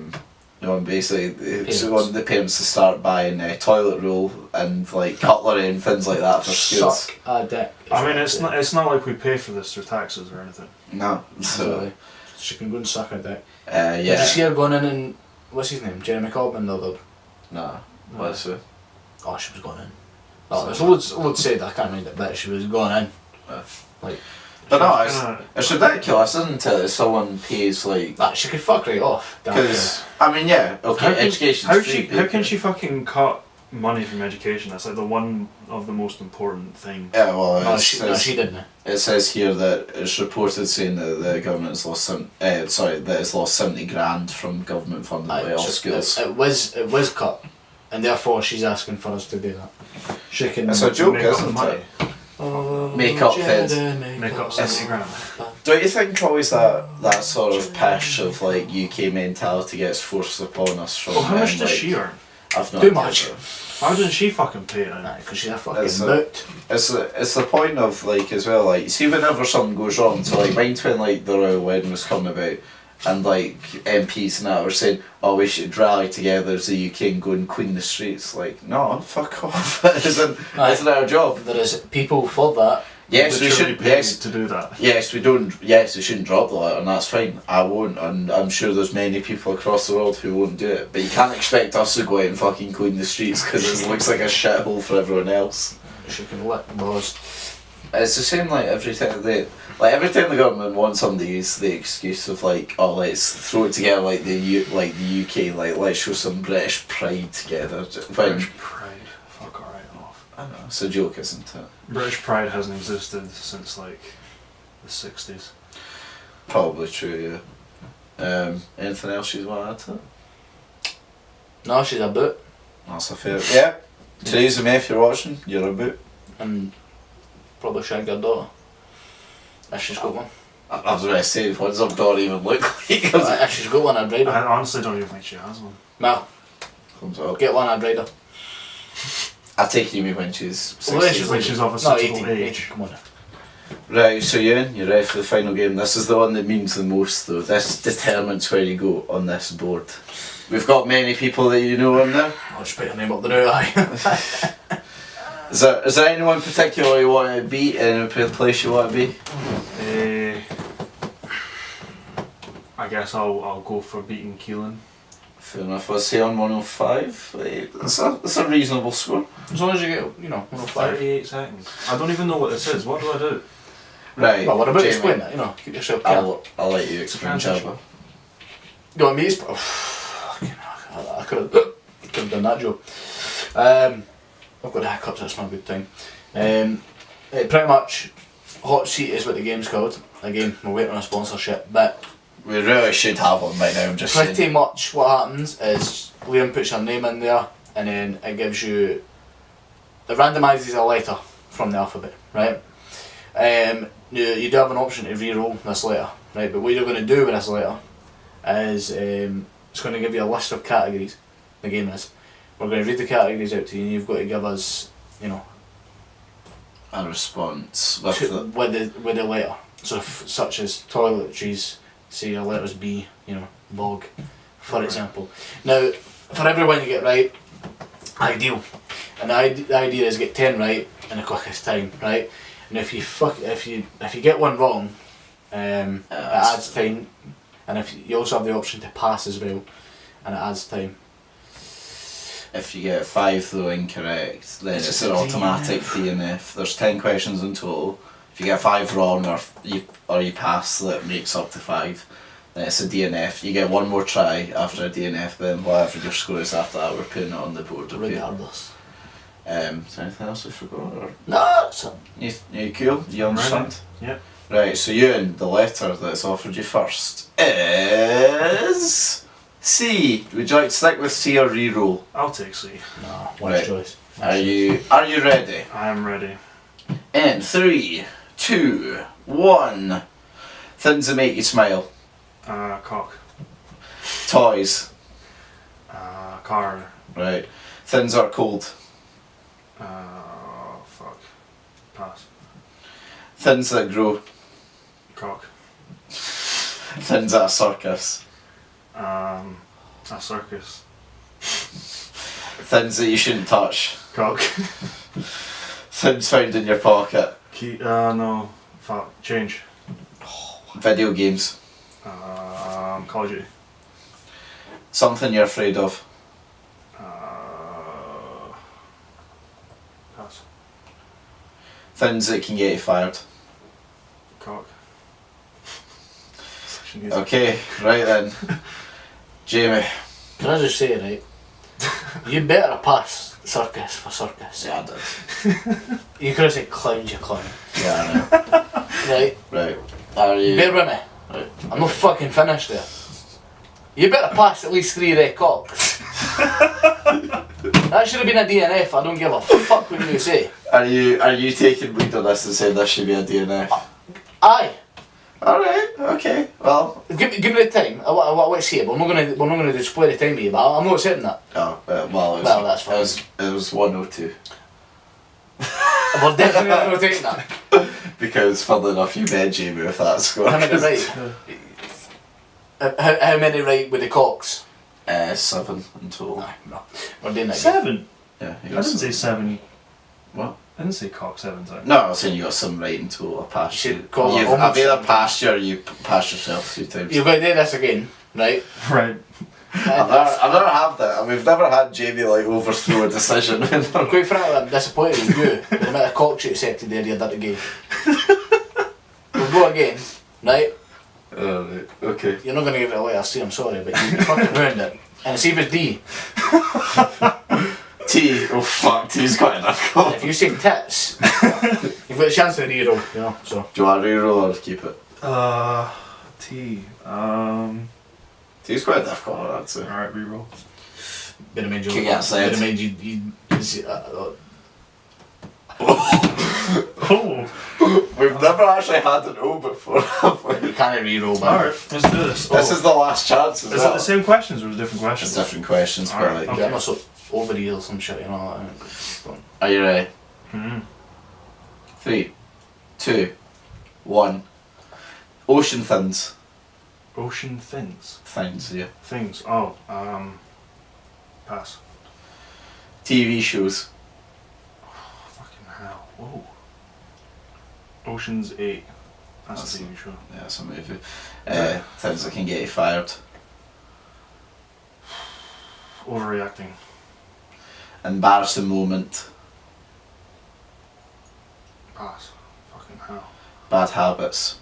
Speaker 1: want want the parents to start buying toilet roll and like cutlery and things like that for schools.
Speaker 2: Suck a dick.
Speaker 3: I mean, it's not like we pay for this through taxes or anything.
Speaker 1: No, so
Speaker 2: Really. She can go and suck a dick.
Speaker 1: yeah.
Speaker 2: Did you see her going in and what's his name? Jeremy Corbyn the other.
Speaker 1: Nah, what's it?
Speaker 2: Oh, she was going in. Oh, there's loads said I can't read it, but she was going in. Like.
Speaker 1: But no, it's ridiculous, isn't it? That someone pays like.
Speaker 2: That she could fuck right off.
Speaker 1: Because I mean, yeah, okay, education's free.
Speaker 3: How can she fucking cut money from education? That's like the one of the most important things.
Speaker 1: Yeah, well,
Speaker 2: No, she didn't.
Speaker 1: It says here that it's reported saying that the government has lost that it's lost 70 grand from government funding by all schools.
Speaker 2: It was cut, and therefore she's asking for us to do that. She can.
Speaker 1: It's a joke,
Speaker 3: make up the
Speaker 1: isn't
Speaker 3: money.
Speaker 1: it? Make up things.
Speaker 3: Make up 70 grand.
Speaker 1: Don't you think always that sort of pish of like UK mentality gets forced upon us from?
Speaker 3: Well, how much does
Speaker 1: like,
Speaker 3: she earn?
Speaker 1: I've no
Speaker 2: Too
Speaker 1: idea.
Speaker 2: much.
Speaker 3: Why doesn't she fucking pay it then?
Speaker 2: Because she's a fucking
Speaker 1: It's a-
Speaker 2: boot.
Speaker 1: It's the point of like as well, like see whenever something goes wrong, so like mind when like the royal wedding was coming about and like MPs and that were saying, oh, we should rally together as the UK and go and clean the streets. Like, no, fuck off. It isn't our job.
Speaker 2: There is people for that.
Speaker 1: Yes, we
Speaker 3: Literally
Speaker 1: should.
Speaker 3: paid
Speaker 1: Yes,
Speaker 3: to do that.
Speaker 1: yes, we don't. Yes, we shouldn't drop the letter, and that's fine. I won't, and I'm sure there's many people across the world who won't do it. But you can't expect us to go out and fucking clean the streets because it looks like a shithole for everyone else.
Speaker 2: She can lick balls.
Speaker 1: It's the same like every time every time the government wants somebody to use the excuse of like, oh, let's throw it together like the UK, like let's show some British pride together. When,
Speaker 3: British pride. Fuck alright off.
Speaker 1: I know, it's a joke, isn't it?
Speaker 3: British pride hasn't existed since like the 60s.
Speaker 1: Probably true, yeah. Anything else you want to add to it?
Speaker 2: No, she's a boot.
Speaker 1: That's a fair. Yeah. Theresa May, if you're watching, you're a boot.
Speaker 2: And probably shagged her daughter. If she's got one.
Speaker 1: I was going to say, what does her daughter even look like?
Speaker 2: If she's got one, I'd ride
Speaker 3: I
Speaker 2: her.
Speaker 3: honestly don't even think she has one.
Speaker 2: No,
Speaker 1: Comes up.
Speaker 2: get one, I'd ride her.
Speaker 1: I take you when she's 16.
Speaker 2: Well,
Speaker 3: When she's of a
Speaker 2: No,
Speaker 3: suitable
Speaker 2: 18,
Speaker 3: age.
Speaker 2: Come on.
Speaker 1: Right, so Euan, you ready for the final game? This is the one that means the most though. This determines where you go on this board. We've got many people that you know on there.
Speaker 2: I'll just put your name up there, aye.
Speaker 1: Is there anyone particular you want to beat? Any place you want to be?
Speaker 3: I guess I'll go for beating Keelan.
Speaker 1: Fair enough, let's say on 105. That's a reasonable score.
Speaker 2: As long as you get, 105.
Speaker 3: 38 seconds. I don't even know what this is. What do I do?
Speaker 1: Right.
Speaker 2: Well, what about
Speaker 1: Jamie,
Speaker 2: explain that, keep yourself calm.
Speaker 1: I'll let you explain, Jabba.
Speaker 2: You want me to I could have done that joke. I've got the hiccups, that's not a good time. Pretty much, Hot Seat is what the game's called. Again, we're waiting on a sponsorship, but
Speaker 1: We really should have one by now, I'm just saying.
Speaker 2: pretty much what happens is Liam puts your name in there and then it gives you, it randomises a letter from the alphabet, right? You do have an option to re-roll this letter, right? But what you're going to do with this letter is it's going to give you a list of categories, the game is. We're going to read the categories out to you and you've got to give us,
Speaker 1: A response with the...
Speaker 2: with the letter. So such as toiletries, say your letters B, bog, for example. Now, for everyone you get right, ideal. And the idea is get 10 right in the quickest time, right? And if you get one wrong, it adds time. And you also have the option to pass as well, and it adds time.
Speaker 1: If you get 5 though incorrect, then it's an automatic DNF. There's 10 questions in total. If you get 5 wrong or you pass that makes up to 5, then it's a DNF. You get one more try after a DNF, then whatever your score is after that, we're putting it on the board. Okay?
Speaker 2: Regardless.
Speaker 1: Is there anything else we forgot? Or?
Speaker 2: No, it's
Speaker 1: You cool? You understand?
Speaker 3: Yep.
Speaker 1: Right, so Euan, the letter that's offered you first is C. Would you like to stick with C or re-roll?
Speaker 3: I'll take C.
Speaker 2: no, one
Speaker 1: Right.
Speaker 2: choice.
Speaker 1: Are you ready?
Speaker 3: I am ready.
Speaker 1: In 3, 2, 1. Things that make you smile.
Speaker 3: Cock.
Speaker 1: Toys.
Speaker 3: Car.
Speaker 1: Right. Things that are cold.
Speaker 3: Fuck. Pass.
Speaker 1: Things that grow.
Speaker 3: Cock.
Speaker 1: Things at a circus.
Speaker 3: A circus.
Speaker 1: Things that you shouldn't touch.
Speaker 3: Cock.
Speaker 1: Things found in your pocket.
Speaker 3: Key. No. Fuck. Change.
Speaker 1: Video games.
Speaker 3: Call of Duty.
Speaker 1: Something you're afraid of.
Speaker 3: Pass.
Speaker 1: Things that can get you fired.
Speaker 3: Cock.
Speaker 1: Okay, right then. Jamie.
Speaker 2: Can I just say, right? You better pass circus for circus.
Speaker 1: Yeah, I did.
Speaker 2: You could have said clowns, you clown.
Speaker 1: Yeah, I know.
Speaker 2: Right?
Speaker 1: Right. Are you...
Speaker 2: Bear with me.
Speaker 1: Right.
Speaker 2: I'm not fucking finished there. You better pass at least 3 red cocks. That should have been a DNF. I don't give a fuck what you say.
Speaker 1: Are you taking lead on this and saying this should be a DNF?
Speaker 2: Aye.
Speaker 1: Alright, okay, well...
Speaker 2: Give me the time. Let's see it, but we're not gonna display the time here, but I'm not accepting that.
Speaker 1: Oh,
Speaker 2: That's fine.
Speaker 1: It was 102.
Speaker 2: We're definitely not taking that.
Speaker 1: Because, funnily enough, you met Jamie with that score.
Speaker 2: How many right? How many right with the cocks?
Speaker 1: 7 in total.
Speaker 2: Aye, no. We're doing that.
Speaker 3: 7?
Speaker 1: Yeah,
Speaker 3: I didn't say 7.
Speaker 1: What?
Speaker 3: I didn't say cock 7 times.
Speaker 1: No, I was saying you got some right in total. I passed
Speaker 2: You
Speaker 1: you.
Speaker 2: should call it
Speaker 1: I've
Speaker 2: almost
Speaker 1: either
Speaker 2: 7.
Speaker 1: passed you or you passed yourself 3 times.
Speaker 2: You're going to do this again, right?
Speaker 3: Right.
Speaker 1: I've never had that, and we've never had Jamie overthrow a decision.
Speaker 2: Quite frankly, I'm disappointed in you with the amount of cocks you accepted there the other game. We'll go again, right?
Speaker 1: Right, okay.
Speaker 2: You're not going to give it away, I'll say I'm sorry, but you fucking ruined it. And see if it's D.
Speaker 1: T, oh fuck, T's got enough.
Speaker 2: And if you say tits, you've got a chance to re-roll, so.
Speaker 1: Do you want to reroll or keep it?
Speaker 3: T.
Speaker 1: T's quite a difficult one, I'd say.
Speaker 3: Alright, reroll.
Speaker 2: Better mind you.
Speaker 1: Can get said.
Speaker 2: Better mind you see,
Speaker 3: Oh!
Speaker 1: We've never actually had an O before, have we?
Speaker 2: you can't re-roll, but.
Speaker 3: Alright, let's do this.
Speaker 1: This is the last chance as
Speaker 3: Is
Speaker 1: well.
Speaker 3: it the same questions or different
Speaker 1: It's
Speaker 3: questions?
Speaker 1: different questions, but
Speaker 3: Alright,
Speaker 1: like...
Speaker 2: Yeah, I'm not so over or some shit, you know.
Speaker 1: Are you ready?
Speaker 3: Hmm.
Speaker 1: 3, 2, 1. Ocean thins.
Speaker 3: Ocean things.
Speaker 1: Thins, yeah.
Speaker 3: Things. Oh, pass.
Speaker 1: TV shows.
Speaker 3: Oh, fucking hell. Whoa. Ocean's 8. That's a TV show.
Speaker 1: Yeah, that's a movie. Things that can get you fired.
Speaker 3: Overreacting.
Speaker 1: Embarrassing moment.
Speaker 3: Pass. Fucking hell.
Speaker 1: Bad habits.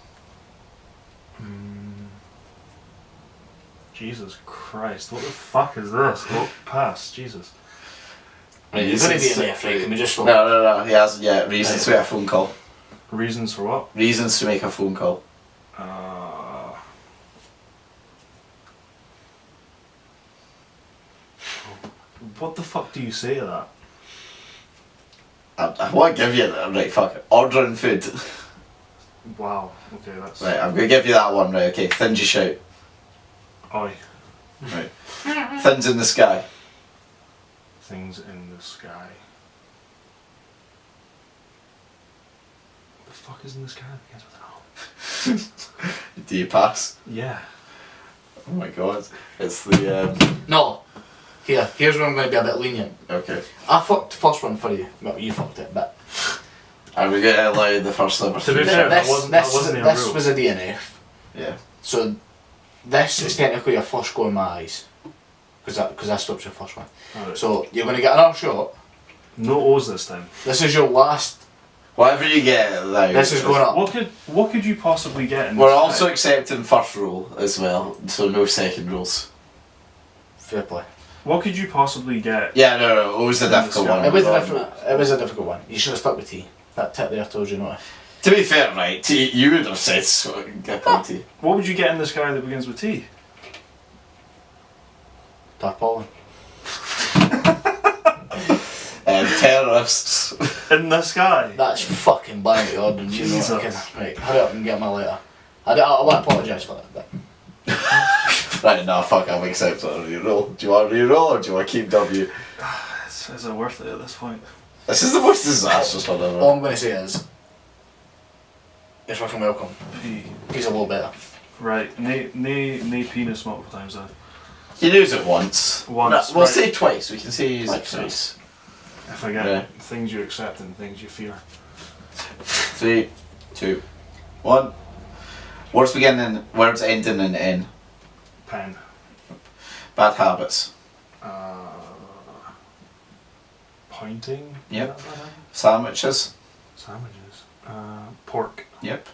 Speaker 3: Jesus Christ, what the fuck is this? Oh, pass, Jesus.
Speaker 2: Right, you're going to be in there, right? Can we just...
Speaker 1: No, he hasn't yet. Reasons to make a phone call.
Speaker 3: Reasons for what?
Speaker 1: Reasons to make a phone call.
Speaker 3: What the fuck do you say to that?
Speaker 1: I want to give you that. Right, fuck it. Ordering food.
Speaker 3: Wow, okay, that's...
Speaker 1: Right, I'm going to give you that one, right, okay. Thins you shout.
Speaker 3: Oi.
Speaker 1: Right. Thins in the sky.
Speaker 3: Things in the sky. What the fuck is in the sky? Begins with an O.
Speaker 1: Do you pass?
Speaker 3: Yeah.
Speaker 1: Oh my god. It's the,
Speaker 2: No. Here's where I'm going to be a bit lenient.
Speaker 1: Okay.
Speaker 2: I fucked the first one for you. Well, you fucked it, but...
Speaker 1: Are we going to allow the first number?
Speaker 3: To be fair, that wasn't a
Speaker 2: this
Speaker 3: rule.
Speaker 2: was a DNF.
Speaker 1: Yeah.
Speaker 2: So, this is technically your first go in my eyes. Because I stopped your first one.
Speaker 3: Alright.
Speaker 2: So, you're going to get another shot.
Speaker 3: No O's this time.
Speaker 2: This is your last...
Speaker 1: Whatever you get, though.
Speaker 2: This is going up.
Speaker 3: What could you possibly get in
Speaker 1: We're
Speaker 3: this
Speaker 1: also
Speaker 3: sky?
Speaker 1: accepting first rule as well, so no second rules.
Speaker 2: Fair play.
Speaker 3: What could you possibly get?
Speaker 1: Yeah, no, it was a difficult one.
Speaker 2: It was a difficult one. You should have stuck with T. That tip there told you not
Speaker 1: To be fair, right, you would have said so, get on T.
Speaker 3: What would you get in the sky that begins with T?
Speaker 2: tarpaulin.
Speaker 1: Terrorists.
Speaker 3: In the sky?
Speaker 2: That's fucking blank ordering, you know.
Speaker 3: Jesus.
Speaker 2: Right, hurry up and get my letter. I want to apologise for that. But
Speaker 1: Right, nah, fuck, I'm accepting a reroll. Do you want a reroll or do you want to keep W?
Speaker 3: Is it worth it at this point?
Speaker 1: This is the most disastrous one ever.
Speaker 2: all I'm going to say is, you're fucking welcome.
Speaker 3: P.
Speaker 2: He's a little better.
Speaker 3: Right, nay penis multiple times then.
Speaker 1: You use it once.
Speaker 3: Once,
Speaker 1: No, we'll
Speaker 3: right.
Speaker 1: say twice. We can say use it
Speaker 2: Twice,
Speaker 1: twice.
Speaker 3: If I get
Speaker 1: Yeah.
Speaker 3: things you accept and things you fear.
Speaker 1: 3, 2, 1. Words ending in N.
Speaker 3: Pen.
Speaker 1: Bad habits.
Speaker 3: Pointing?
Speaker 1: Yep.
Speaker 3: Is that bad?
Speaker 1: Sandwiches.
Speaker 3: Sandwiches. Pork.
Speaker 1: Yep.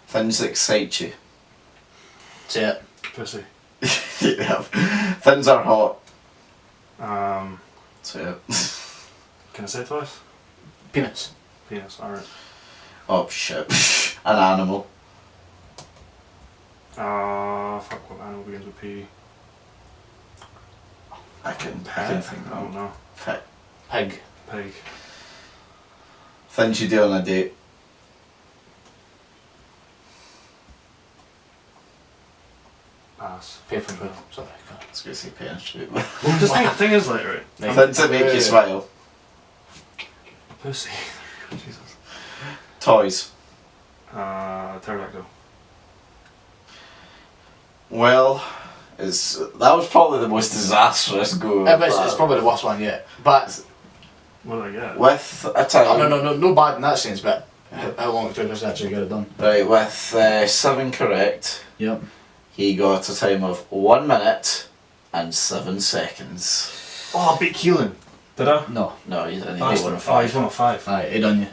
Speaker 1: Things that excite you.
Speaker 2: Say it.
Speaker 3: Pussy.
Speaker 1: Yep. Things are hot. So yeah.
Speaker 3: Can I say it twice?
Speaker 2: Peanuts.
Speaker 3: Penis, alright.
Speaker 1: Oh shit. An animal.
Speaker 3: Fuck, what animal begins with P?
Speaker 1: I can think
Speaker 3: I
Speaker 1: of
Speaker 3: don't know.
Speaker 2: Pig.
Speaker 3: Pig.
Speaker 1: Things you do on a date.
Speaker 3: Pass.
Speaker 2: Paper food. Sorry, I can't.
Speaker 1: I was going to say penetrate.
Speaker 3: Well, the thing is, like, right.
Speaker 1: Things that make you smile.
Speaker 3: Pussy. Jesus.
Speaker 1: Toys.
Speaker 3: Pterodactyl.
Speaker 1: Well, that was probably the most disastrous go.
Speaker 2: It's probably the worst one yet. But
Speaker 3: What did I get?
Speaker 1: With a time.
Speaker 2: no bad in that sense. But how long it took us to actually get it done?
Speaker 1: Right, with 7 correct,
Speaker 2: Yep.
Speaker 1: he got a time of 1 minute and 7 seconds.
Speaker 3: Oh, I beat Keelan. Did I?
Speaker 2: No.
Speaker 1: No, you didn't.
Speaker 3: Oh,
Speaker 1: He
Speaker 3: he's
Speaker 1: won a
Speaker 3: on
Speaker 1: 5.
Speaker 3: 5.
Speaker 2: Aye, he done you.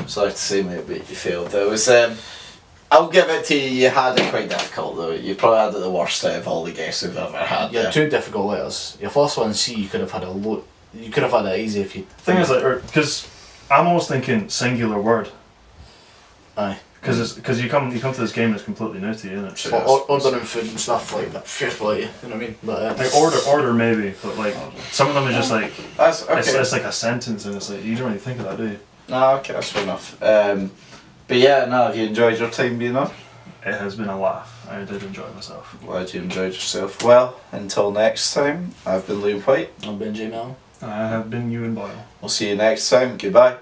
Speaker 1: Sorry to say, mate, but you failed. It was. I'll give it to you. You had it quite difficult though. You probably had it the worst out of all the guests we've ever had.
Speaker 2: You had 2 difficult letters. Your first one, C, you could have had you could have had it easy if you.
Speaker 3: Thing is, like, because I'm always thinking singular word.
Speaker 2: Aye.
Speaker 3: Because you come to this game and it's completely new to you, isn't it?
Speaker 1: Sure.
Speaker 2: Ordering food and stuff like that. Fair play, you know what I mean? But
Speaker 3: Like order maybe, but like some of them are just like
Speaker 1: That's okay.
Speaker 3: it's like a sentence and it's like you don't really think of that, do you?
Speaker 1: No, okay, that's fair enough. But yeah, no, have you enjoyed your time being on?
Speaker 3: It has been a laugh. I did enjoy myself.
Speaker 1: Glad you enjoyed yourself. Well, until next time, I've been Liam Whyte.
Speaker 2: I've been Jamie Allan.
Speaker 3: I have been Euan Boyle.
Speaker 1: We'll see you next time. Goodbye.